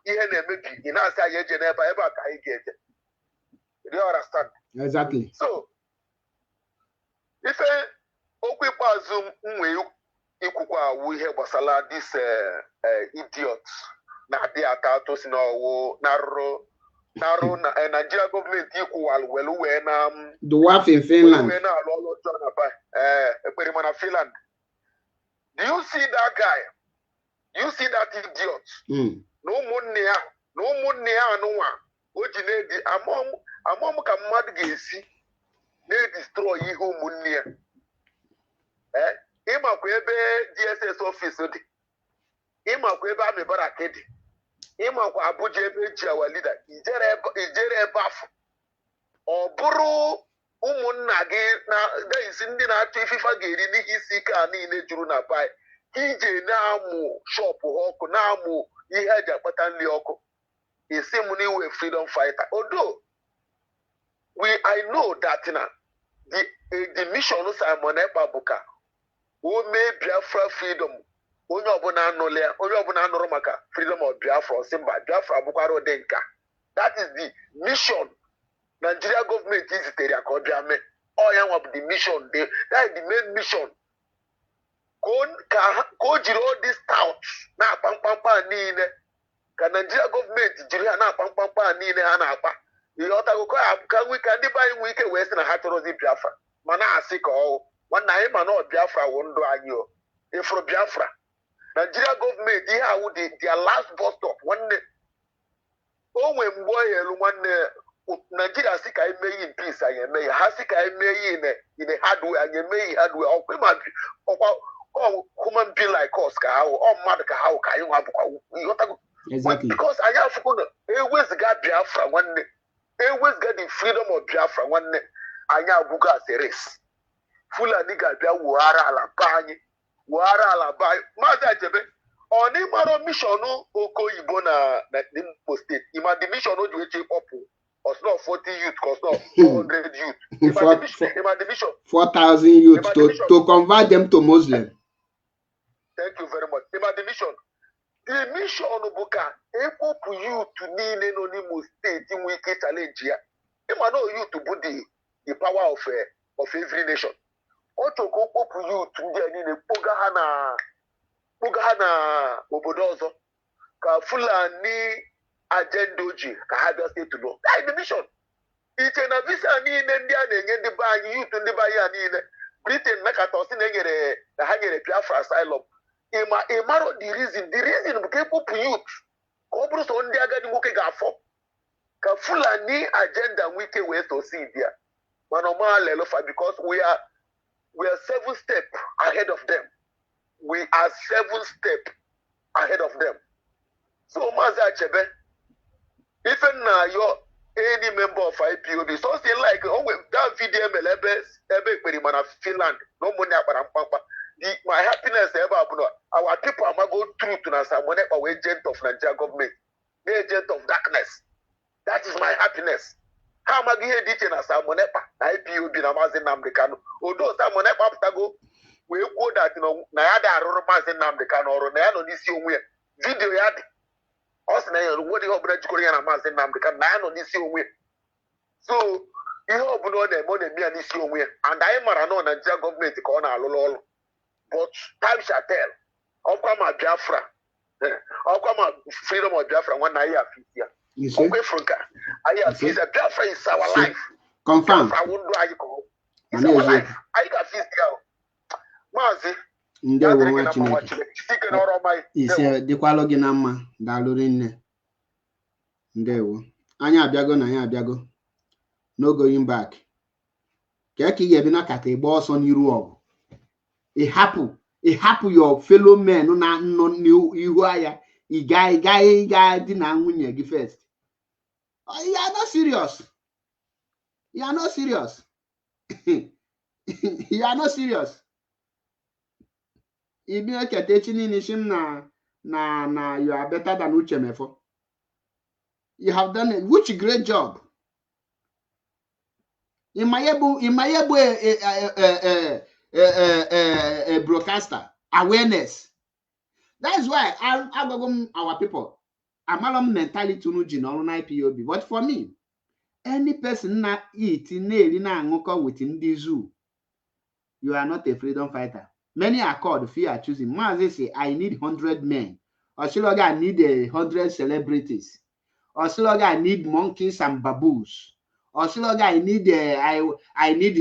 [SPEAKER 8] in us, I ever get it. Do you understand?
[SPEAKER 2] Exactly.
[SPEAKER 8] So, if okwu ikpeazụ nwe ikwukwa ihe gbasara this idiot na-adị ata atụ si n'ọwụ na-arụ na Nigeria gọọmenti ikwuwalụ welu wee na
[SPEAKER 2] Dwarf in Finland.
[SPEAKER 8] wee na-alụ ọlụ ọjọọ na ekperima na Finland. Do you see that guy? Do you see that idiot? Na ụmụnne ya anụnwa o ji na-edi amụọ m ka mmadụ ga-esi na-edestroy ihe ụmụnne ya. Ịmakwa ebe DSS office dị, ịmakwa ebe Amị Baraka dị, ịmakwa Abuja ebe eji awa leader ijere ebe afọ ọ bụrụ ụmụnna gị na-esi ndị na-achọ ififa ga-eri n'ihi isi ike a niile juru na pai ije na-amụ shọpụ ọkụ na-amụ ihe eji akpata nri ọkụ isi m n'iwe freedom fighter odo I know that na the mission Simon Ekpa bụ ka o mee Biafra freedom onye ọbụla anụrụ ya onye ọbụla anụrụ maka freedom of Biafra Simba Biafra bụkwara ụdị nka that is the mission Nigeria government zitere ya ka ọ bịa mee ọ ya nwa bụ the mission that is the main mission ka o jiri all this stout na-akpa mkpamkpa niile ka Nigeria government jiri ha na-akpa mkpamkpa niile ha na-akpa ihe ọtagụkọ ya ka ndị be anyị nwee ike wee sị na ha chọrọzi Biafra ma na-asị ka ọwụ nwanne anyị ma na Biafra wụ ndụ anyị o ifuru Biafra Nigeria gọọmenti ihe awụ their last bus stop nwanne o nwee mgbe ọ elu nwanne Nigeria si ka anyị mee in peace anyị eme ya ha si ka anyị mee ihe in hardware anyị eme ihe hardware ọkwa human being like us ka ha wụ ọ mmadụ ka ha wụ ka anyị nwa bụkwa ịghọtago because anyị afụgo na eweziga Biafra nwanne eweziga the freedom of Biafra nwanne anyị abụgo as a race Fulani ga-abịa wughara ala be anyị wughara ala be anyị Mazi Achebe ọ na ịmara mishọn Okoyibo na Imo steeti ịma the mission o ji eche ịkpọpụ osno 40 youth osno 400 youth ịma the mission
[SPEAKER 2] 4,000 youth to convert them to Muslim.
[SPEAKER 8] Thank you very much. ịma the mission bụ ka ịkpọpụ youth niile nọ n'Imo steeti nwee ike challenge ya ịma na youth bụ the power of every nation. Ọ chọrọ okpopụ youth ndị a niile kpoga ha na obodo ọzọ ka Fulani agenda oji ka ha bịa steeti nọ. That is the mission. Iche na visa niile ndị a na-enye ndị be anyị youth ndị be anyị a niile Britain nakata ọsị na ha nyere Biafra asylum. Ịmara the reason bụ ka ekpopụ youth ka ọ bụrụ so ndị agadi nwoke ga-afọ ka Fulani agenda nwee ike wee sosid ya mana ọma lelofa because we are 7 steps ahead of them. We are 7 steps ahead of them. So Mazi Achebe, even now you're any member of IPOB, something like that video ebe Finland, no money my happiness ever our people are go through to Nasamone or agent of Nigeria government, the agent of darkness. That is my happiness. How am I going to na Samonepa IPOB na Mazi Nnamdi Kanu? Although Samonepa putago we go that na ya da arụrụ Mazi Nnamdi Kanu ọrụ na ya nọ n'isi onwe video ya dị ọsị na ya nwere ihe ọbụla jikọrọ ya na Mazi Nnamdi Kanu na ya nọ n'isi onwe so ihe ọbụla ọ na-eme ya n'isi onwe ya and anyị mara na Nigeria gọọmenti ka ọ na-alụlụ ọrụ but time shall tell. Ọkwa ma Biafra ọkwa ma freedom of Biafra nwanne anyị afisi ya. Biafra is our life.
[SPEAKER 2] Confirm.
[SPEAKER 8] It's our life. I got fist here. Mazi.
[SPEAKER 2] Ndewo nwa Chineke. Ise dịkwalụ gị na mma daalụ rinne. Ndewo. Anyị abịago na anyị abịago. No going back. Ka ị ga-ebi na kata ịgba ọsọ n'iru ọgụ. Ị hapụ your fellow men na nọ n'ihu agha. Ị ga dị na nwunye gị first. You are not serious. You are not serious. You are not serious. If you are teaching in him na you are better than Uchemefo. You have done it. Which great job. In my a broadcaster awareness. That is why I go our people. Amalom mentality to no IPOB. But for me, any person na eat na within the zoo, you are not a freedom fighter. Many are called fear choosing. Mazi say, I need 100 men. Or Shiloga, I need 100 celebrities. Or Shiloga, I need monkeys and baboons. Or Shiloga, I need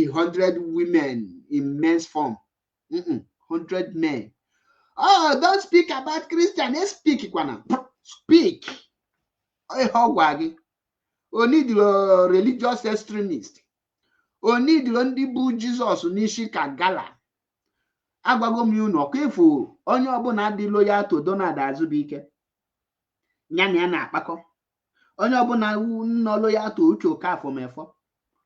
[SPEAKER 2] 100 women in men's form. 100 men. Oh, don't speak about Christian. Let's speak, Kwana. Speak. O need the religious extremist. O need the bu Jesus nishi kagala. Agwago mi uno kefu onye ọbụla dị loyal to Donald Azubike. Nyanya na akpakọ. Onye ọbụla nọ loyal to Uche Okafọ mefọ.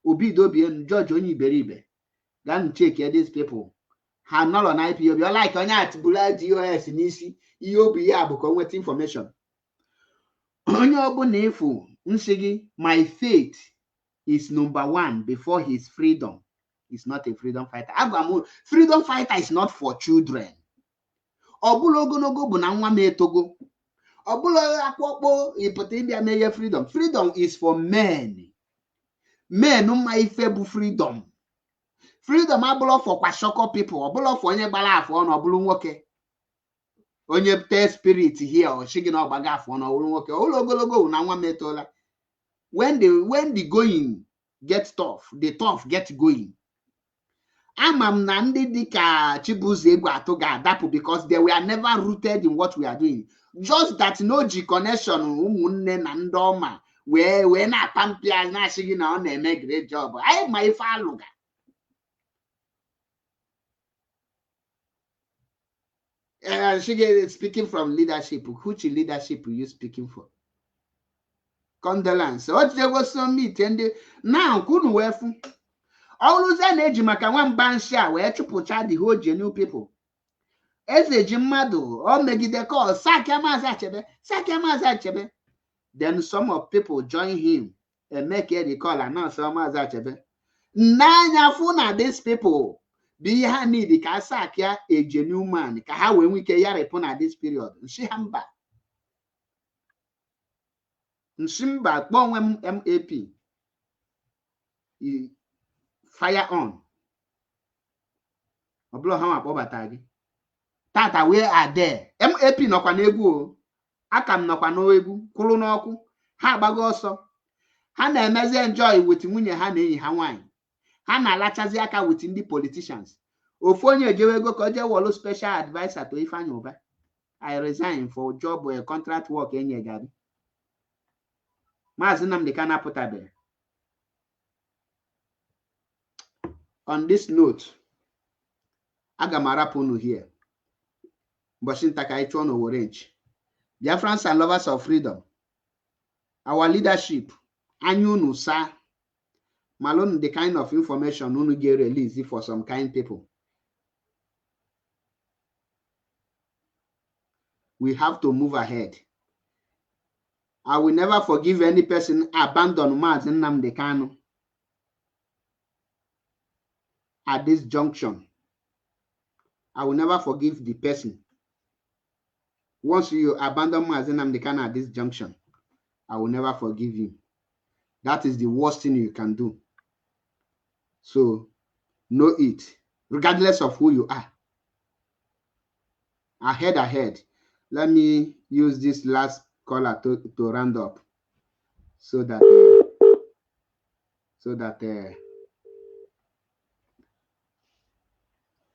[SPEAKER 2] Obidobien, George Oniberibe. Then check these people. Have not on IPOB. You're like on at Bula DOS in EC, EOB, because with information. My faith is number one before his freedom. He's not a freedom fighter. Freedom fighter is not for children. Freedom is for men. Men my febu freedom. Freedom abụlọ for kwashoko people. Abụlọ for onye gbara afọ ọnụ ọbụlụ nwoke. Onye te spirit here or shigin ọgbaga afọ ọnụ ọbụlụ nwoke. Ogologo na nwa metola. When the going gets tough, the tough get going. Amam na ndị dịka Chibuze Egwu atụ ga-adapụ because they were never rooted in what we are doing. Just that no G connection ụmụnne na ndị ọma wee na-apampia na-asị gị na ọ na-eme great job. Anyị ma ife alụga. Speaking from leadership, which leadership are you speaking for? Condolence. What they was some meet and now couldn't wefu. Always an age maka one bansha where to put out the whole genuine people. As a Jimado or make the call, Mazi Achebe. Then some of people join him and make the call and now some Mazi Achebe. Nanya funa these people. Be hani the Kasakia a genuine man. Kaha when we can yapon at this period. Shihamba. Nsimba bon MAP. Fire on. Oblo hama bobatagi. Tata we are there. MAP no kwa n'egwu. Akam no kwa n'egwu. Kulu n'ọkụ. Ha agbago ọsọ. Ha na-emezi enjoy with nwunye ha na enyi ha nwanyị. Ha na-alachazi aka with ndị politicians. Ofu onye ejewego ka oje wolu special advisor to Ifeanyi Uba. I resign for job or contract work enye gabi. Mazi Nnamdi kana putabe. On this note, aga m arapụ unu here. Mbọchị nta ka anyị chụọ n'Owo Range. Biafrans and lovers of freedom. Our leadership, anya unu sa. Malone the kind of information unu get released for some kind people. We have to move ahead. I will never forgive any person abandon Mazi Nnamdi Kanu at this junction. I will never forgive the person. Once you abandon Mazi Nnamdi Kanu at this junction, I will never forgive you. That is the worst thing you can do. So, know it, regardless of who you are. Ahead. Let me use this last caller to round up, so that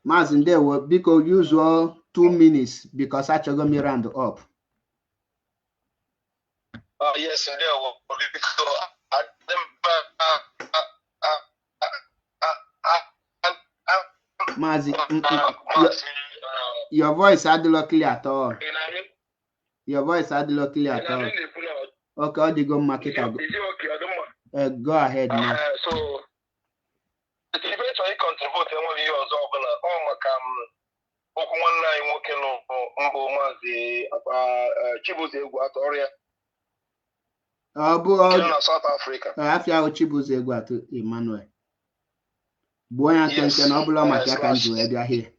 [SPEAKER 2] Mazi there will because usual 2 minutes because I go me round up.
[SPEAKER 8] Yes, and there will
[SPEAKER 2] Mazi, your voice had not clear at all. Your voice had not clear at all. Okay, how do you go market? Go ahead now.
[SPEAKER 8] So, the eventually contribute to one years Chibuze Egwu atụ South Africa.
[SPEAKER 2] Afia Chibuze Egwu atụ Emmanuel. Boya tension obula maka ka nju e bia here.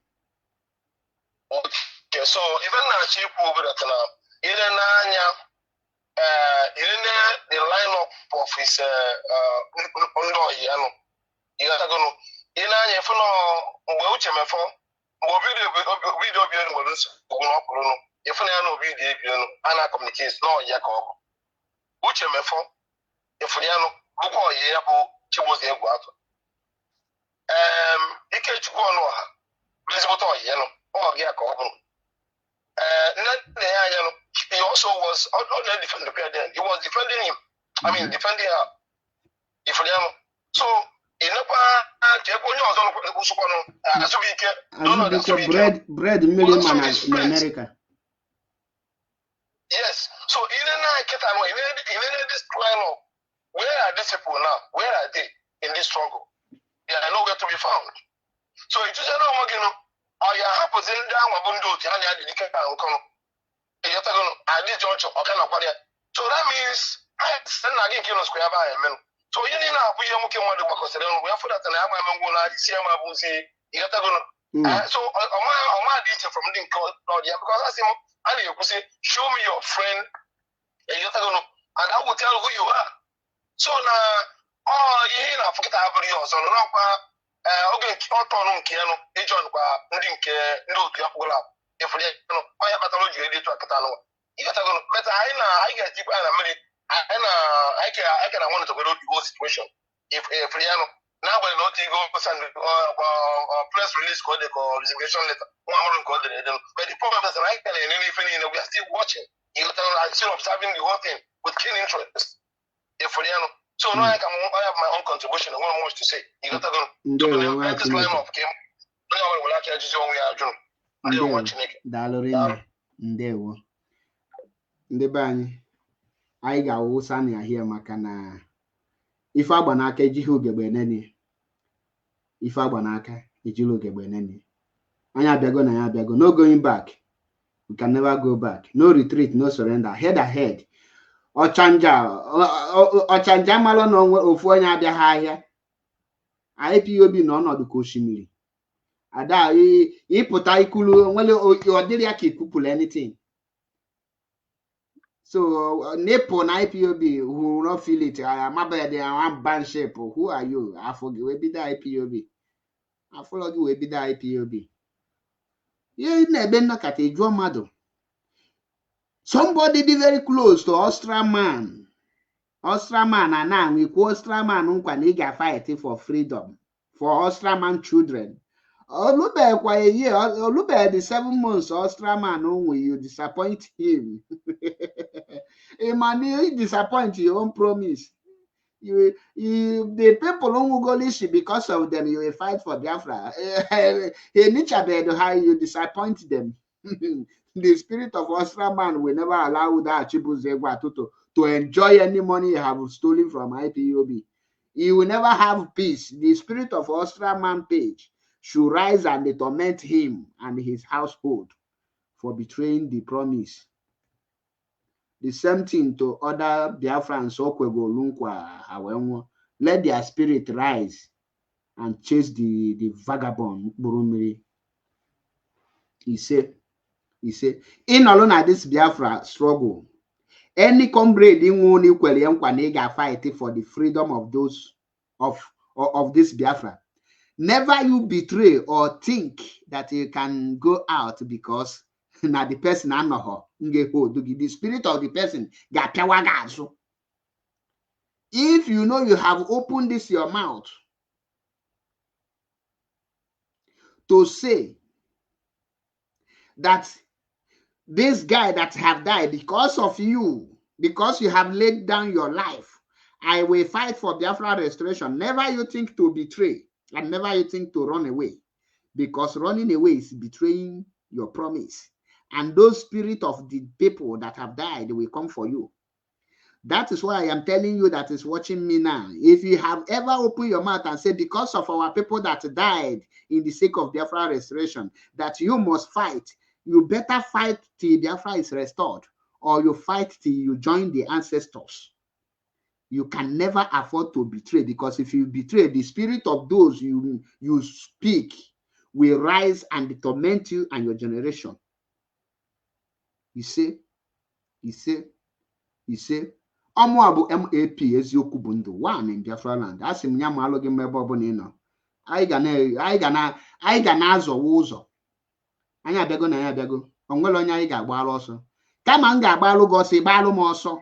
[SPEAKER 8] Okay, so even na Chibu obula na ile na anya the lineup of his ndo yano. Ila gono ile anya fo no mgbe uche mefo mgbe video bi no nso no okoro no ifo na ya no video bi no ana communicate no ya ka obo uche mefo ifo ya no bukọ ya bụ Chibuze Egwu atụ ike chukwu ọnụ ọha ezigbote ọyịya no ọ gị ka ọ bụ nne ya anya no he also was not defending the president. He was defending him. I mean defending her if you know so
[SPEAKER 2] bread million man in America.
[SPEAKER 8] Yes. So in this line of where are these people now? Where are they? in this struggle. They are nowhere to be found. So it is or you have in down a bundo, Tanya, the Uncle. At this juncture, or kind of so that means I send again Kino Square by a man. So you need now, we are looking at the workers, and we have put that an Amazon, see my boozy, so my detail from the because I say, Ali, you say, show me your friend, and I will tell who you are. So now, you know, forget about yours, or not. Okay, Oton Kiano, Ejon, no, if we I pathology to a Catano. You got to go, but I get deep and I can want to go to the situation. If Friano now we're not go send press release code or resignation letter, but the problem is right and anything we are still watching. You are still observing the whole thing with keen interest. If Friano. So now I have my own contribution. I want much to say. You got to go to the next line of game. I will actually just
[SPEAKER 2] Dalorina, ndewo. Ndị be anyị ga-awụsa na ahịa maka na ife agba n'aka ejighị ugegbe eneni. Ife agba n'aka ejiri ugegbe eneni. Anyị abịago na ya abịago. No going back. We can never go back. No retreat, no surrender. Head ahead. Ọchanja malụ na onwe ofu onye abịaghị ahịa. IPOB nọ ọnọdụ ka osimiri. Ada ịpụta ikulu nwere ọ dịrị ya ka ikupụl anything. So Nepo na IPOB who will not feel it. I am they are one band shape. Who are you? I forget we be the IPOB. I follow you we be the IPOB. You never knock at a drum madam. Somebody be very close to Ostraman. Ostraman and now we call Ostraman unkwa fighting for freedom for Ostraman children. Look a year, look at the 7 months Ostraman only you disappoint him. Man, you disappoint your own promise. The people who go listen because of them, you will fight for Biafra. How you disappoint them. The spirit of Ostraman will never allow that Chibuzegwa to enjoy any money you have stolen from IPOB. He will never have peace. The spirit of Ostraman page should rise and torment him and his household for betraying the promise. The same thing to other Biafrans. Let their spirit rise and chase the vagabond Burumiri. He said, in alone at this Biafra struggle, any comrade in one equally fight for the freedom of those of this Biafra. Never you betray or think that you can go out because now the person I know her. The spirit of the person got power. If you know you have opened this your mouth to say that this guy that have died because of you, because you have laid down your life, I will fight for Biafra restoration. Never you think to betray and never you think to run away, because running away is betraying your promise. And those spirits of the people that have died will come for you. That is why I am telling you that is watching me now. If you have ever opened your mouth and said, because of our people that died in the sake of Biafra restoration, that you must fight, you better fight till Biafra is restored, or you fight till you join the ancestors. You can never afford to betray, because if you betray, the spirit of those you speak will rise and torment you and your generation. You see, Omuabu MAP eziokwu bụ ndụ one in Biafra land. Asị m ya ma alụ gị mmebe ọbụla ị nọ. Anyị ga na-azọwa ụzọ. Anyị abịago na ya abịago. O nwere onye anyị ga-agbalụ ọsọ. Kama m ga-agbalụ gị ọsọ, ịgbalụ m ọsọ.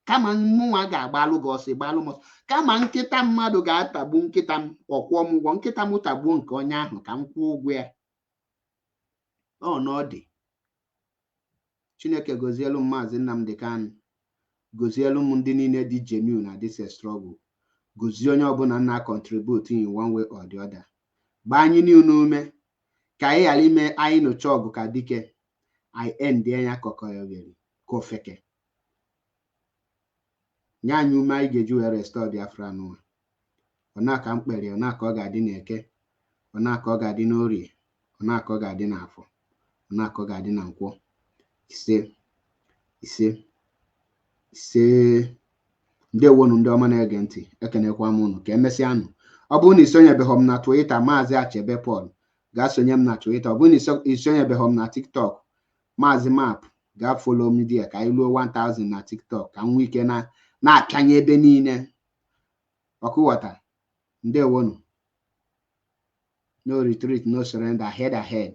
[SPEAKER 2] Kama mụnwa ga-agbalụ gị ọsọ, ịgbalụ m ọsọ. Kama nkịta mmadụ ga-atagbu nkịta m, ọkwụọ m ụgwọ. Nkịta m tagbuo nke onye ahụ ka m kwụọ ụgwọ ya. Ọ n'ọdị. Chineke gozielu Mazi Nnamdi Kanu. Gozielu m ndị niile dị genuine na this struggle. Gozie onye ọbụla na contribute in one way or the other. Gbaa anyị n'ume ka anyị ghara ime anyị nyocha ọgụ ka dike. I end ya kọkọyogeri ka ofeke. nye anyị ume anyị ga-eji wee restore Biafra n'ụwa. Ọ na-aka mkpere, ọ na-aka ọ ga-adị n'Eke, ọ na-aka ọ ga-adị n'Orie, ọ na-aka ọ ga-adị n'Afọ, ọ na-aka ọ ga-adị na Nkwọ. Ise ndewonu ndị ọma na-ege ntị, ekenekwa m unu ka emesịanụ. Ọ bụrụ na isonyebeghị m na Twitter Mazi Achebe Paul, gaa sonye m na Twitter. Ọ bụrụ na isonyebeghị m na TikTok Mazi Map, gaa follow m dia ka anyị ruo 1000 na TikTok ka m nwee ike na-apịanye ebe niile. Ọkụghọta, ndewonu. No retreat, no surrender, head ahead.